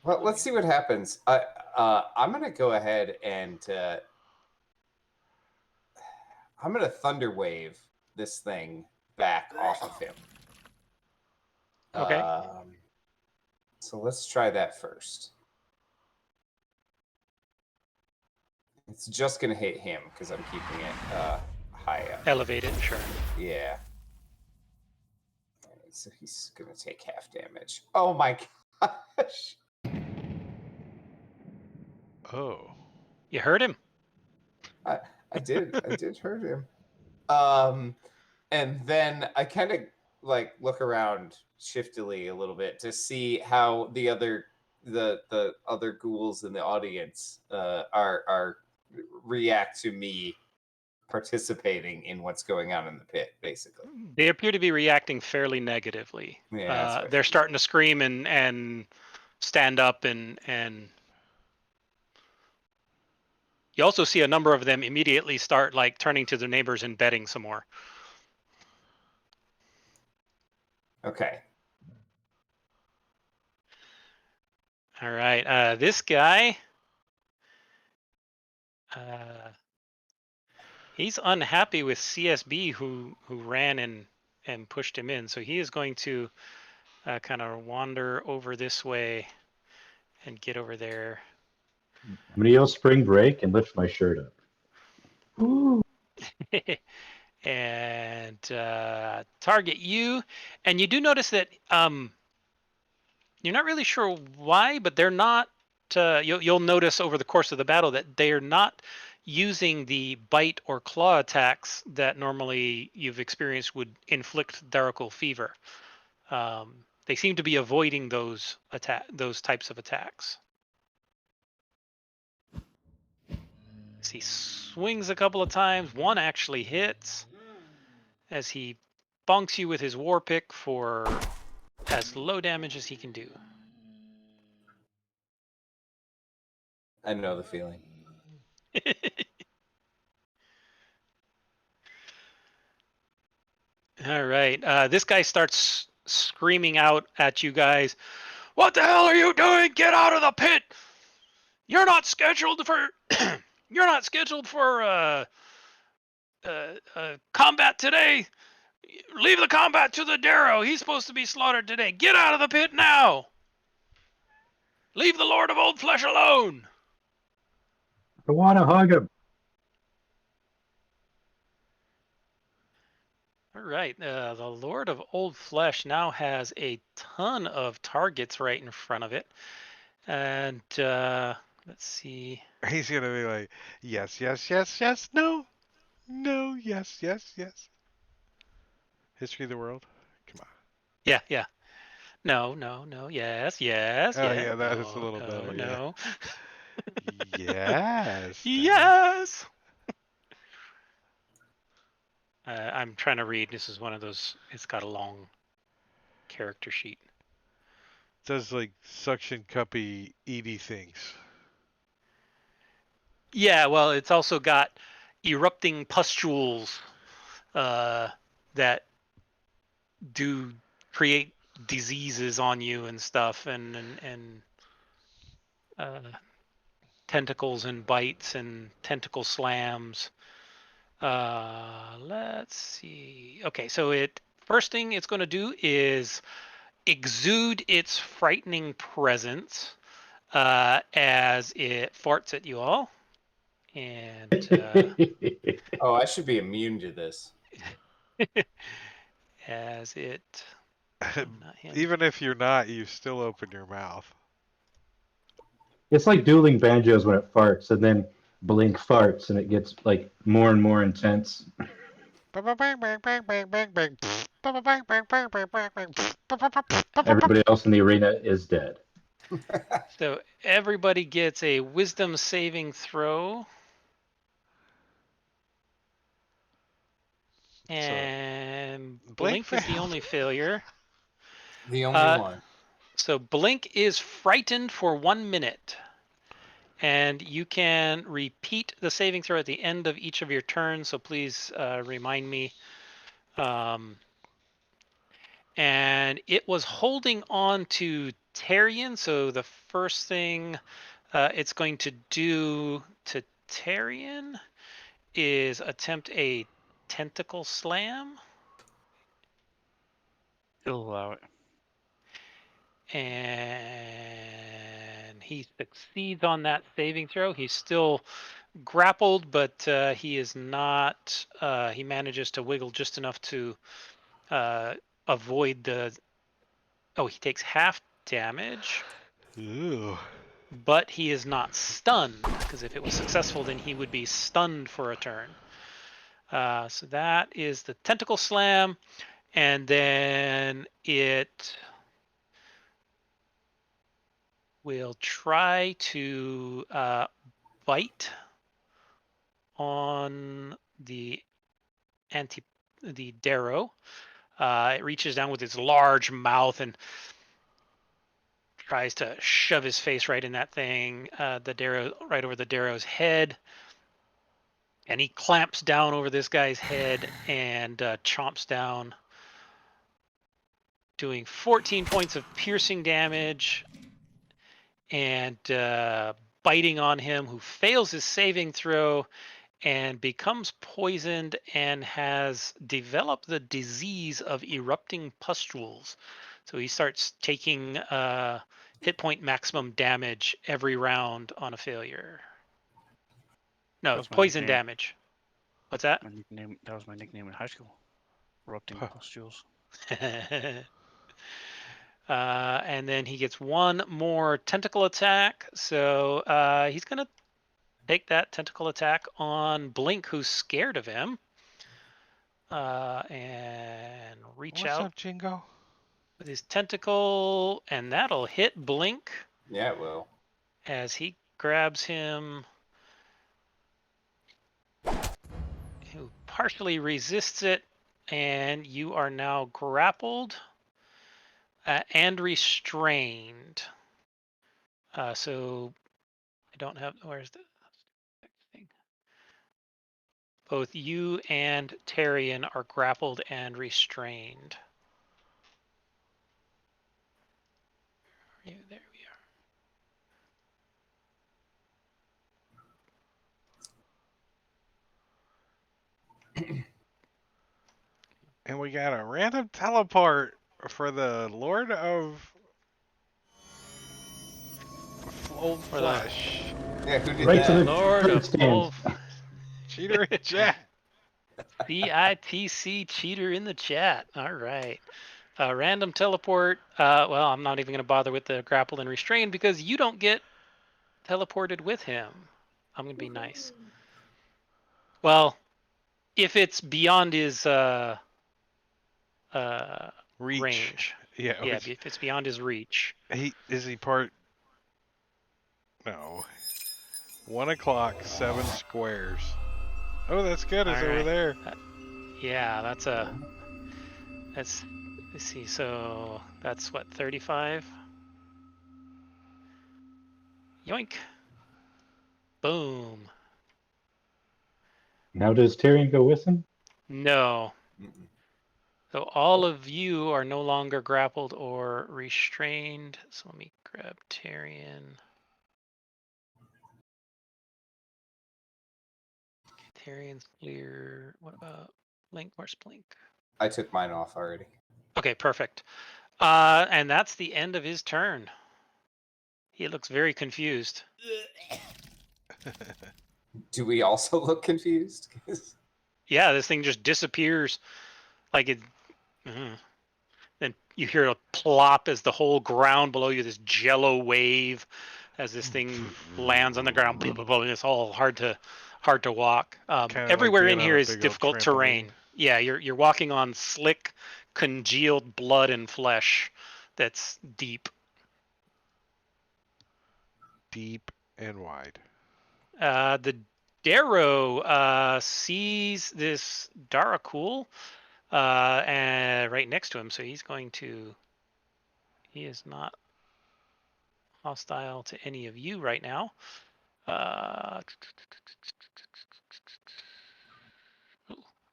Well, let's see what happens. I'm gonna go ahead and I'm gonna thunder wave this thing back off of him. Okay. So let's try that first. It's just gonna hit him because I'm keeping it high up. Elevated, sure. Yeah. Right, so he's gonna take half damage. Oh my gosh. Oh. You heard him. I did hurt him. And then I kind of like look around shiftily a little bit to see how the other ghouls in the audience are react to me participating in what's going on in the pit, basically. They appear to be reacting fairly negatively. Yeah, that's what I They're figured. starting to scream and stand up and you also see a number of them immediately start like turning to their neighbors and betting some more. Okay. All right. This guy, he's unhappy with CSB who ran and pushed him in. So he is going to kind of wander over this way and get over there. I'm gonna yell spring break and lift my shirt up. Ooh. And target you. And you do notice that you're not really sure why, but they're not. You'll notice over the course of the battle that they are not using the bite or claw attacks that normally you've experienced would inflict Darkle fever. They seem to be avoiding those types of attacks. He swings a couple of times. One actually hits as he bonks you with his war pick for as low damage as he can do. I know the feeling. All right. This guy starts screaming out at you guys. What the hell are you doing? Get out of the pit! You're not scheduled for. You're not scheduled for combat today. Leave the combat to the Darrow. He's supposed to be slaughtered today. Get out of the pit now. Leave the Lord of Old Flesh alone. I want to hug him. All right. The Lord of Old Flesh now has a ton of targets right in front of it. And let's see. He's gonna be like, yes, yes, yes, yes, no, no, yes, yes, yes. History of the world. Come on. Yeah. No, yes, yes, Oh yes. yeah, that is a No, little better. Yeah. no. Yes. Yes. I'm trying to read. This is one of those. It's got a long character sheet. Does like suction cuppy eaty things. Yeah, well, it's also got erupting pustules that do create diseases on you and stuff, and tentacles and bites and tentacle slams. Let's see. Okay, so first thing it's going to do is exude its frightening presence as it farts at you all. And Oh, I should be immune to this. as it... not him. Even if you're not, you still open your mouth. It's like dueling banjos when it farts, and then Blink farts, and it gets like more and more intense. Everybody else in the arena is dead. So everybody gets a wisdom saving throw. And Blink is the only failure. The only one. So Blink is frightened for 1 minute. And you can repeat the saving throw at the end of each of your turns. So please remind me. And it was holding on to Tarian. So the first thing it's going to do to Tarian is attempt a tentacle slam. He'll allow it. And he succeeds on that saving throw. He's still grappled, but he is not. He manages to wiggle just enough to avoid the. Oh, he takes half damage. Ooh. but he is not stunned, because if it was successful, then he would be stunned for a turn. So that is the tentacle slam, and then it will try to bite on the Darrow. It reaches down with its large mouth and tries to shove his face right in that thing, the Darrow, right over the Darrow's head. And he clamps down over this guy's head and chomps down, doing 14 points of piercing damage and biting on him, who fails his saving throw and becomes poisoned and has developed the disease of erupting pustules. So he starts taking hit point maximum damage every round on a failure. No, was my poison nickname. damage. What's that? My nickname. That was my nickname in high school. Erupting pustules. And then he gets one more tentacle attack. So he's going to take that tentacle attack on Blink, who's scared of him. And reach What's out up, Jingo? with his tentacle, and that'll hit Blink Yeah, it will. as he grabs him, who partially resists it, and you are now grappled and restrained. So I don't have, where's the thing? Both you and Tyrion are grappled and restrained. There we are. And we got a random teleport for the Lord of Old For the- Flesh. Yeah, who did Right to that? the Lord of stands. Cheater in chat. BITC cheater in the chat. All right. Random teleport. Well, I'm not even going to bother with the grappled and restrained because you don't get teleported with him. I'm going to be nice. Well, if it's beyond his Reach. range. Yeah. Yeah, if it's beyond his reach. Is he part? No. 1 o'clock, 7 squares. Oh, that's good. It's All over right. there. Yeah, that's let's see. So that's what, 35? Yoink. Boom. Now does Tyrion go with him? No. Mm-mm. So all of you are no longer grappled or restrained. So let me grab Tyrion. Tyrion's clear. What about Blink? Where's Blink? I took mine off already. Okay, perfect. And that's the end of his turn. He looks very confused. Do we also look confused? Yeah, this thing just disappears. Like it. Then you hear a plop as the whole ground below you, this jello wave, as this thing lands on the ground. It's all hard to walk. Kinda Everywhere like in being here on a is big old difficult trampoline. terrain. Yeah, you're walking on slick, congealed blood and flesh that's deep. Deep and wide. The Darrow sees this Darakul and right next to him, so he's going to. He is not hostile to any of you right now.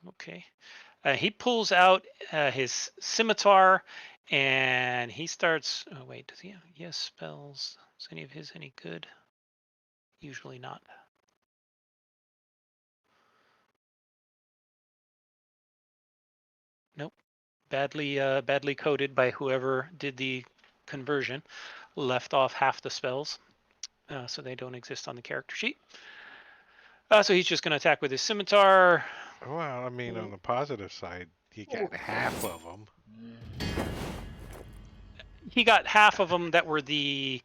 Okay. He pulls out his scimitar and he starts. Oh wait, does he have spells? Is any of his any good? Usually not. Nope. Badly coded by whoever did the conversion. Left off half the spells, so they don't exist on the character sheet. So he's just going to attack with his scimitar. Well, I mean, on the positive side, he got half of them. He got half of them that were the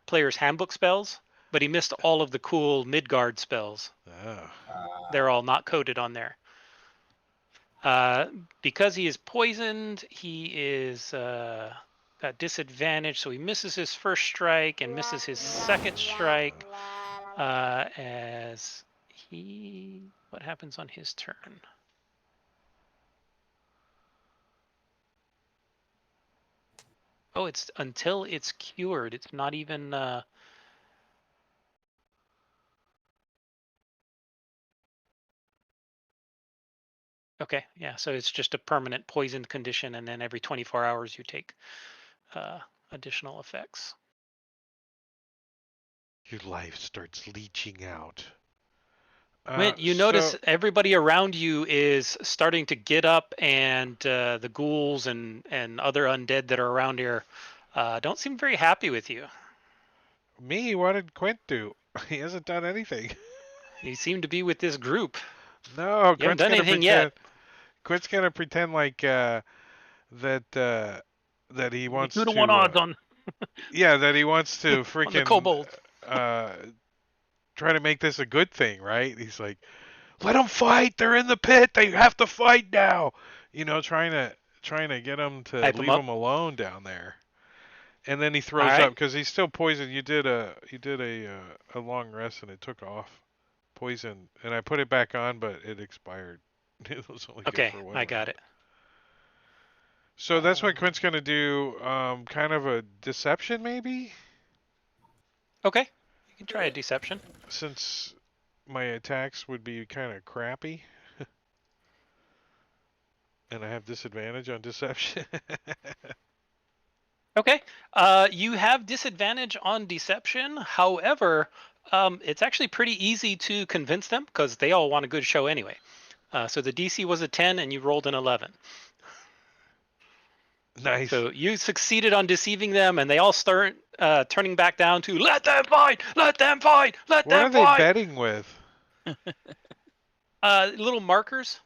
player's handbook spells, but he missed all of the cool Midgard spells. Oh. They're all not coded on there. Because he is poisoned, he is got disadvantage, so he misses his first strike and misses his second strike. As he, what happens on his turn? Oh, it's until it's cured. It's not even. Okay, yeah. So it's just a permanent poisoned condition, and then every 24 hours you take additional effects. Your life starts leaching out. When you notice everybody around you is starting to get up, and the ghouls and other undead that are around here don't seem very happy with you. Me? What did Quint do? He hasn't done anything. You seem to be with this group. No, You haven't Quint's done gonna anything pretend. yet. Quint's gonna pretend like that he wants 2 to 1 to. odds on Yeah, that he wants to on the freaking kobold. try to make this a good thing, right? He's like, let them fight. They're in the pit. They have to fight now. You know, trying to get them to Hype 'em leave up. him alone down there. And then he All throws right. up because he's still poisoned. You did a long rest and it took off poison, and I put it back on, but it expired. It was only good Okay, for 1 I got round. it. So that's what Quint's gonna do. Kind of a deception, maybe, Okay, you can try a deception. since my attacks would be kind of crappy, and I have disadvantage on deception. Okay, you have disadvantage on deception. However, it's actually pretty easy to convince them because they all want a good show anyway. So the DC was a 10 and you rolled an 11. Nice. So you succeeded on deceiving them, and they all start turning back down to let them fight, let them fight, let What are them they fight. betting with? Little markers.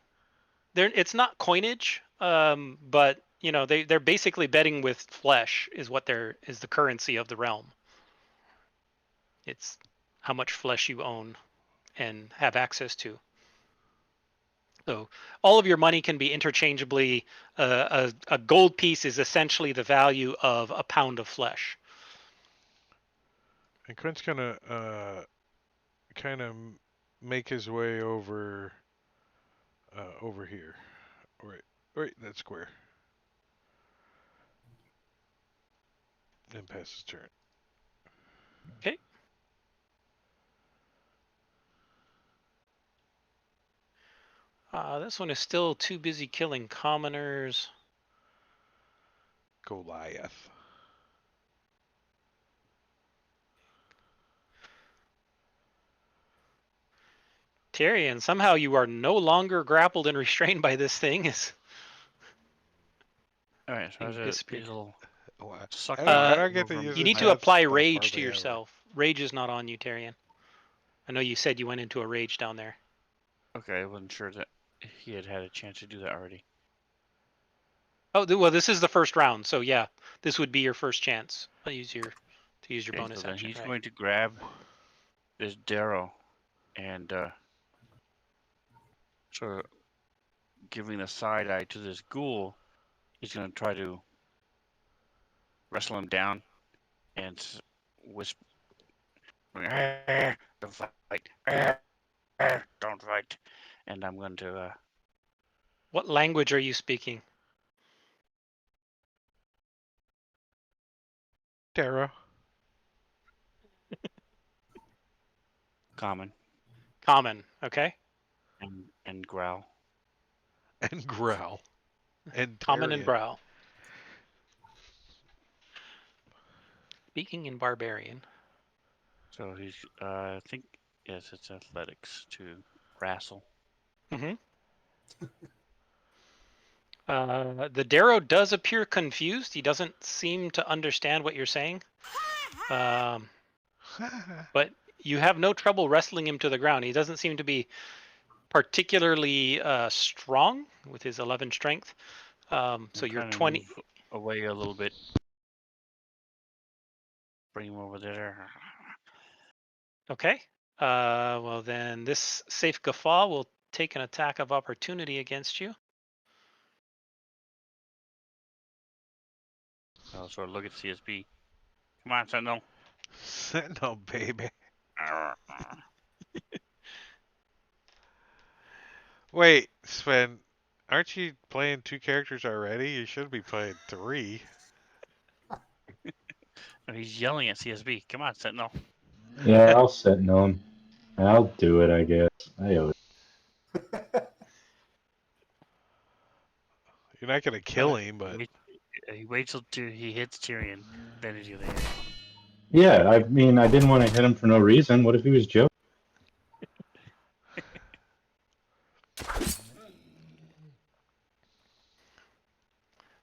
It's not coinage, but you know they're basically betting with flesh is what is the currency of the realm. It's how much flesh you own and have access to. So all of your money can be interchangeably. A gold piece is essentially the value of a pound of flesh. And Quint's gonna kind of make his way over here. Right, that square. And pass his turn. Okay. This one is still too busy killing commoners. Goliath. Tyrion, somehow you are no longer grappled and restrained by this thing. All right, so I Thing was disappeared. suck I don't on get to over use You his need to death apply stuff rage hardly to ever. yourself. Rage is not on you, Tyrion. I know you said you went into a rage down there. Okay, I wasn't sure that he had had a chance to do that already. Oh, well, this is the first round, so yeah, this would be your first chance. I'll use your Okay, bonus so then action. he's Right. going to grab this Darrow and sort of giving the side eye to this ghoul. He's going to try to wrestle him down and whisper, "Don't fight, don't fight." And I'm going to What language are you speaking? Dara. common Common. Okay. and growl. And growl. And Common and Tyrion. brow. Speaking in barbarian. So he's, I think, yes, it's athletics to wrestle. Mm-hmm. The Darrow does appear confused. He doesn't seem to understand what you're saying. But you have no trouble wrestling him to the ground. He doesn't seem to be particularly strong with his 11 strength. So you're Kind of 20. move away a little bit bring him over there. Okay. Well, then this safe guffaw will take an attack of opportunity against you. I'll sort of look at CSB. Come on, Sentinel. Sentinel, baby. Wait, Sven, aren't you playing 2 characters already? You should be playing 3. And he's yelling at CSB. Come on, Sentinel. Yeah, I'll sentinel him. I'll do it, I guess. I owe it. You're not gonna kill him, but He waits till he hits Tyrion. Then he's gonna hit him. Yeah, I mean, I didn't want to hit him for no reason. What if he was joking?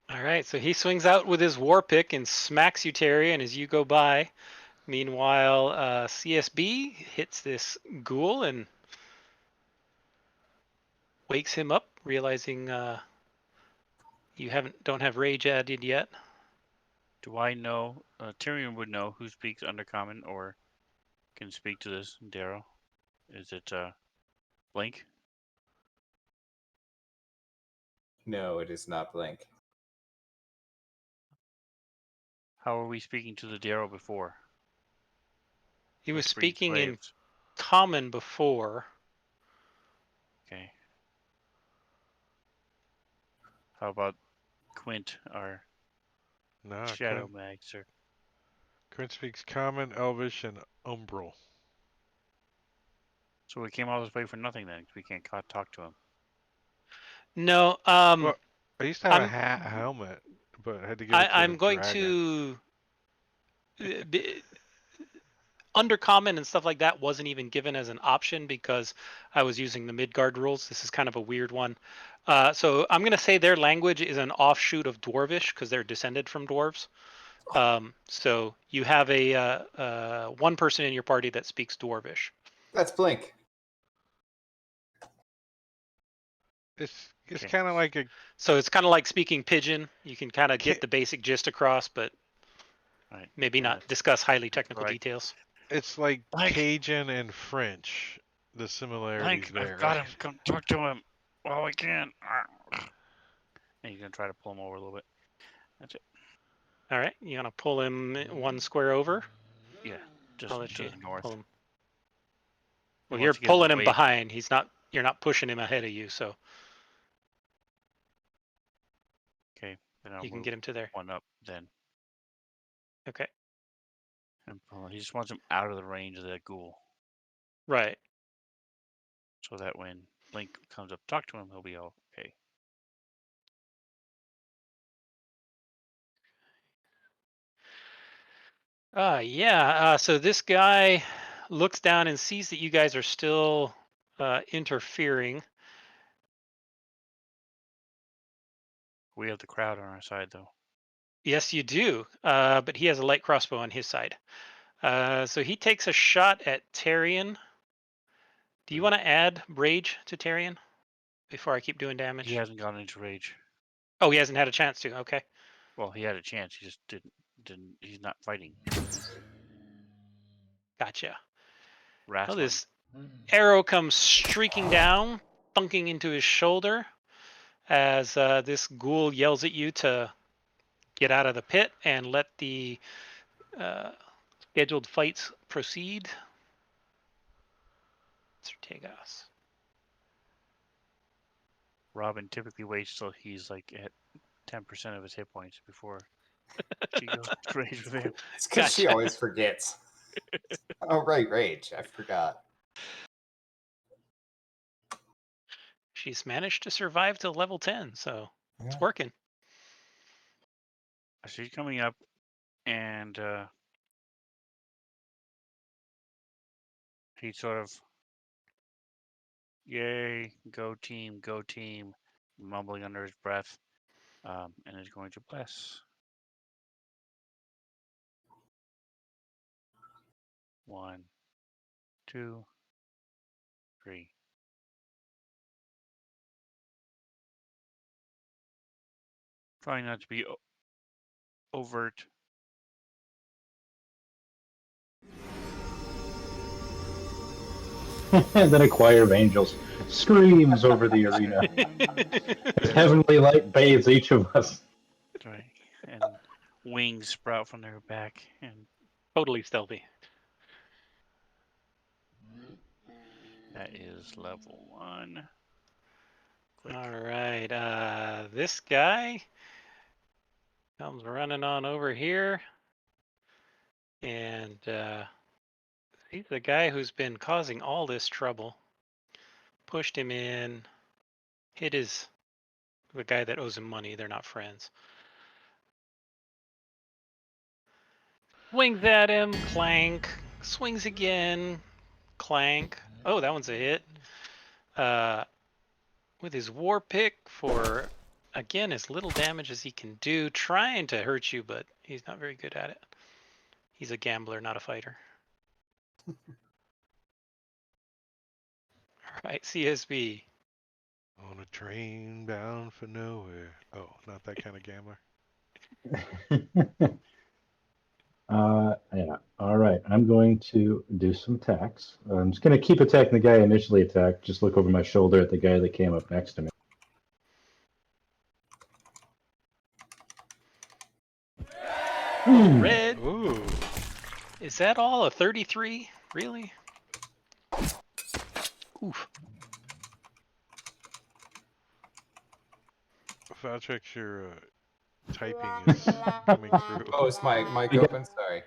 All right, so he swings out with his war pick and smacks you, Tyrion, as you go by. Meanwhile, CSB hits this ghoul and wakes him up, realizing you don't have rage added yet. Do I know? Tyrion would know who speaks Undercommon or can speak to this. Darrow. Is it Blink? No, it is not Blink. How are we speaking to the Darrow before? He was Let's bring speaking in slaves. common before. Okay. How about Quint, our no, Shadow Mag, sir? Quinn speaks Common, Elvish, and Umbral. So we came all this way for nothing then, 'cause we can't talk to him. No, Well, I used to have a I'm helmet, but I had to give it to I'm the going dragon. to undercommon and stuff like that wasn't even given as an option because I was using the Midgard rules. This is kind of a weird one. So I'm going to say their language is an offshoot of Dwarvish because they're descended from dwarves. So you have a one person in your party that speaks Dwarvish. That's Blink. It's Okay. kind of like a So it's kind of like speaking Pidgin. You can kind of get the basic gist across, but Right. maybe well, not discuss highly that's technical right. details. it's like Blink! Cajun and French. The similarities Blink! I've there. got him. Come talk to him while we can. And he's gonna try to pull him over a little bit. That's it. All right, you gonna pull him one square over? Yeah, just I'll let to you the north. pull him. He Well, wants you're to get him pulling him away. behind. You're not pushing him ahead of you, so Okay, then I'll you can move get him to there. one up then. Okay. And he just wants him out of the range of that ghoul, Right. so that when Blink comes up, to talk to him, he'll be all okay. Yeah. So this guy looks down and sees that you guys are still interfering. We have the crowd on our side, though. Yes, you do. But he has a light crossbow on his side. So he takes a shot at Tyrion. Do you want to add rage to Tyrion before I keep doing damage? He hasn't gone into rage. Oh, he hasn't had a chance to. Okay. Well, he had a chance. He just didn't. He's not fighting. Gotcha. Well, Wrestling. this arrow comes streaking down, thunking into his shoulder as this ghoul yells at you to get out of the pit and let the scheduled fights proceed. Strategos. Robin typically waits till he's like at 10% of his hit points before she goes to rage with him. It's because she Gotcha. always forgets. Oh, right, rage. I forgot. She's managed to survive to level 10, so it's Yeah. working. She's coming up, and he sort of, yay, go team, mumbling under his breath, and is going to bless. 1, 2, 3. Trying not to be overt, And then a choir of angels screams over the arena. As heavenly light bathes each of us. Right. And wings sprout from their back. And Totally stealthy. that is level 1. Click. All right. This guy comes running on over here. And he's the guy who's been causing all this trouble. Pushed him in. Hit the guy that owes him money. They're not friends. Swings at him. Clank. Swings again. Clank. Oh, that one's a hit. With his war pick for, again, as little damage as he can do. Trying to hurt you, but he's not very good at it. He's a gambler, not a fighter. All right, CSB. On a train bound for nowhere. Oh, not that kind of gambler. Yeah. All right. I'm going to do some attacks. I'm just going to keep attacking the guy I initially attacked. Just look over my shoulder at the guy that came up next to me. Red. Ooh. Is that all? A 33? Really? Oof. Valtrex, your typing is coming through. Oh, is my mic You got- open? Sorry.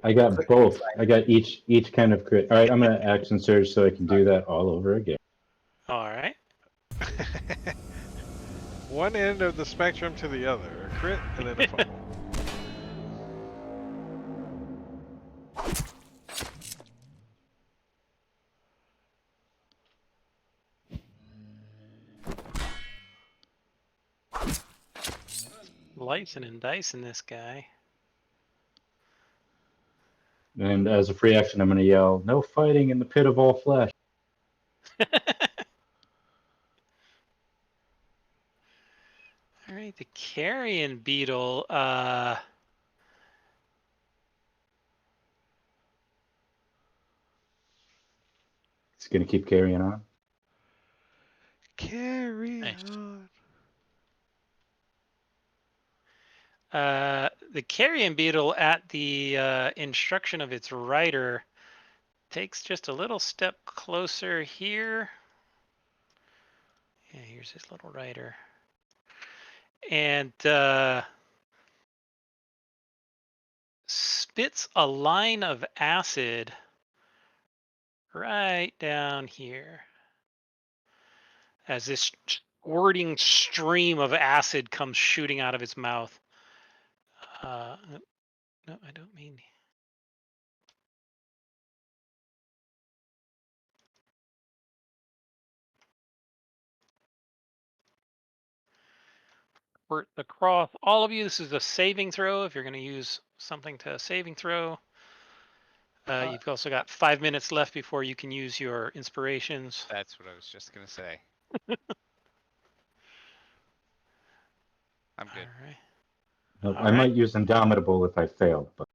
I got both. I got each kind of crit. All right. I'm going to action surge so I can do that all over again. All right. One end of the spectrum to the other. A crit and then a fumble. Licing and dicing this guy. And as a free action, I'm going to yell, "No fighting in the pit of all flesh." All right, the carrion beetle. It's going to keep carrying on. Carry Nice. on. The carrion beetle, at the instruction of its rider, takes just a little step closer here. Yeah, here's his little rider. And spits a line of acid right down here. As this squirting stream of acid comes shooting out of its mouth. No, I don't mean. Squirt across all of you. This is a saving throw. If you're going to use something to saving throw, you've also got 5 minutes left before you can use your inspirations. That's what I was just gonna say. I'm good. All right. I might use Indomitable if I fail, but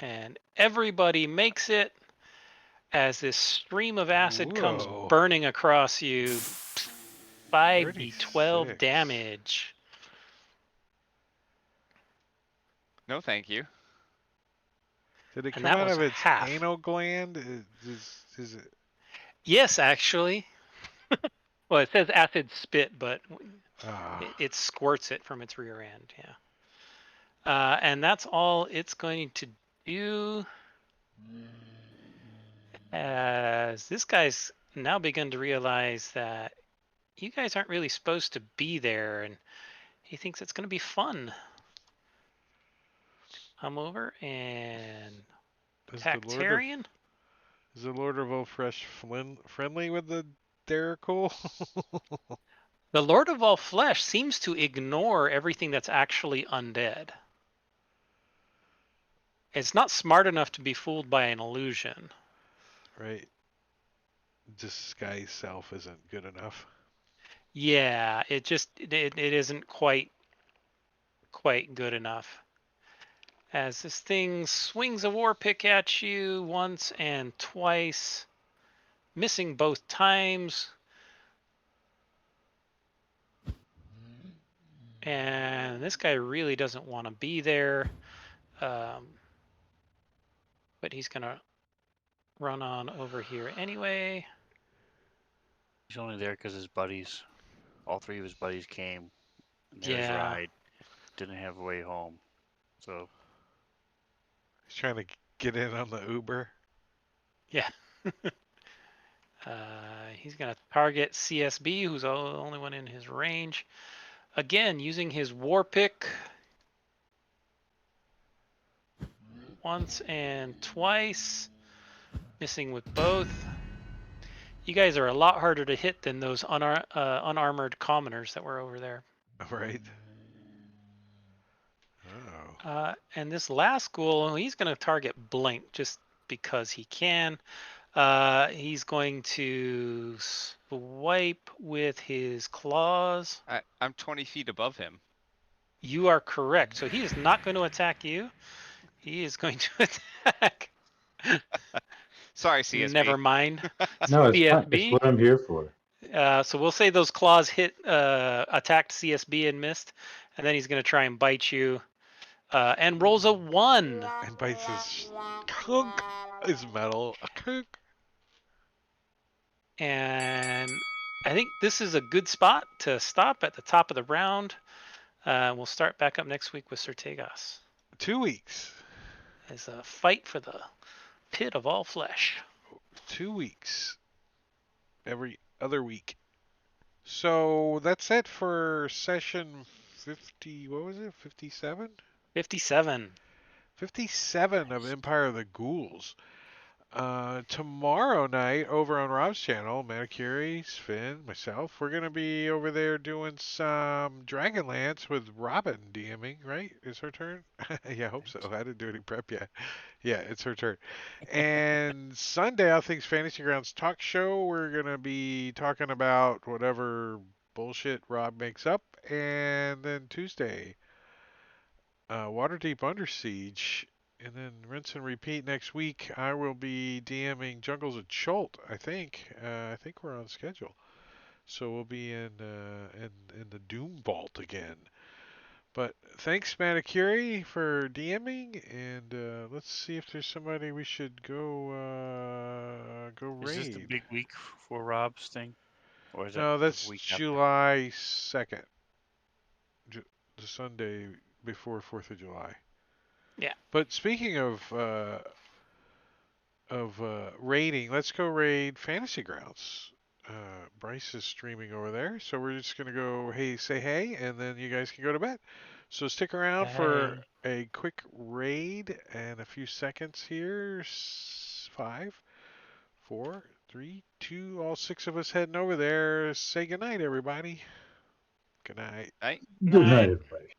And everybody makes it as this stream of acid comes Whoa. burning across you. 5d12 36. damage. No, thank you. Did it And come that out was of its half. anal gland? Is it? Yes, actually. Well, it says acid spit, but Ah. it squirts it from its rear end. Yeah. And that's all it's going to do. As this guy's now begun to realize that you guys aren't really supposed to be there, and he thinks it's going to be fun. Come over and Is attack the Lord Tyrion. Is the Lord of All Fresh friendly with the Derrickle? The Lord of All Flesh seems to ignore everything that's actually undead. It's not smart enough to be fooled by an illusion. Right. Disguise self isn't good enough. Yeah, it isn't quite good enough. as this thing swings a war pick at you once and twice, missing both times. And this guy really doesn't want to be there, but he's going to run on over here anyway. He's only there because his buddies, all three of his buddies came, and their Yeah. ride didn't have a way home. So He's trying to get in on the Uber. Yeah. He's going to target CSB, who's the only one in his range. Again, using his war pick once and twice, missing with both. You guys are a lot harder to hit than those unarmored commoners that were over there. Right. Oh. And this last ghoul, he's going to target Blink just because he can. He's going to swipe with his claws. I'm 20 feet above him. You are correct. So he is not going to attack you. He is going to attack. Sorry, CSB. Never mind. No, it's fine. CSB. It's what I'm here for. So we'll say those claws attacked CSB and missed, and then he's going to try and bite you, and rolls a 1. And bites his kunk, his metal. A kunk. And I think this is a good spot to stop at the top of the round. We'll start back up next week with Sertegas. 2 weeks. As a fight for the pit of all flesh. 2 weeks. Every other week. So that's it for session 50. What was it? 57? 57. 57 of Empire of the Ghouls. Tomorrow night over on Rob's channel, Manicuri, Finn, myself, we're going to be over there doing some Dragonlance with Robin DMing, right? Is her turn? Yeah, I hope so. I didn't do any prep yet. Yeah, it's her turn. And Sunday, I think Fantasy Grounds Talk Show, we're going to be talking about whatever bullshit Rob makes up. And then Tuesday, Waterdeep Under Siege. And then rinse and repeat next week. I will be DMing Jungles of Cholt. I think we're on schedule. So we'll be in the Doom Vault again. But thanks, Manicuri, for DMing, and let's see if there's somebody we should go raid. is this the big week for Rob's thing, or is No, that that's the week after? July 2nd, the Sunday before 4th of July. Yeah. But speaking of raiding, let's go raid Fantasy Grounds. Bryce is streaming over there, so we're just gonna go say hey, and then you guys can go to bed. So stick around for a quick raid and a few seconds here. 5, 4, 3, 2. All 6 of us heading over there. Say goodnight, everybody. Good night. Right? Good night, everybody.